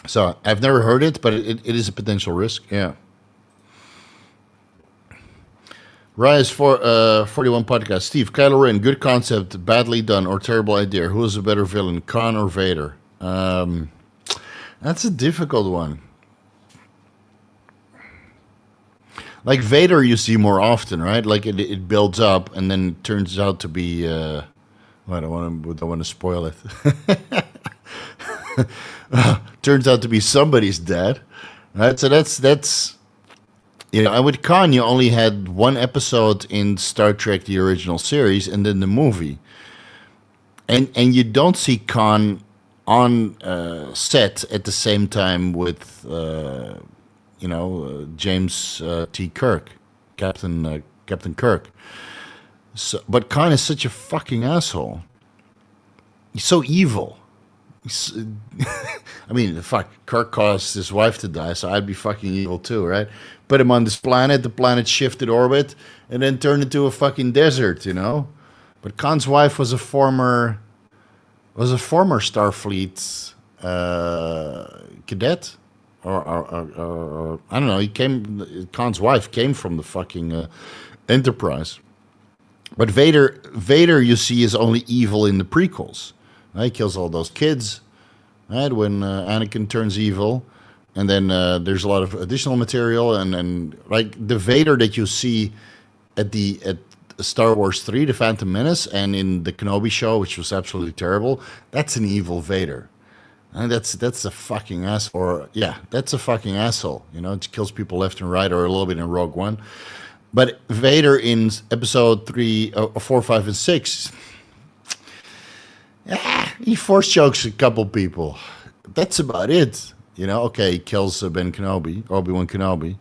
So I've never heard it, but it is a potential risk. Yeah. Rise for 41 podcast. Steve, Kylo Ren, good concept, badly done, or terrible idea. Who is a better villain, Khan or Vader? That's a difficult one. Like Vader, you see more often, right? Like it builds up and then it turns out to be I don't want to spoil it. Turns out to be somebody's dad, right? So that's and with Khan, you only had one episode in Star Trek: The Original Series, and then the movie, and you don't see Khan on set at the same time with James T. Kirk, Captain Kirk. So, but Khan is such a fucking asshole. He's so evil. I mean, fuck, Kirk caused his wife to die, so I'd be fucking evil too, right? Put him on this planet, the planet shifted orbit, and then turned into a fucking desert, But Khan's wife was a former Starfleet cadet, or I don't know. Khan's wife came from the fucking Enterprise. But Vader, you see, is only evil in the prequels. Right? He kills all those kids, right? When Anakin turns evil, and then there's a lot of additional material, and like the Vader that you see at Star Wars 3, The Phantom Menace, and in the Kenobi show, which was absolutely terrible. That's an evil Vader. And that's a fucking ass, or yeah, that's a fucking asshole. It kills people left and right, or a little bit in Rogue One. But Vader in episode 3, 4, 5, and 6, he force chokes a couple people. That's about it. Okay, he kills Obi-Wan Kenobi.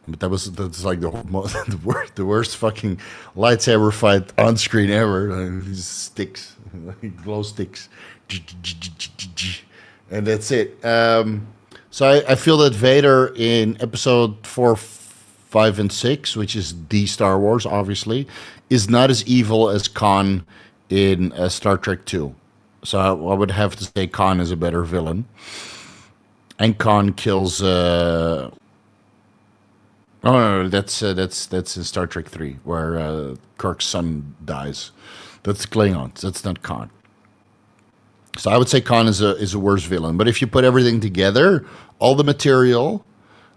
But that's like the worst fucking lightsaber fight on screen ever. Sticks, glow sticks, and that's it. So I feel that Vader in episode 4, 5, and 6, which is the Star Wars, obviously, is not as evil as Khan in Star Trek 2. So I would have to say Khan is a better villain. And Khan kills. Oh no, that's in Star Trek 3, where Kirk's son dies. That's Klingons. That's not Khan. So I would say Khan is a worse villain. But if you put everything together, all the material,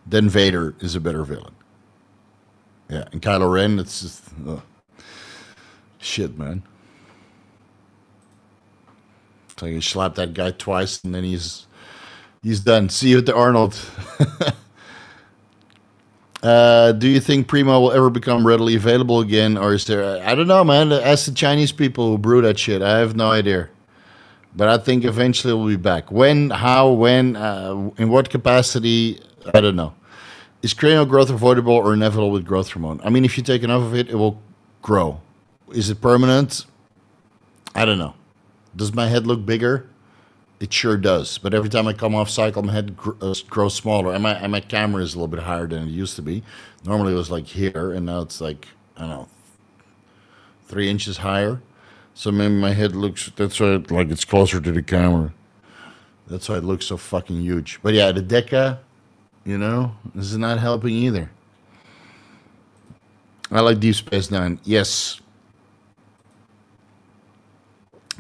then Vader is a better villain. Yeah, and Kylo Ren, it's just shit, man. So you slap that guy twice, and then he's done. See you at the Arnold. Do you think Primo will ever become readily available again, or is there? I don't know, man. Ask the Chinese people who brew that shit. I have no idea, but I think eventually it will be back. When, how, when, in what capacity? I don't know. Is cranial growth avoidable or inevitable with growth hormone? I mean, if you take enough of it, it will grow. Is it permanent? I don't know. Does my head look bigger? It sure does. But every time I come off cycle, my head grows smaller. And my camera is a little bit higher than it used to be. Normally it was like here, and now it's like, I don't know, 3 inches higher. So maybe my head looks, that's why it's closer to the camera. That's why it looks so fucking huge. But yeah, the Deca, this is not helping either. I like Deep Space Nine. Yes.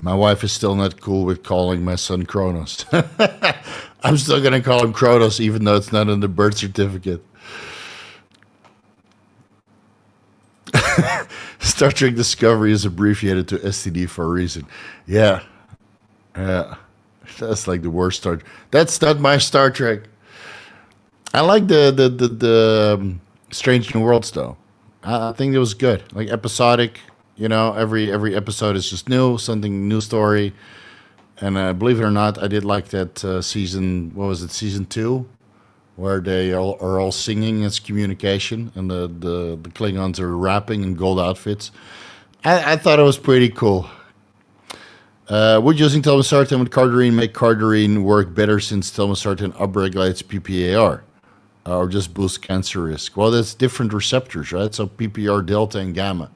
My wife is still not cool with calling my son Kronos. I'm still going to call him Kronos, even though it's not on the birth certificate. Star Trek Discovery is abbreviated to STD for a reason. Yeah. That's like the worst Star Trek. That's not my Star Trek. I like the Strange New Worlds, though. I think it was good. Like episodic. Every episode is just new, something new story. And believe it or not, I did like that season. What was it, season 2, where they are all singing as communication, and the Klingons are rapping in gold outfits. I thought it was pretty cool. Would using telmisartan with cardarine make cardarine work better, since telmisartan upregulates PPAR? Or just boost cancer risk? Well, that's different receptors, right? So PPR delta and gamma.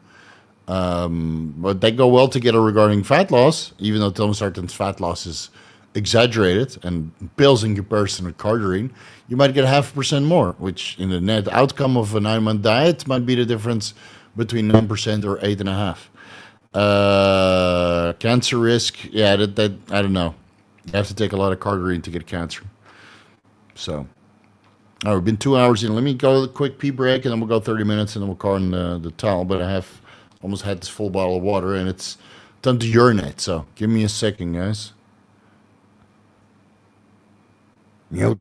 But they go well together regarding fat loss, even though telmisartan's fat loss is exaggerated and pills in comparison with cardarine, you might get 0.5% more, which in the net outcome of a 9-month diet might be the difference between 9% or 8.5%. Cancer risk, yeah, that I don't know. You have to take a lot of cardarine to get cancer. So, all right, we've been 2 hours in. Let me go a quick pee break, and then we'll go 30 minutes, and then we'll call in the towel. But I have almost had this full bottle of water, and it's time to urinate. So give me a second, guys. Mute.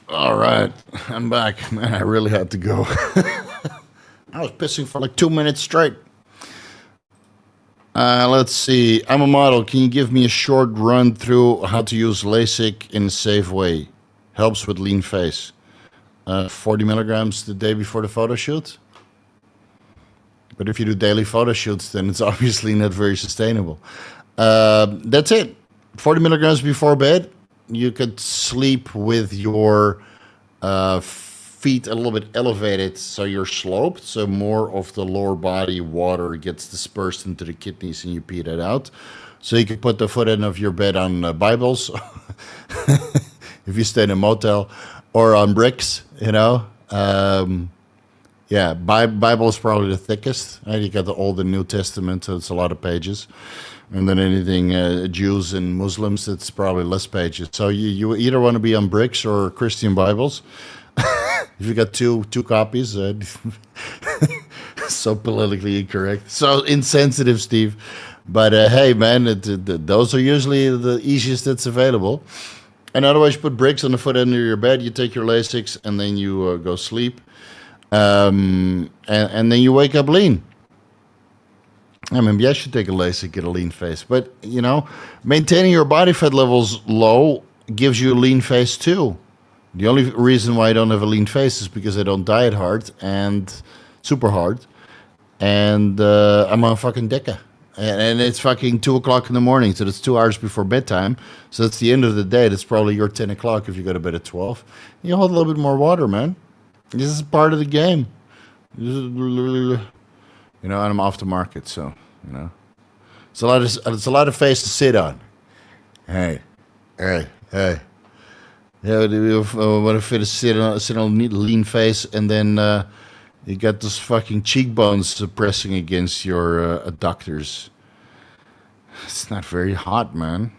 All right, I'm back. Man, I really had to go. I was pissing for like 2 minutes straight. Let's see. I'm a model. Can you give me a short run through how to use LASIK in a safe way? Helps with lean face. 40 milligrams the day before the photo shoot. But if you do daily photo shoots, then it's obviously not very sustainable. That's it. 40 milligrams before bed. You could sleep with your feet a little bit elevated so you're sloped, so more of the lower body water gets dispersed into the kidneys and you pee that out. So you can put the foot end of your bed on Bibles if you stay in a motel, or on bricks, you know. Yeah, Bible is probably the thickest. Right? You got the Old and New Testament, so it's a lot of pages. And then anything Jews and Muslims, it's probably less pages. So you either want to be on bricks or Christian Bibles. If you got two copies, so politically incorrect, so insensitive, Steve. But hey, man, those are usually the easiest that's available. And otherwise, you put bricks on the foot end of your bed. You take your Lasix, and then you go sleep, and then you wake up lean. I mean, maybe I should take a LASIK, get a lean face. But, you know, maintaining your body fat levels low gives you a lean face too. The only reason why I don't have a lean face is because I don't diet hard and super hard. And I'm on fucking Deca. And it's fucking 2 o'clock in the morning, so that's 2 hours before bedtime. So that's the end of the day. That's probably your 10 o'clock if you go to bed at 12. You hold a little bit more water, man. This is part of the game. You know, and I'm off the market, so, you know. It's a lot of face to sit on. Hey. Yeah, what if it sit on a lean face, and then you got those fucking cheekbones pressing against your adductors. It's not very hot, man.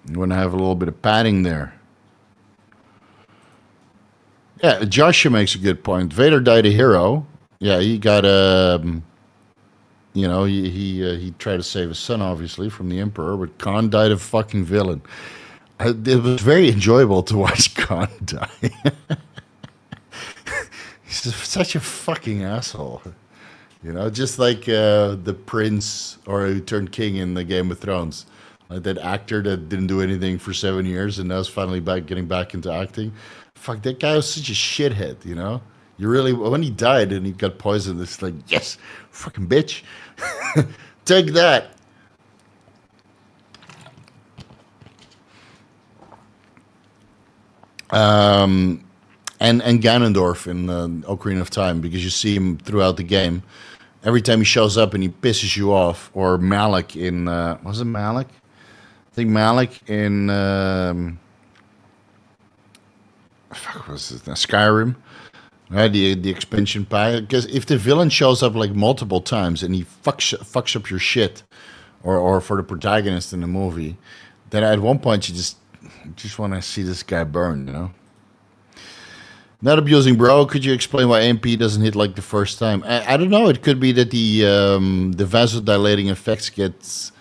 You want to have a little bit of padding there. Yeah, Joshua makes a good point. Vader died a hero. Yeah, he got you know, he tried to save his son, obviously, from the Emperor, but Khan died a fucking villain. It was very enjoyable to watch Khan die. He's such a fucking asshole. You know, just like the prince or who turned king in the Game of Thrones. Like that actor that didn't do anything for 7 years and now is finally getting back into acting. Fuck, that guy was such a shithead, you know? You really, when he died and he got poisoned, it's like, yes, fucking bitch. Take that. And Ganondorf in Ocarina of Time, because you see him throughout the game, every time he shows up and he pisses you off. Or Malik in was it Malik? I think Malik in fuck was it Skyrim, right? The expansion pack. Because if the villain shows up like multiple times and he fucks up your shit, or for the protagonist in the movie, then at one point you just want to see this guy burn, you know. Not abusing, bro. Could you explain why AMP doesn't hit like the first time? I don't know. It could be that the vasodilating effects gets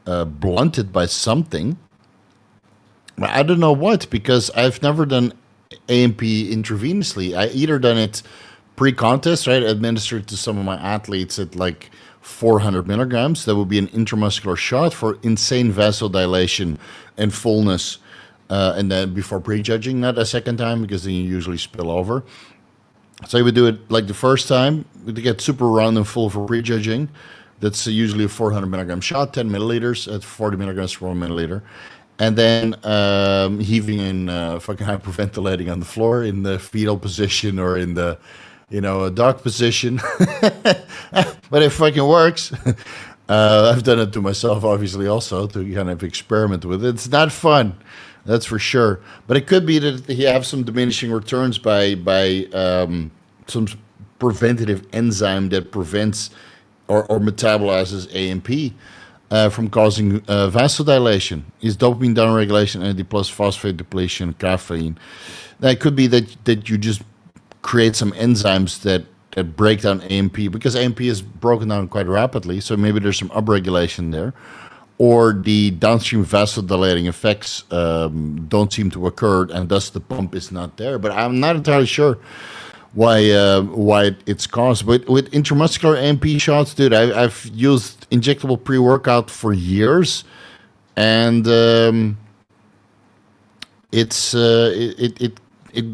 blunted by something. I don't know what, because I've never done AMP intravenously. I either done it pre-contest, right? Administered to some of my athletes at like 400 milligrams. That would be an intramuscular shot for insane vasodilation and fullness. And then before prejudging, not a second time, because then you usually spill over. So you would do it like the first time to get super round and full for prejudging. That's usually a 400 milligram shot, 10 milliliters at 40 milligrams per 1 milliliter. And then heaving and fucking hyperventilating on the floor in the fetal position or in the, dog position. But it fucking works. I've done it to myself, obviously, also to kind of experiment with it. It's not fun. That's for sure. But it could be that you have some diminishing returns by some preventative enzyme that prevents or metabolizes AMP from causing vasodilation. Is dopamine downregulation, NAD plus phosphate depletion, caffeine. Now, it could be that you just create some enzymes that break down AMP, because AMP is broken down quite rapidly. So maybe there's some upregulation there. Or the downstream vasodilating effects don't seem to occur, and thus the pump is not there. But I'm not entirely sure why it's caused. But with intramuscular AMP shots, dude, I've used injectable pre-workout for years, and it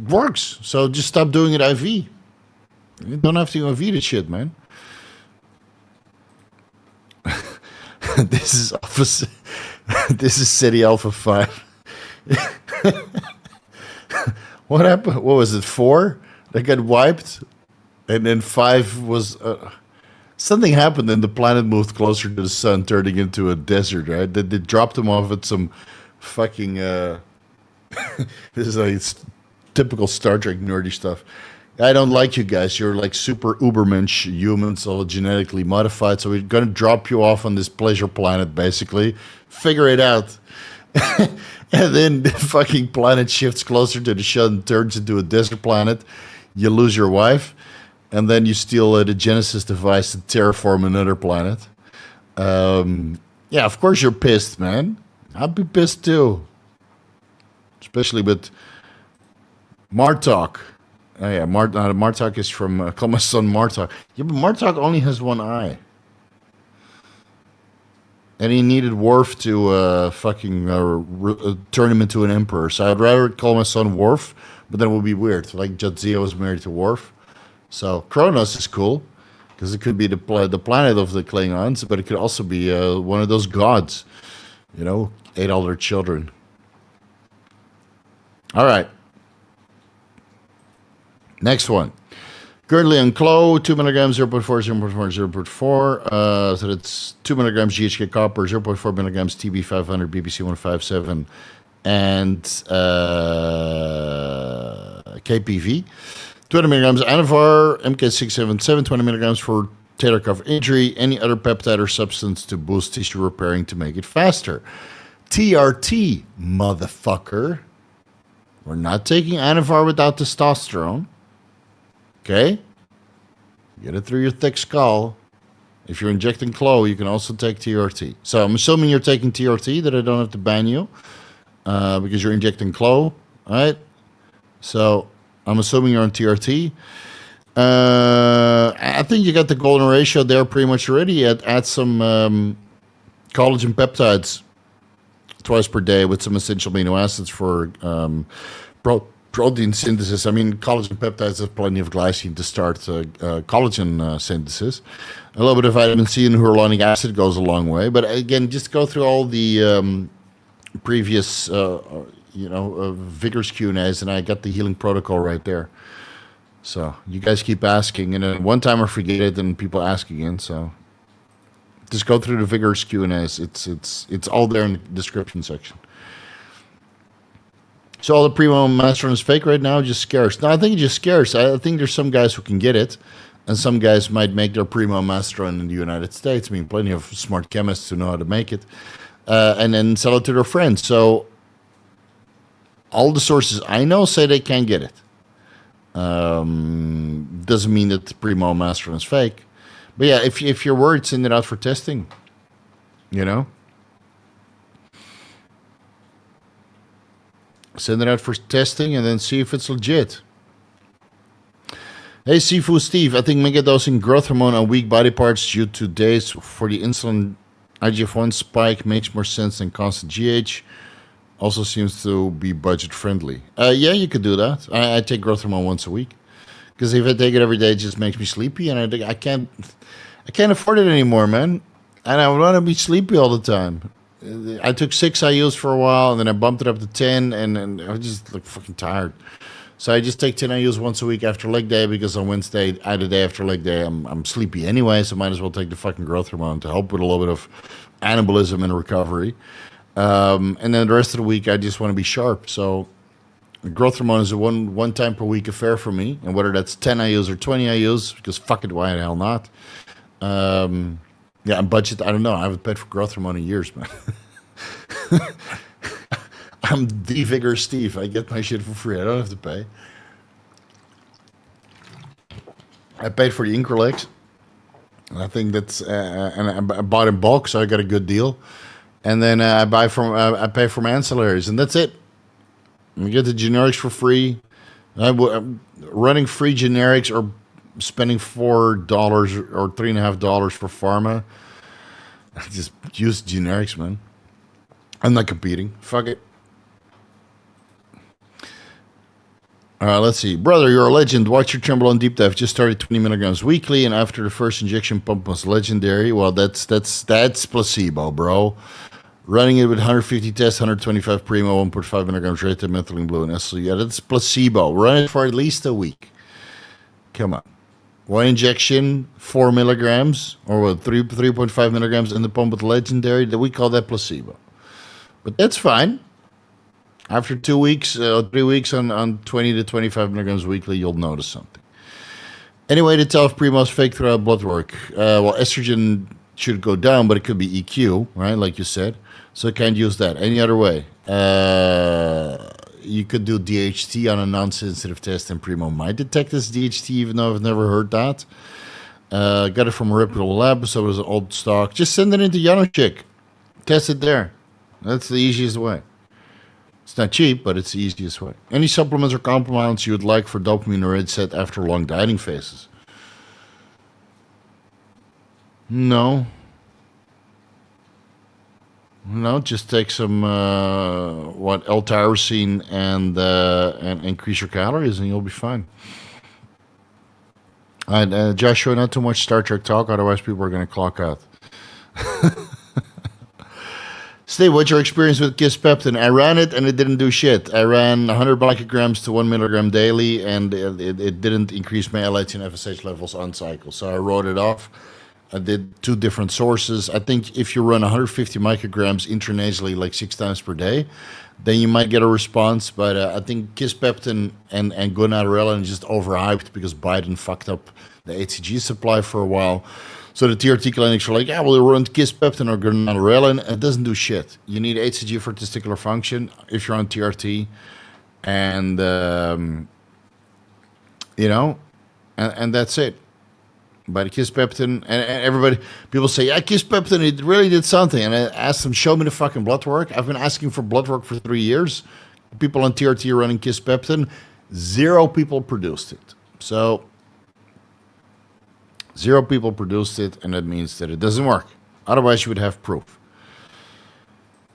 works. So just stop doing it IV. You don't have to IV this shit, man. This is opposite. This is City Alpha 5. What happened? What was it? 4 that got wiped, and then 5 was something happened, and the planet moved closer to the sun, turning into a desert. Right? They dropped them off at some fucking. This is like typical Star Trek nerdy stuff. I don't like you guys. You're like super ubermensch humans, all genetically modified. So we're going to drop you off on this pleasure planet, basically. Figure it out. And then the fucking planet shifts closer to the sun, turns into a desert planet. You lose your wife. And then you steal the Genesis device to terraform another planet. Yeah, of course you're pissed, man. I'd be pissed too. Especially with Martok. Oh yeah, Martok is from call my son Martok. Yeah, but Martok only has one eye, and he needed Worf to fucking turn him into an emperor. So I'd rather call my son Worf, but then it would be weird. Like Jadzia was married to Worf, so Kronos is cool because it could be the planet of the Klingons, but it could also be one of those gods, ate all their children. All right. Next one. Currently on Clo, 2 milligrams, 0.4, 0.4, 0.4. So that's 2 milligrams GHK copper, 0.4 milligrams TB500, BBC 157, and KPV. 20 milligrams Anavar, MK677, 20 milligrams for tailor cuff injury, any other peptide or substance to boost tissue repairing to make it faster. TRT, motherfucker. We're not taking Anavar without testosterone. Okay? Get it through your thick skull. If you're injecting Clo, you can also take TRT. So I'm assuming you're taking TRT, that I don't have to ban you, because you're injecting Clo, right? So I'm assuming you're on TRT. I think you got the golden ratio there pretty much already. Add some collagen peptides twice per day with some essential amino acids for protein synthesis. I mean, collagen peptides have plenty of glycine to start collagen synthesis. A little bit of vitamin C and hyaluronic acid goes a long way. But again, just go through all the previous, Vigorous Q&As, and I got the healing protocol right there. So you guys keep asking, and then one time I forget it, and people ask again. So just go through the Vigorous Q&As. It's all there in the description section. So all the Primo Masteron is fake right now, just scarce. No, I think it's just scarce. I think there's some guys who can get it, and some guys might make their Primo Masteron in the United States. I mean, plenty of smart chemists who know how to make it, and then sell it to their friends. So all the sources I know say they can get it. Doesn't mean that the Primo Masteron is fake. But yeah, if you're worried, send it out for testing. You know? Send it out for testing and then see if it's legit. Hey, Sifu Steve, I think megadosing growth hormone on weak body parts due to days for the insulin IGF-1 spike makes more sense than constant GH. Also seems to be budget friendly. Yeah, you could do that. I take growth hormone once a week because if I take it every day, it just makes me sleepy, and I can't afford it anymore, man. And I want to be sleepy all the time. I took 6 IUs for a while, and then I bumped it up to 10, and I was just like fucking tired. So I just take 10 IUs once a week after leg day because on Wednesday, either day after leg day, I'm sleepy anyway, so might as well take the fucking growth hormone to help with a little bit of anabolism and recovery. And then the rest of the week, I just want to be sharp. So growth hormone is a one time per week affair for me. And whether that's 10 IUs or 20 IUs, because fuck it, why the hell not? Yeah, and budget, I don't know. I haven't paid for growth hormone in years, man. I'm the Vigorous Steve. I get my shit for free. I don't have to pay. I paid for the Increlex. I think that's, and I bought in bulk, so I got a good deal. And then I pay from ancillaries, and that's it. You get the generics for free. I'm running free generics or spending $4 or $3.50 for pharma. I just use generics, man. I'm not competing. Fuck it. Let's see. Brother, you're a legend. Watch your Trembolone deep dive. Just started 20 milligrams weekly, and after the first injection pump was legendary. Well, that's placebo, bro. Running it with 150 tests, 125 Primo, 1.5 milligrams Reta, methylene blue, and SLU. Yeah, that's placebo. Run it for at least a week. Come on. One injection, 4 milligrams, or what, 3.5 milligrams in the pump with legendary. We call that placebo. But that's fine. After 2 weeks, 3 weeks on 20 to 25 milligrams weekly, you'll notice something. Anyway, to tell if Primo's fake throughout blood work. Well, estrogen should go down, but it could be EQ, right? Like you said. So you can't use that. Any other way? You could do DHT on a non-sensitive test, and Primo might detect as DHT, even though I've never heard that. Got it from a reputable lab, so it was an old stock. Just send it into Janoschik. Test it there. That's the easiest way. It's not cheap, but it's the easiest way. Any supplements or compounds you would like for dopamine or reset after long dieting phases? No. No, just take some L-tyrosine and increase your calories, and you'll be fine. And Joshua, not too much Star Trek talk, otherwise people are going to clock out. Steve, what's your experience with Kisspeptin? I ran it and it didn't do shit. I ran 100 micrograms to 1 milligram daily, and it didn't increase my LH and FSH levels on cycle. So I wrote it off. I did 2 different sources. I think if you run 150 micrograms intranasally like 6 times per day, then you might get a response. But I think Kisspeptin and gonadorelin is just overhyped because Biden fucked up the HCG supply for a while. So the TRT clinics are like, yeah, well, run Kisspeptin or gonadorelin. It doesn't do shit. You need HCG for testicular function if you're on TRT. And, you know, and that's it. But Kisspeptin, and everybody, people say, yeah, Kisspeptin, it really did something. And I asked them, show me the fucking blood work. I've been asking for blood work for 3 years. People on TRT are running Kisspeptin. 0 people produced it. So 0 people produced it, and that means that it doesn't work. Otherwise, you would have proof.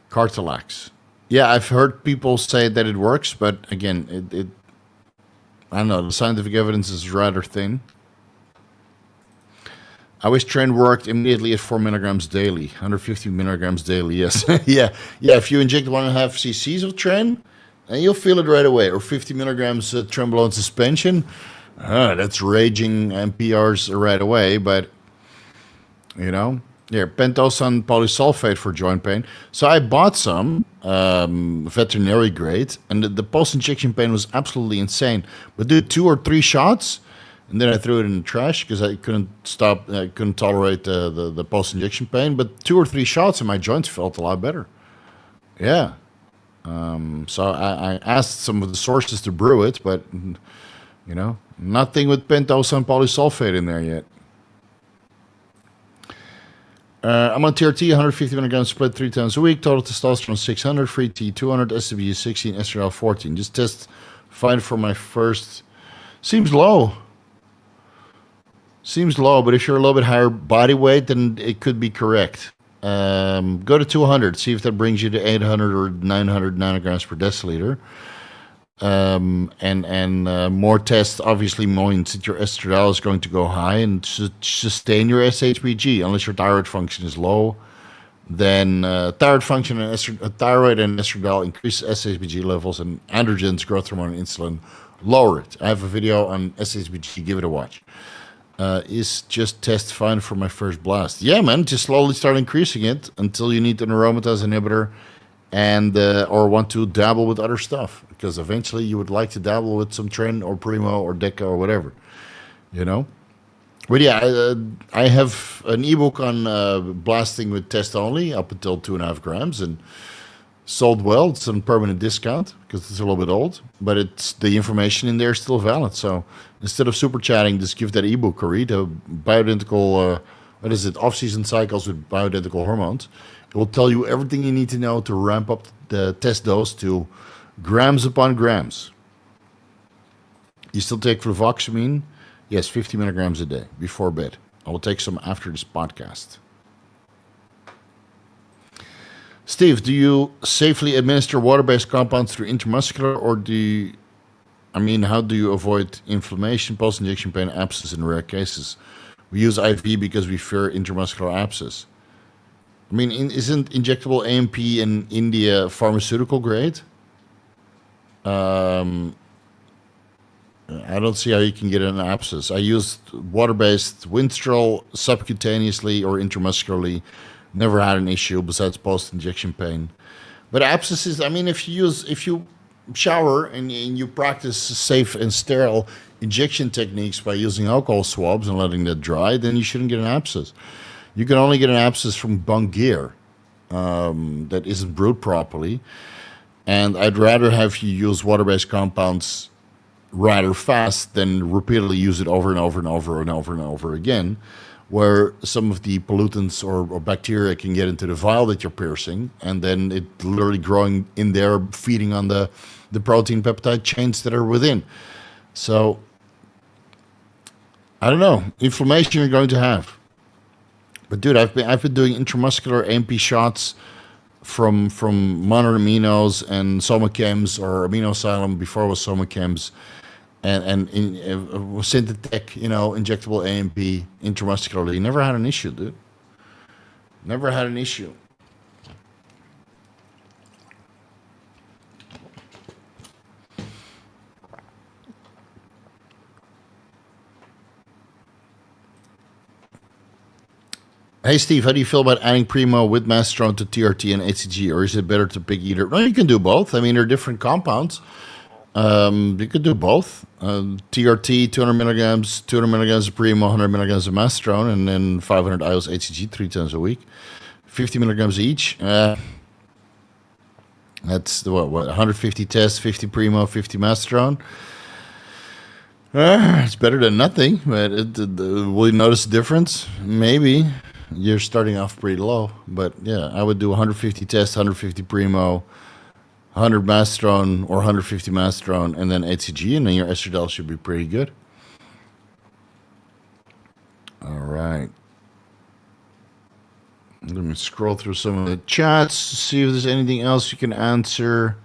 Cartilax. Yeah, I've heard people say that it works, but again, it I don't know, the scientific evidence is rather thin. I wish Tren worked immediately at 4 milligrams daily, 150 milligrams daily, yes. yeah, if you inject 1.5 cc's of Tren, and you'll feel it right away, or 50 milligrams Trenbolone suspension, That's raging MPRs right away, but you know, yeah, pentosan polysulfate for joint pain. So I bought some veterinary grade, and the post-injection pain was absolutely insane. But dude, 2 or 3 shots, and then I threw it in the trash because I couldn't stop. I couldn't tolerate the post-injection pain. But 2 or 3 shots, and my joints felt a lot better. Yeah. So I asked some of the sources to brew it, but nothing with pentosan polysulfate in there yet. I'm on TRT, 150 milligrams split 3 times a week. Total testosterone 600, free T 200, SCBU 16, estriol 14. Just test fine for my first. Seems low. Seems low, but if you're a little bit higher body weight, then it could be correct. Go to 200. See if that brings you to 800 or 900 nanograms per deciliter. And more tests obviously means that your estradiol is going to go high and sustain your SHBG. Unless your thyroid function is low, then thyroid function and thyroid and estradiol increase SHBG levels, and androgens, growth hormone, and insulin lower it. I have a video on SHBG. Give it a watch. Is just test fine for my first blast. Yeah, man, just slowly start increasing it until you need an aromatase inhibitor and or want to dabble with other stuff, because eventually you would like to dabble with some Tren or Primo or Deca or whatever, But yeah, I have an ebook on blasting with test only up until 2.5 grams, and sold well. It's on permanent discount because it's a little bit old, but it's the information in there is still valid. So instead of super chatting, just give that ebook a read. Bioidentical, off-season cycles with bioidentical hormones. It will tell you everything you need to know to ramp up the test dose to grams upon grams. You still take fluvoxamine? Yes, 50 milligrams a day before bed. I will take some after this podcast. Steve, do you safely administer water-based compounds through intramuscular, or how do you avoid inflammation, post-injection pain, abscess in rare cases? We use IV because we fear intramuscular abscess. Isn't injectable AMP in India pharmaceutical grade? I don't see how you can get an abscess. I used water-based Winstrol subcutaneously or intramuscularly. Never had an issue besides post-injection pain. But abscesses, if you shower and you practice safe and sterile injection techniques by using alcohol swabs and letting that dry, then you shouldn't get an abscess. You can only get an abscess from bunk gear that isn't brewed properly. And I'd rather have you use water-based compounds rather fast than repeatedly use it over and over and over and over and over again, where some of the pollutants or bacteria can get into the vial that you're piercing, and then it literally growing in there, feeding on the protein peptide chains that are within. So, I don't know. Inflammation you're going to have. But dude, I've been doing intramuscular AMP shots from monoaminos and somachems, or aminosilum before it was somachems, and Synthetech, injectable AMP intramuscularly. Never had an issue, dude. Never had an issue. Hey Steve, how do you feel about adding Primo with Masteron to TRT and HCG, or is it better to pick either? No, you can do both. They're different compounds. You could do both. TRT, 200 milligrams of Primo, 100 milligrams of Masteron, and then 500 IOs HCG 3 times a week. 50 milligrams each. That's the what 150 tests, 50 Primo, 50 Masteron. It's better than nothing, but will you notice a difference? Maybe. You're starting off pretty low, but yeah, I would do 150 tests, 150 Primo, 100 Masteron or 150 Masteron, and then HCG, and then your estradiol should be pretty good. All right. Let me scroll through some of the chats, see if there's anything else you can answer.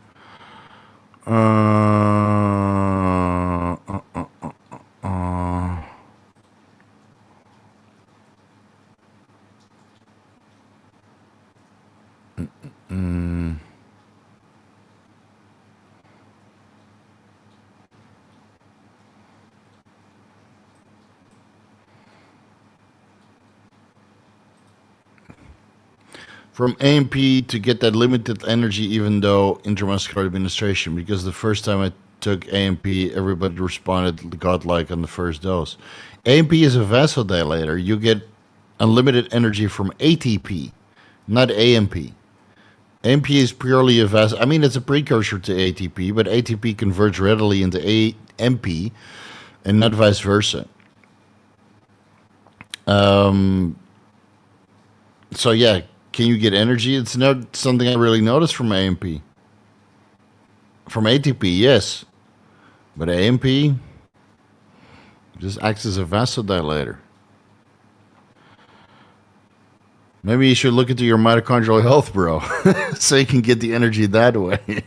from AMP to get that limited energy, even though intramuscular administration, because the first time I took AMP, everybody responded godlike on the first dose. AMP is a vasodilator. You get unlimited energy from ATP, not AMP. AMP is purely a I mean, it's a precursor to ATP, but ATP converts readily into AMP and not vice versa. So yeah, can you get energy? It's not something I really noticed from AMP. From ATP, yes. But AMP just acts as a vasodilator. Maybe you should look into your mitochondrial health, bro, so you can get the energy that way.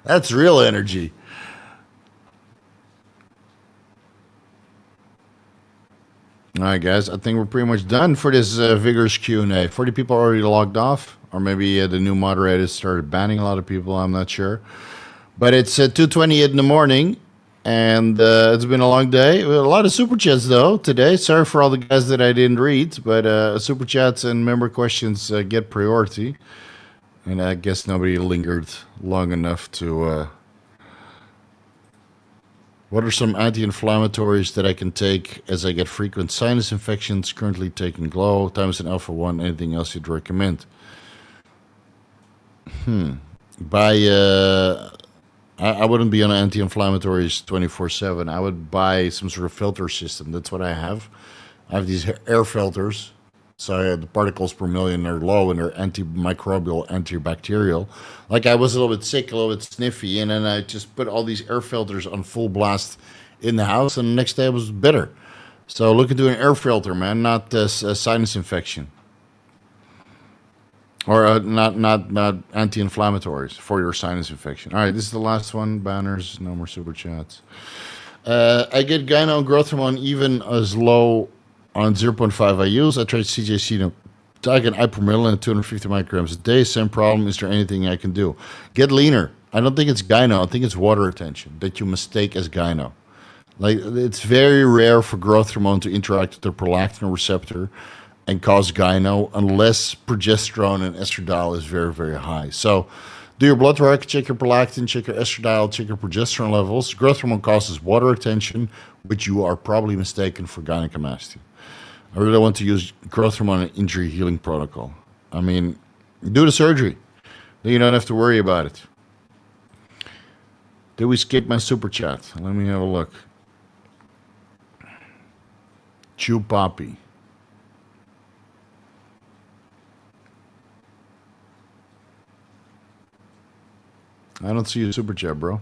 That's real energy. All right, guys, I think we're pretty much done for this Vigorous Q&A. 40 people already logged off, or maybe the new moderators started banning a lot of people. I'm not sure. But it's 2:20 in the morning, and it's been a long day. A lot of super chats, though, today. Sorry for all the guys that I didn't read, but super chats and member questions get priority. And I guess nobody lingered long enough to... What are some anti-inflammatories that I can take as I get frequent sinus infections? Currently taking Glow, Thymosin Alpha-1. Anything else you'd recommend? I wouldn't be on anti-inflammatories 24/7. I would buy some sort of filter system. That's what I have. I have these air filters. So the particles per million are low and they're antimicrobial, antibacterial. Like I was a little bit sick, a little bit sniffy, and then I just put all these air filters on full blast in the house, and the next day I was better. So look into an air filter, man, not a sinus infection. Or not anti-inflammatories for your sinus infection. All right, this is the last one. Banners, no more super chats. I get gyno and growth hormone even as low on 0.5 I use. I tried CJC and ipamorelin at 250 micrograms a day. Same problem. Is there anything I can do? Get leaner. I don't think it's gyno. I think it's water retention that you mistake as gyno. Like, it's very rare for growth hormone to interact with the prolactin receptor and cause gyno unless progesterone and estradiol is very, very high. So do your blood work, check your prolactin, check your estradiol, check your progesterone levels. Growth hormone causes water retention, which you are probably mistaken for gynecomastia. I really want to use growth hormone and injury healing protocol. I mean, do the surgery. Then you don't have to worry about it. Did we skip my super chat? Let me have a look. Chew Poppy. I don't see your super chat, bro.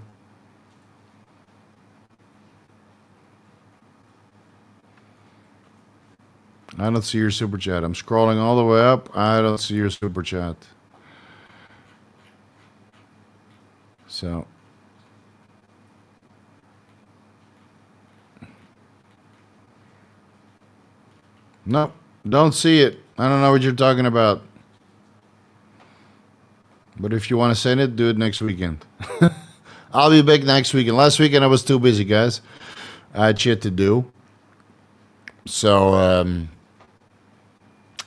I don't see your super chat. I'm scrolling all the way up. I don't see your super chat. So. No, don't see it. I don't know what you're talking about. But if you want to send it, do it next weekend. I'll be back next weekend. Last weekend I was too busy, guys. I had shit to do. So,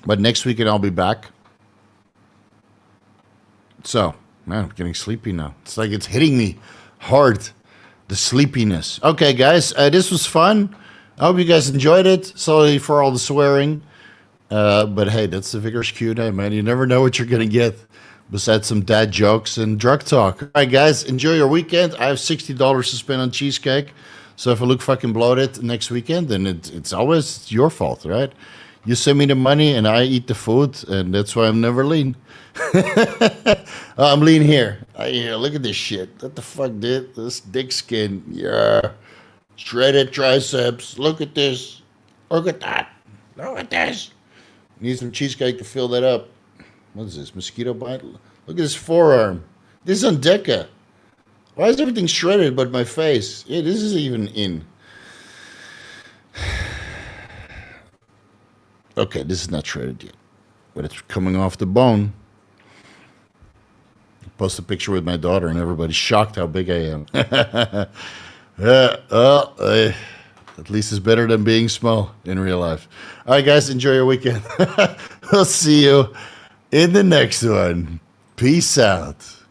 but next weekend I'll be back. So, man, I'm getting sleepy now. It's like it's hitting me hard, the sleepiness. Okay, guys, this was fun. I hope you guys enjoyed it. Sorry for all the swearing. But hey, that's the Vigorous Q&A, man. You never know what you're going to get besides some dad jokes and drug talk. All right, guys, enjoy your weekend. I have $60 to spend on Cheesecake. So if I look fucking bloated next weekend, then it's always your fault, right? You send me the money and I eat the food, and that's why I'm never lean. I'm lean here. Yeah, look at this shit. What the fuck, dude? This dick skin. Yeah. Shredded triceps. Look at this. Look at that. Look at this. Need some cheesecake to fill that up. What is this? Mosquito bite? Look at this forearm. This is on Deca. Why is everything shredded but my face? Yeah, this isn't even in. Okay, this is not shredded yet. But it's coming off the bone. I post a picture with my daughter and everybody's shocked how big I am. At least it's better than being small in real life. All right, guys, enjoy your weekend. We'll see you in the next one. Peace out.